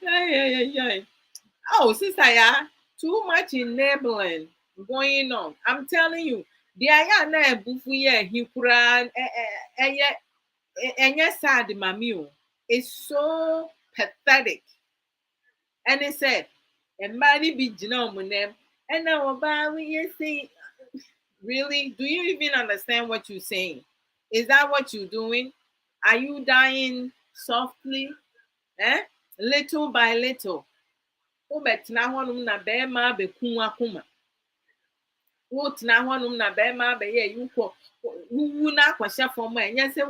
Yeah. Oh, sister, yeah, too much enabling going on. I'm telling you, the aya na bufu ye he kuran sad mami. It's so pathetic. And it said, and money be genomenem, and now about we say, really, do you even understand what you're saying? Is that what you're doing? Are you dying softly? Eh? Little by little. Wobɛtena hɔnom na bɛrima abɛku akoma. Wotena hɔnom na bɛrima abɛyɛ yi wokɔ wuwu na akɔhyɛ fam a ɛnyɛ sɛ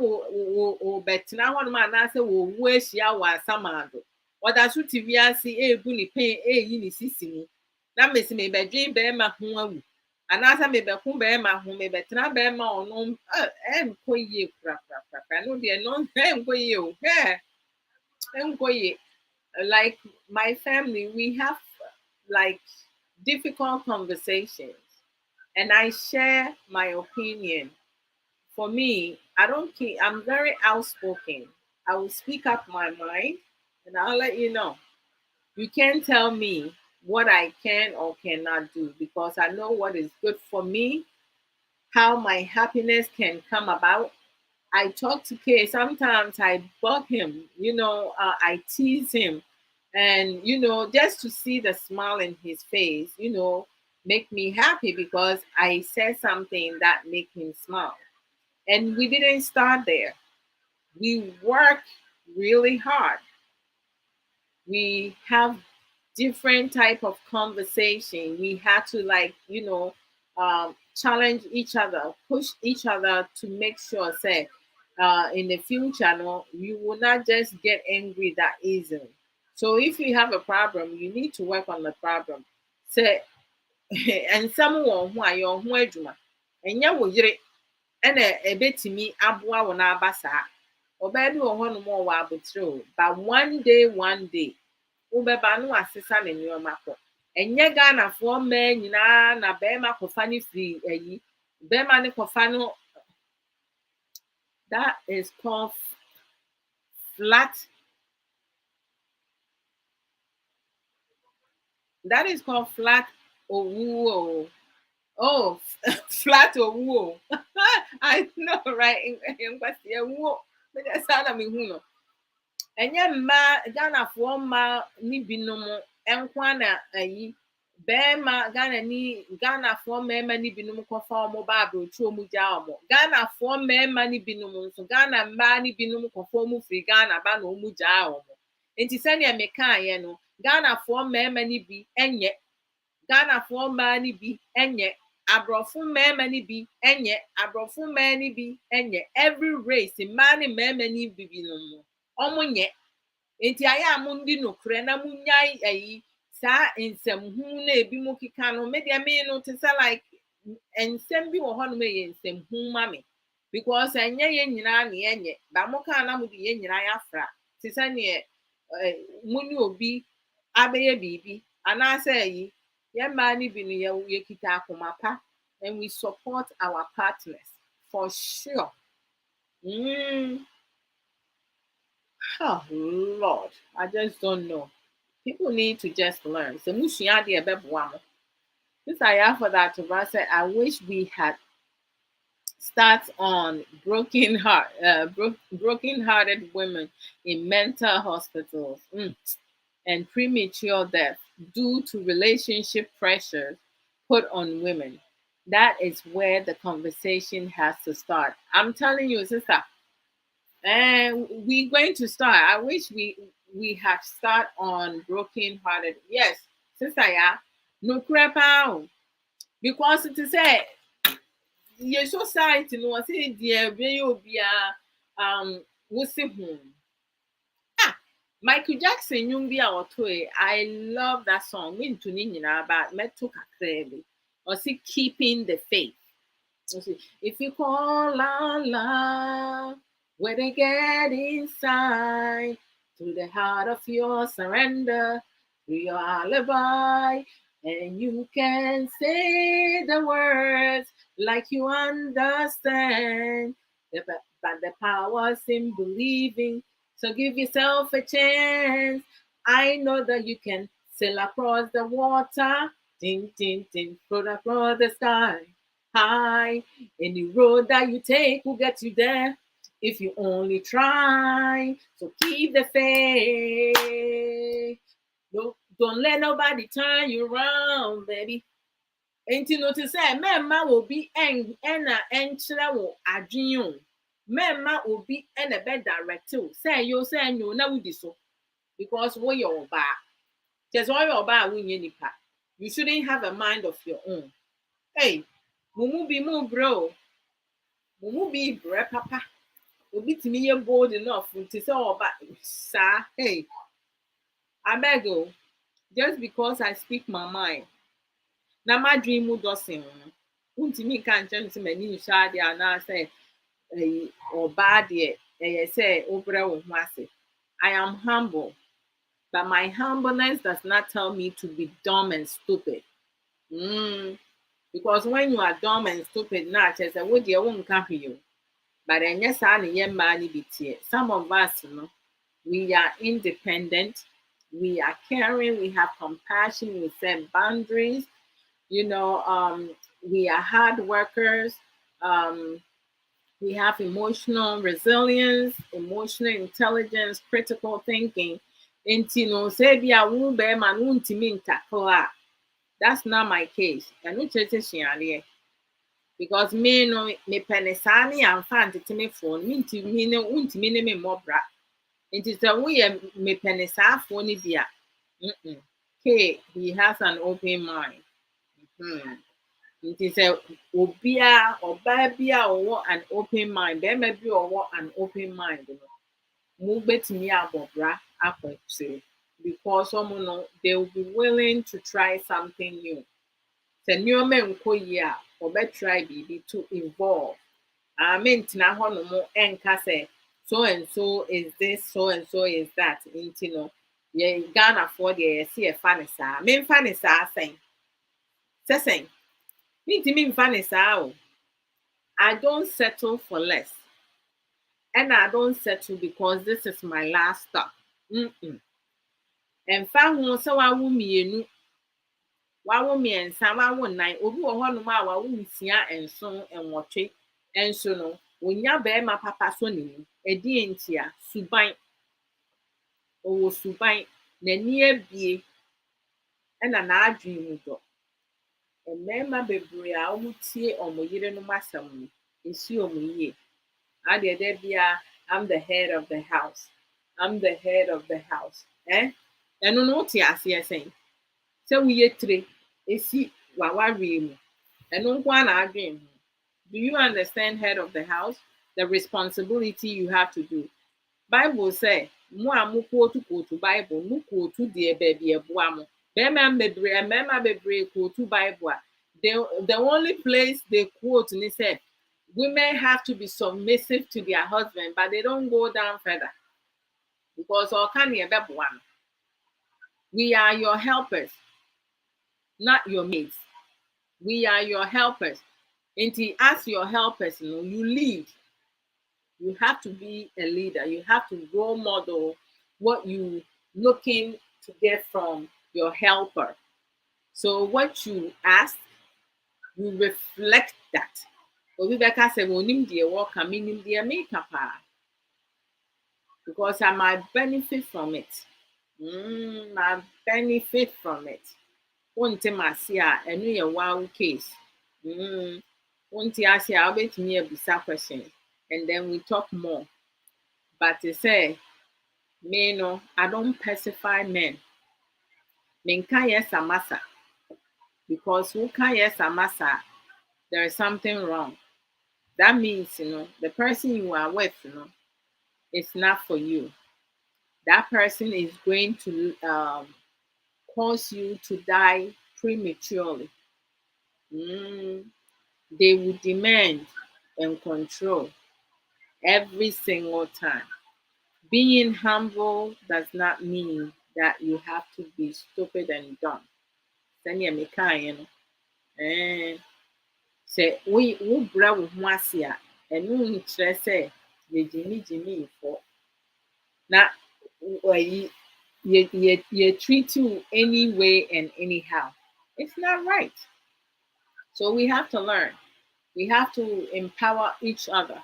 wobɛtena hɔnom anaasɛ wɔwu ahyia wɔ asamado. Ɔda so te wiase ebu ne pen eyi ne sisi mu. Na mesi mebɛdwen bɛrima ho awu. Anaasɛ mebɛko bɛrima ho mebɛtena bɛrima ɔno ɛnkɔ yie korakora. No deɛ no ɛnkɔ yie o. Ɛnkɔ yie. Like my family, we have like difficult conversations, and I share my opinion. For me, I don't care. I'm very outspoken. I will speak up my mind, and I'll let you know. You can't tell me what I can or cannot do because I know what is good for me, how my happiness can come about. I talk to Kay. Sometimes I bug him, I tease him. And, just to see the smile in his face, make me happy because I said something that make him smile. And we didn't start there. We work really hard. We have different type of conversation. We had to challenge each other, push each other to make sure say in the future no, you will not just get angry that easily. So if you have a problem, you need to work on the problem. Say and someone who are your home and ya wo yire and a betimi aboa wo na abasa. Obedu wɔ hɔ no mo wɔ abotire but one day wobɛba no asesa ne nneɛma kɔ. Ɛnyɛ Ghanafoɔ mmaa nyinaa na bɛrima kɔfa ne firi ayi. Bɛrima ne kɔfa no that is called flat. That is called flat owu. Oh, flat owu. I know, right? In kwasi ewu. Me dey sound me hu no. Enye mma Ghanafoɔ mma ni binom enkwa na ayi bɛrima Ghanafoɔ mmarima ni binom kɔfa ɔmo ba aburokyi ɔmo gya ɔmo. Ghanafoɔ mmarima ni binom nso Ghana mmaa ni binom kɔfa ɔmo firi Ghana ba na ɔmo gya ɔmo. Nti sɛnea meka ayɛ no Ghanafoɔ mmarima ni bi enye Ghanafoɔ mmaa ni bi enye Aborɔfo mmarima ni bi enye Aborɔfo mmaa ni bi enye every race mmaa ne mmarima ni bi binom no ɔmo nye. Nti ayɛ a mo ndi nokora na mo nyai ayi saa nsɛmhu na ebi mo keka no me deɛ me no te sɛ like nsɛm bi wɔ hɔ no yɛ nsɛmhu ma me because ɛnyɛ yɛn nyinaa ne yɛnyɛ ba mo ka na mo de yɛn nyinaa yɛafra te sɛ neɛ mo ne obi abɛyɛ biribi anaasɛ ayi yɛn mmaa ne bi no yɛkita akoma pa and we support our partners for sure. Oh Lord, I just don't know. People need to just learn. So musua de ebe boa mo. This I have for that to say I wish we had starts on broken-hearted women in mental hospitals and premature death due to relationship pressures put on women. That is where the conversation has to start. I'm telling you, sister, and we're going to start. I wish we had start on broken-hearted. Yes, sister, yeah, no crap out because it is a your society no say dear be obia what's ah Michael Jackson yung bi a otoe. I love that song. Me to ni nyina ba meto kakra bi. Or see keeping the faith. If you call out love, when they get inside to the heart of your surrender, to your alibi, and you can say the words like you understand. But the power's in believing. So give yourself a chance. I know that you can sail across the water, ting, ting, ting, float across the sky high. Any road that you take will get you there if you only try. So keep the faith. Don't let nobody turn you around, baby. Ain't you notice that mema will be en enchira wo adwin o. Mema will be en a bed direct o. Say you na wudi so because we your ba. Just why your ba we nipa. You shouldn't have a mind of your own. Hey, mumu bi mu bro. Mumu bi bre papa. Obi timi ye bold enough to say oba sa. Hey, I beg you. Just because I speak my mind. Na my dream mu dosin. Untimi kan chen se mani ni sha dia na say oba de say obre wo ho ase. I am humble, but my humbleness does not tell me to be dumb and stupid. Mm. Because when you are dumb and stupid, na say what you won't come you. But then yes, some of us, we are independent, we are caring, we have compassion, we set boundaries, we are hard workers, we have emotional resilience, emotional intelligence, critical thinking. And say be a woman man won't mean tackle. That's not my case. And which is because me no me penisani and fan to me phone me to me no unti me me mobra. It is a we me penisa phone bia. Okay, he has an open mind. It is a obia or babia or an open mind. There may be or an open mind. Move bet me abobra say because someone no they will be willing to try something new. Sɛ nneɛma nkɔ yie a wɔbɛtry biribi to involve. Mentena hɔnom ɛnka sɛ so and so is this, so and so is that. Nti no, yɛn Ghanafoɔ deɛ yɛsi yɛfa ne saa. Memfa ne saa sɛn. Sɛ sɛn. Mentumi mfa ne saa o. I don't settle for less. And I don't settle because this is my last stop. Ɛmfa ho sɛ wawo mmienu. Wawo mmiɛnsa, wawo nnan, obi wɔ hɔnom a wawo nsia nson nwɔtwe nso no, onya barima papa so ne mu. Ɛdi nti a, suban. Ɔwɔ suban, n'ani abie, ɛna n'adwene mu dɔ. Mmarima bebree a wɔtie wɔn yerenom asɛm no, esi wɔn yie. Adeɛ da bia, I'm the head of the house. I'm the head of the house. Ɛno no wote aseɛ sɛn? Sɛ woyɛ tire esi wawareɛ mu. Ɛno nko ara na adwene ho. Do you understand head of the house? The responsibility you have to do. Bible say, mo a mo quote Bible, mo quote deɛ baabi ɛboa mo. Mmarima bebree quote Bible a, the only place they quote ni say, women have to be submissive to their husband, but they don't go down further. Because ɔka ne ɛbɛboa no. We are your helpers, not your mates. We are your helpers. And as your helpers, you lead. You have to be a leader. You have to role model what you looking to get from your helper. So what you ask, you reflect that. Obi bɛka sɛ onim deɛ wɔka menim deɛ meka paa. Because I might benefit from it. I benefit from it. Wonte mase a ɛno yɛ wow case. Wonte ase a wobɛtumi abusa question and then we talk more. But to say, me no, I don't pacify men. Menka yes amasa. Because woka yes amasa, there is something wrong. That means, the person you are with, it's not for you. That person is going to cause you to die prematurely. They will demand and control every single time. Being humble does not mean that you have to be stupid and dumb. Sɛnea mekaeɛ no, sɛ wobrɛ wo ho ase a, ɛno nkyerɛ sɛ yɛgyimigyimifo. Na you treat you any way and anyhow. It's not right. So we have to learn. We have to empower each other.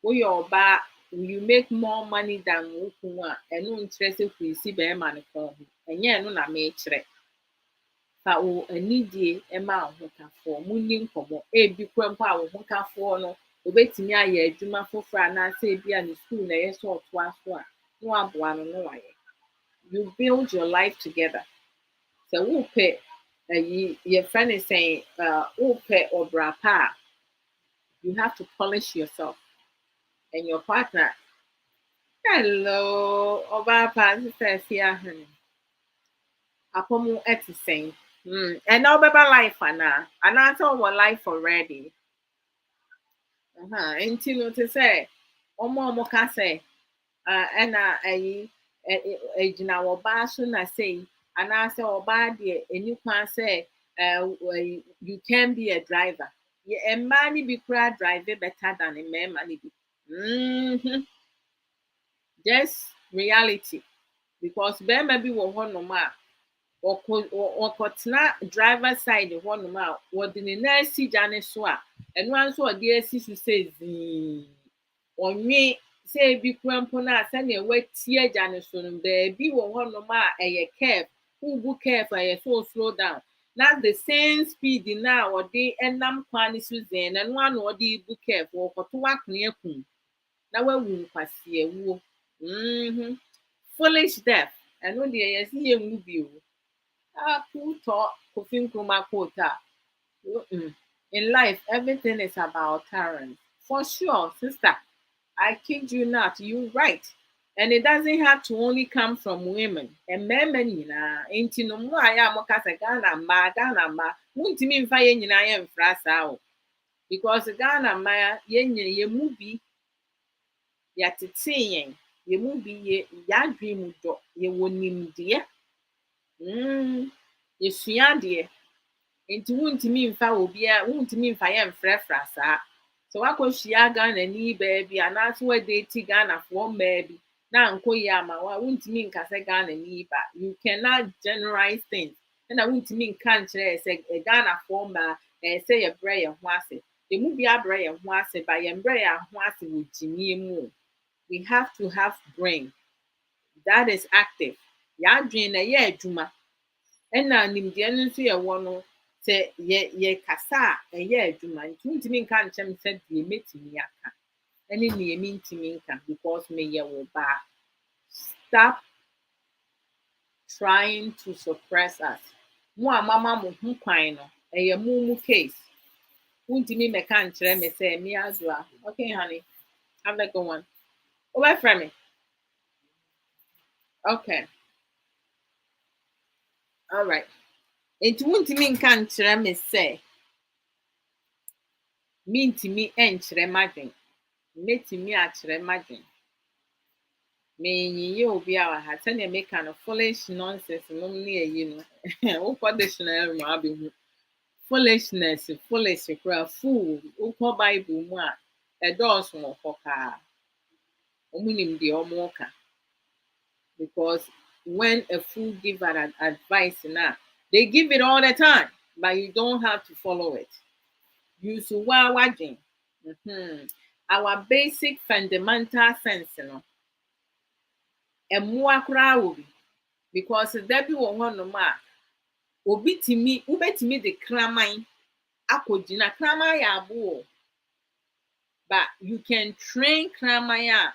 We are back. You make more money than Wukuma, and no interest if we see bear money for him. And yeah, no, I may check. But a needy amount for mooning for more. A big grandpa who can for no. Wait me, I Juma for Fran, I say, be in school, and I saw twice one. No, one, no, I. You build your life together. So we'll pay. Your friend is saying, we'll pay or brapa. You have to polish yourself and your partner. Hello, Obapa, says here, honey. Apomu etiseng. And now, baby, life, Anna. And I told what life already. Until to say, Omo can say, and a jina oba soon I say, and I say, Oba, dear, and you can say, you can be a driver. Yeah, a money be crowd driver better than a man money be. Just reality. Because there may be one no ma or driver side one no ma what the nurse see Janet Swa and one so dear sister says on me say be crampona send a wet tear Janet Son baby one no ma a curve who book care for a so slow down. Not the same speed now or they and nam quani Suzanne and one or the book care for to work near kum. Now we pass here. Foolish death. I know the yes here movie. Who taught Kofin Kuma quota? In life, everything is about talent. For sure, sister. I kid you not, you right. And it doesn't have to only come from women. And men, ain't no more. I am a Ghana ma. Won't mean fire in I am frasa. Because Ghana ma ye movie yɛtete yɛn mu bi yɛadwene mu dɔ yɛwɔ nimdeɛ yɛsua adeɛ nti wontumi mfa yɛn mfrɛfrɛ saa sɛ woakɔhyia Ghanani baa bi anaasɛ woadeeti Ghanafoɔ mmaa bi na ankɔ yie ama wo a wontumi nka sɛ Ghanani ba. You cannot generalize things ɛna wontumi nka nkyerɛ sɛ Ghanafoɔ mmaa ɛyɛ sɛ yɛbrɛ yɛn ho ase. Yɛn bi abrɛ yɛn ho ase ba yɛmbrɛ yɛn ho ase wɔ gyimie mu. We have to have brain that is active. Yɛadwene na ɛyɛ adwuma. Ɛna nimdeɛ no nso yɛwɔ no sɛ yɛkasa a ɛyɛ adwuma. Nti wontumi nka nkyɛm sɛ deɛ mɛtumi aka ɛne deɛ mentumi nka because meyɛ wo baa. Stop trying to suppress us. Mo a mama mo ho kwan no ɛyɛ mo case. Wontumi mɛka nkyerɛ me sɛ me adoa. Okay, honey. Have a good one. Away from me. Okay. All right. It won't mean can't me say. Mean to me enchre imagine. Make me actually imagine. Me you be our hat and you make kind of foolish nonsense no near you know. What dictionary be foolishness, foolish fool, who Bible one. A doors more for car. Omunim the omoka. Because when a fool give an advice now, they give it all the time, but you don't have to follow it. You so watching. Our basic fundamental sense, ɛmmoa koraa wɔ bi because da bi wɔ hɔnom a wobɛtumi de kraman akɔgyina kraman yɛ aboɔ but you can train kraman a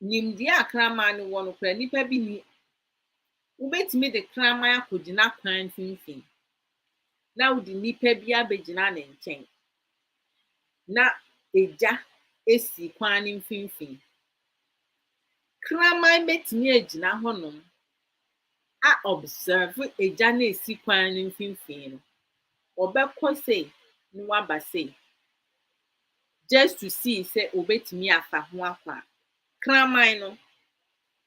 nimdeɛ a kraman no wɔ no koraa nipa bi ni wobɛtumi de kraman akɔgyina kwan mfimfini na wode nipa bi abɛgyina ne nkyɛn na egya esi kwan no mfimfini kraman bɛtumi agyina hɔnom a observe egya na esi kwan no mfimfini no ɔbɛkɔ sei na waba sei just to see sɛ obɛtumi afa ho akɔ a kraman no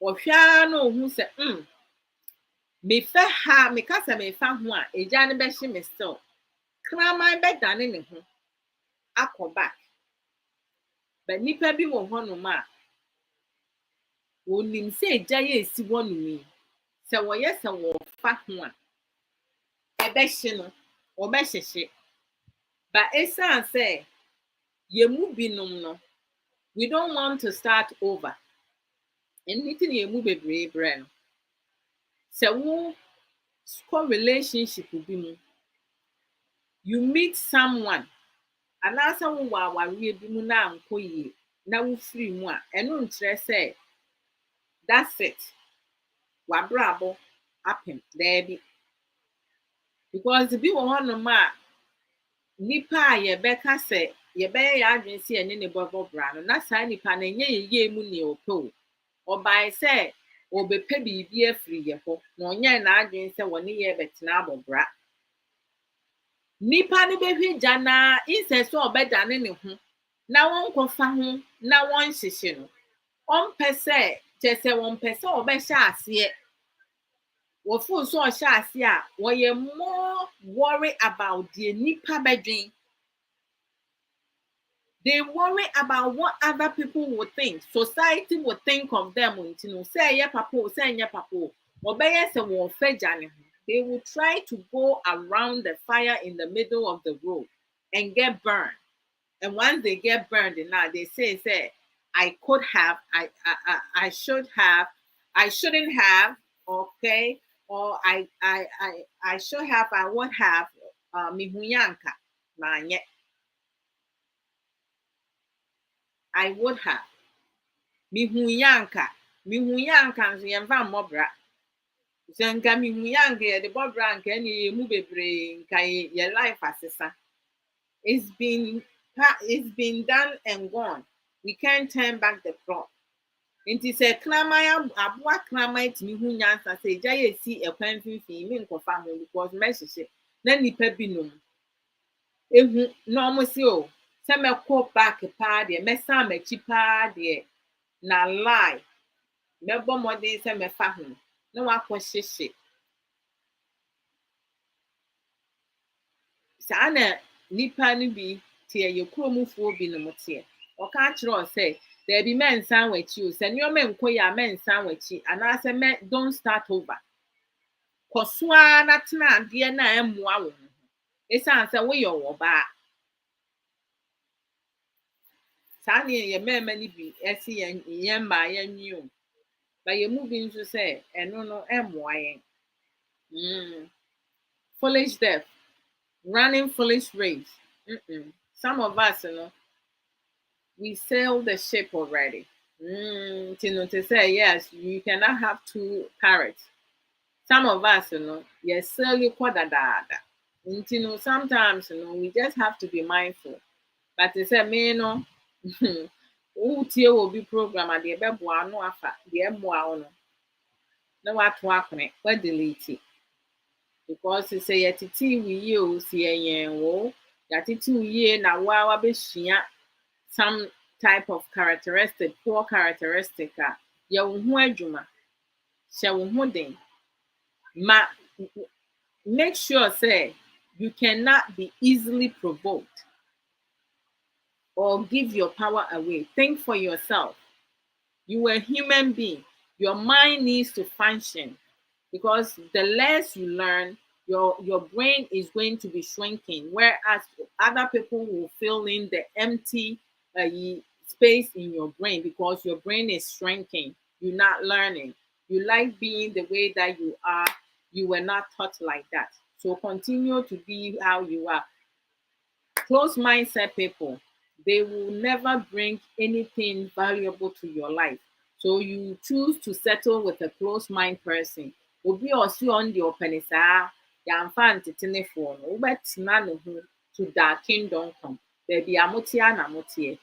ɔhwɛ ara na ohu sɛ mefa ha meka sɛ mefa ho a egya no bɛhye me still kraman bɛdane ne ho akɔ back but nipa bi wɔ hɔnom a wonim sɛ egya yɛ esi hɔnom yi sɛ wɔyɛ sɛ wɔfa ho a ɛbɛhye no ɔbɛhyehye but ɛsiane sɛ yɛmu binom no we don't want to start over nti na yɛmu bebree brɛ no sɛ wo kɔ relationship bi mu you meet someone anaasɛ wowɔ awareɛ bi mu na ankɔ yie na wofiri mu a ɛno nkyerɛ sɛ that's it w'abrabɔ apem daabi because bi wɔ hɔnom a nipa a yɛbɛka sɛ yɛbɛyɛ yɛ adwene sɛ yɛne ne bɔbɔ bra no na saa nipa no ɛnyɛ yɛyie mu nea ɔpɛ o ɔbae sɛ ɔbɛpɛ biribi afiri yɛ hɔ na ɔnyɛ n'adwene sɛ wɔne yɛ bɛtena abɔbra nipa no bɛhwɛ gya na insɛ sɛ ɔbɛdane ne ho na wɔnkɔfa ho na wɔnhyehye no ɔmpɛ sɛ kyerɛ sɛ wɔmpɛ sɛ ɔbɛhyɛ aseɛ wɔfoo so ɔhyɛ aseɛ a wɔyɛ more worry about deɛ nipa bɛdwen they worry about what other people would think society would think of them nti no sɛ ɛyɛ papa o sɛ ɛnyɛ papa o wɔbɛyɛ sɛ wɔmfa gya ne ho they will try to go around the fire in the middle of the road and get burned and once they get burned now they say I could have I should have I shouldn't have okay or I should have I would have mihuyanka manye I would have mihuyanka nso yɛmfa mmɔbra sɛ nka mihuyanka yɛde bɔbra nka ɛne yɛmu bebree nka yɛ life asesa it's been done and gone we can't turn back the clock nti sɛ kraman aboa kraman tumi hu nyansa sɛ egya yɛ esi ɛkwan mfimfini me nkɔfa ho because mɛhyehyɛ na nipa binom ehu na ɔmo si o sɛ mɛkɔ back paa deɛ mɛsan m'akyi paa deɛ na lie mɛbɔ mmɔden sɛ mɛfa ho na wakɔ hyehye saa na nipa no bi teɛ yɛ kuromufoɔ binom teɛ ɔka akyerɛ sɛ daabi mɛnsan w'akyi o sɛ nneɛma nkɔ yɛ a mɛnsan w'akyi anaasɛ don't start over kɔ so ara na tena adeɛ na ɛmmoa wo ho ɛsiane sɛ woyɛ ɔbaa saa ne yɛ mmarima no bi ɛsi yɛn mmaa yɛnwi o ba yɛn mu bi nso sɛ ɛno no ɛmmoa yɛn foolish death running foolish race some of us we sailed the ship already to say yes you cannot have two parrots some of us yes sail quite dadaada sometimes we just have to be mindful but they say me wotie wɔ bi program a deɛ ɛbɛboa no afa deɛ ɛmmoa wo no na wato akone wadelete because sɛ yɛtete wo yie o si yɛyɛn wo yɛatete wo yie na wabɛsua some type of characteristic poor characteristic a yɛwo ho adwuma hyɛ wo ho den make sure say you cannot be easily provoked or give your power away. Think for yourself. You are a human being. Your mind needs to function because the less you learn, your brain is going to be shrinking, whereas other people will fill in the empty space in your brain because your brain is shrinking. You're not learning. You like being the way that you are. You were not taught like that. So continue to be how you are. Closed mindset people, they will never bring anything valuable to your life. So you choose to settle with a closed mind person. Obi osi on the open is yamfa ntete for no wobɛtena ne ho to da kingdom come. Baabi a mote a na moteɛ.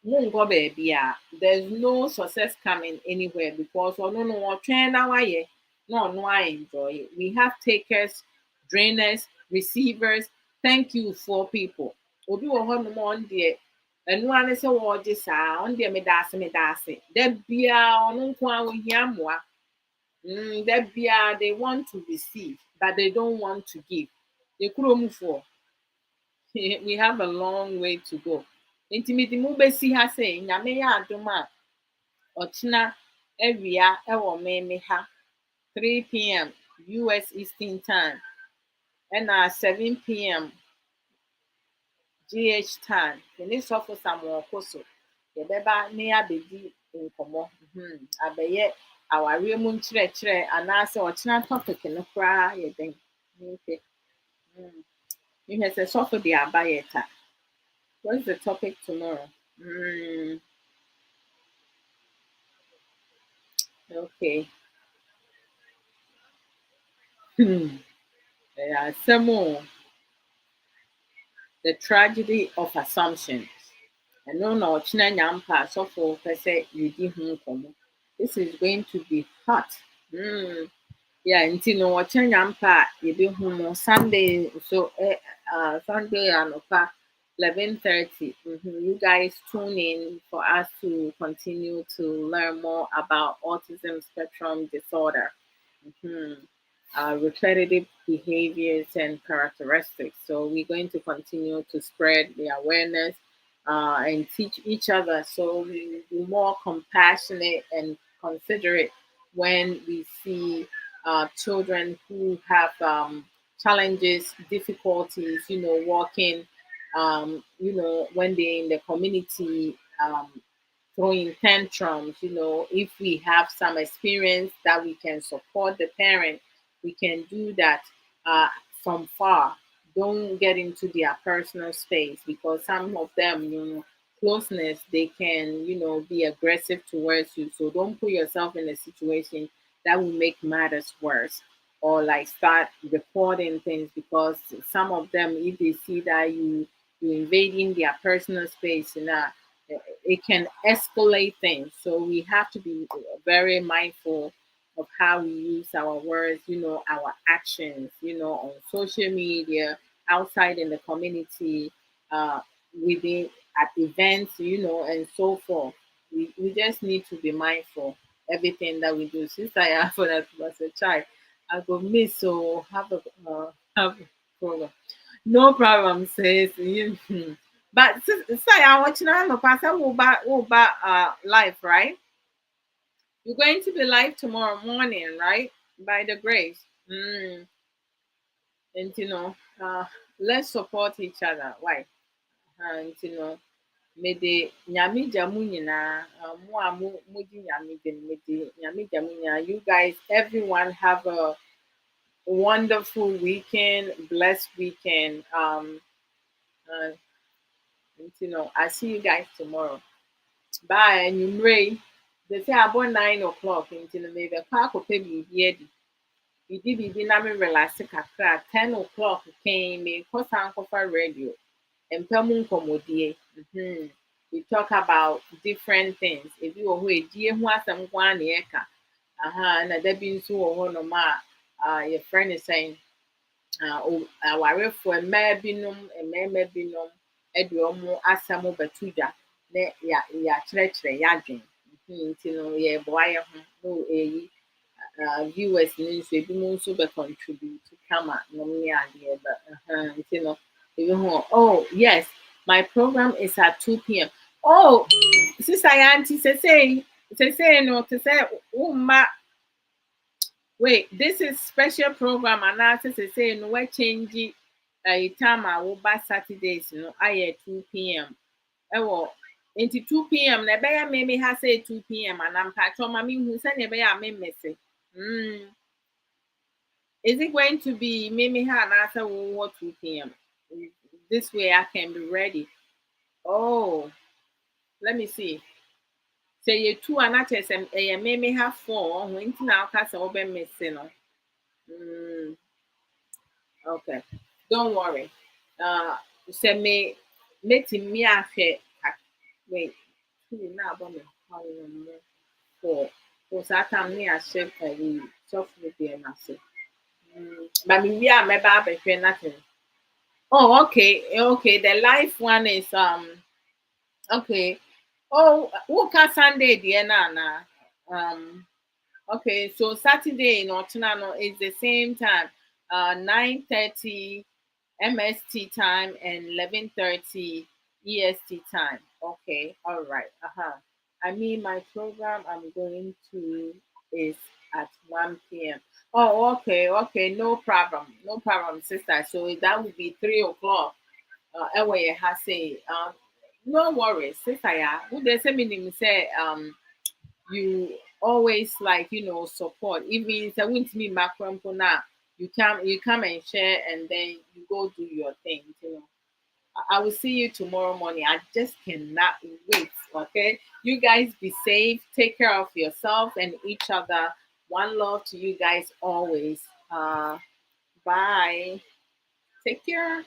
Monkɔ baabi a there's no success coming anywhere because ɔno no ɔtwɛn na wayɛ na ɔno enjoy it. We have takers, drainers, receivers, thank you for people. Obi wɔ hɔnom a ɔno deɛ ɛno ara ne sɛ wɔregye saa ɔno deɛ meda ase da biara ɔno nko ara ohia mmoa. Da biara they want to receive but they don't want to give. Ekurom we have a long way to go. Nti mede mu bɛsi ha sɛ nyame yɛ adom a ɔkyena awia ɛwɔ meme ha 3 p.m. US Eastern Time ɛna 7 p.m. GH time. Yɛne sɔfo Samuel Koso yɛbɛba ne abɛdi nkɔmmɔ. Abɛyɛ awareɛ mu nkyerɛkyerɛ anaasɛ ɔkyena topic no koraa yɛ den. Okay. Mehwɛ sɛ sɔfo de aba yɛ ta. What's the topic tomorrow? Okay. Some the tragedy of assumptions. And no, no, China Nyampa, so for say you give him come. This is going to be hot. Yeah, until no China Nyampa, you be home Sunday, so Sunday and 11:30. You guys tune in for us to continue to learn more about autism spectrum disorder. Repetitive behaviors and characteristics. So we're going to continue to spread the awareness and teach each other so we will be more compassionate and considerate when we see children who have challenges, difficulties, walking, when they're in the community, throwing tantrums. If we have some experience that we can support the parent, we can do that from far. Don't get into their personal space because some of them, closeness, they can, be aggressive towards you. So don't put yourself in a situation that will make matters worse or like start recording things because some of them, if they see that you invading their personal space, it can escalate things. So we have to be very mindful of how we use our words, our actions, on social media, outside in the community, within at events, and so forth. We just need to be mindful everything that we do. Since I have when I was a child, I go miss so have a problem. No problem, sis. But say I watching on the past live, right? You're going to be live tomorrow morning, right? By the grace. And let's support each other. Why? And may the nyami jamu nyina mo a mo di nyami den me the nyami jamu nyina. You guys, everyone have a wonderful weekend, blessed weekend. Uh, I see you guys tomorrow. Bye. And you may they say about 9 o'clock maybe a park or maybe yedi. Bibi na me relax kakra 10 o'clock came me cause for radio and pemu nkomodie. We talk about different things. If you who die ho asem kwa na eka. Na da bi nso wo ho no ma your friend is saying awarefo mmaa binom de ɔmo asɛm bɛto dwa na yɛakyerɛkyerɛ yɛadwen. Nti no yɛboa yɛn ho na ɛyi viewers no nso ebinom nso contribute kama nom ne adeɛ ba. Nti no ebi ho oh yes, my program is at 2 p.m. Oh, sister Yanti say no to say umma Wait, this is special program analysis say no we change time I will back Saturdays no I 2 p.m. Ewo into 2 p.m. na be ya me ha say 2 p.m. and I'm patch on mami who say be ya me messy. Mm. Is it going to be Mimi Ha and answer 2 p.m.? This way I can be ready. Oh, let me see. Say you two and not as a Mimi have 4 when now cast over missing. Mm, okay. Don't worry. Uh say me meeting me after wait. Now about me. How you know? For that time me I share the software and I say. But me yeah, my baby nothing. Oh, okay, okay. The live one is okay. Oh, what Sunday the na. Okay, so Saturday in Ochinano is the same time, 9:30 MST time and 11:30 EST time. Okay, all right. I mean, my program I'm going to is at 1 p.m. Oh, okay, okay, no problem, no problem, sister. So that would be 3 o'clock. Anyway, has say, no worries, sister. Yeah, who they say me say you always like support even if I wouldn't me macro now you come and share and then you go do your thing. I will see you tomorrow morning. I just cannot wait. Okay, you guys be safe, take care of yourself and each other. One love to you guys always. Bye, take care.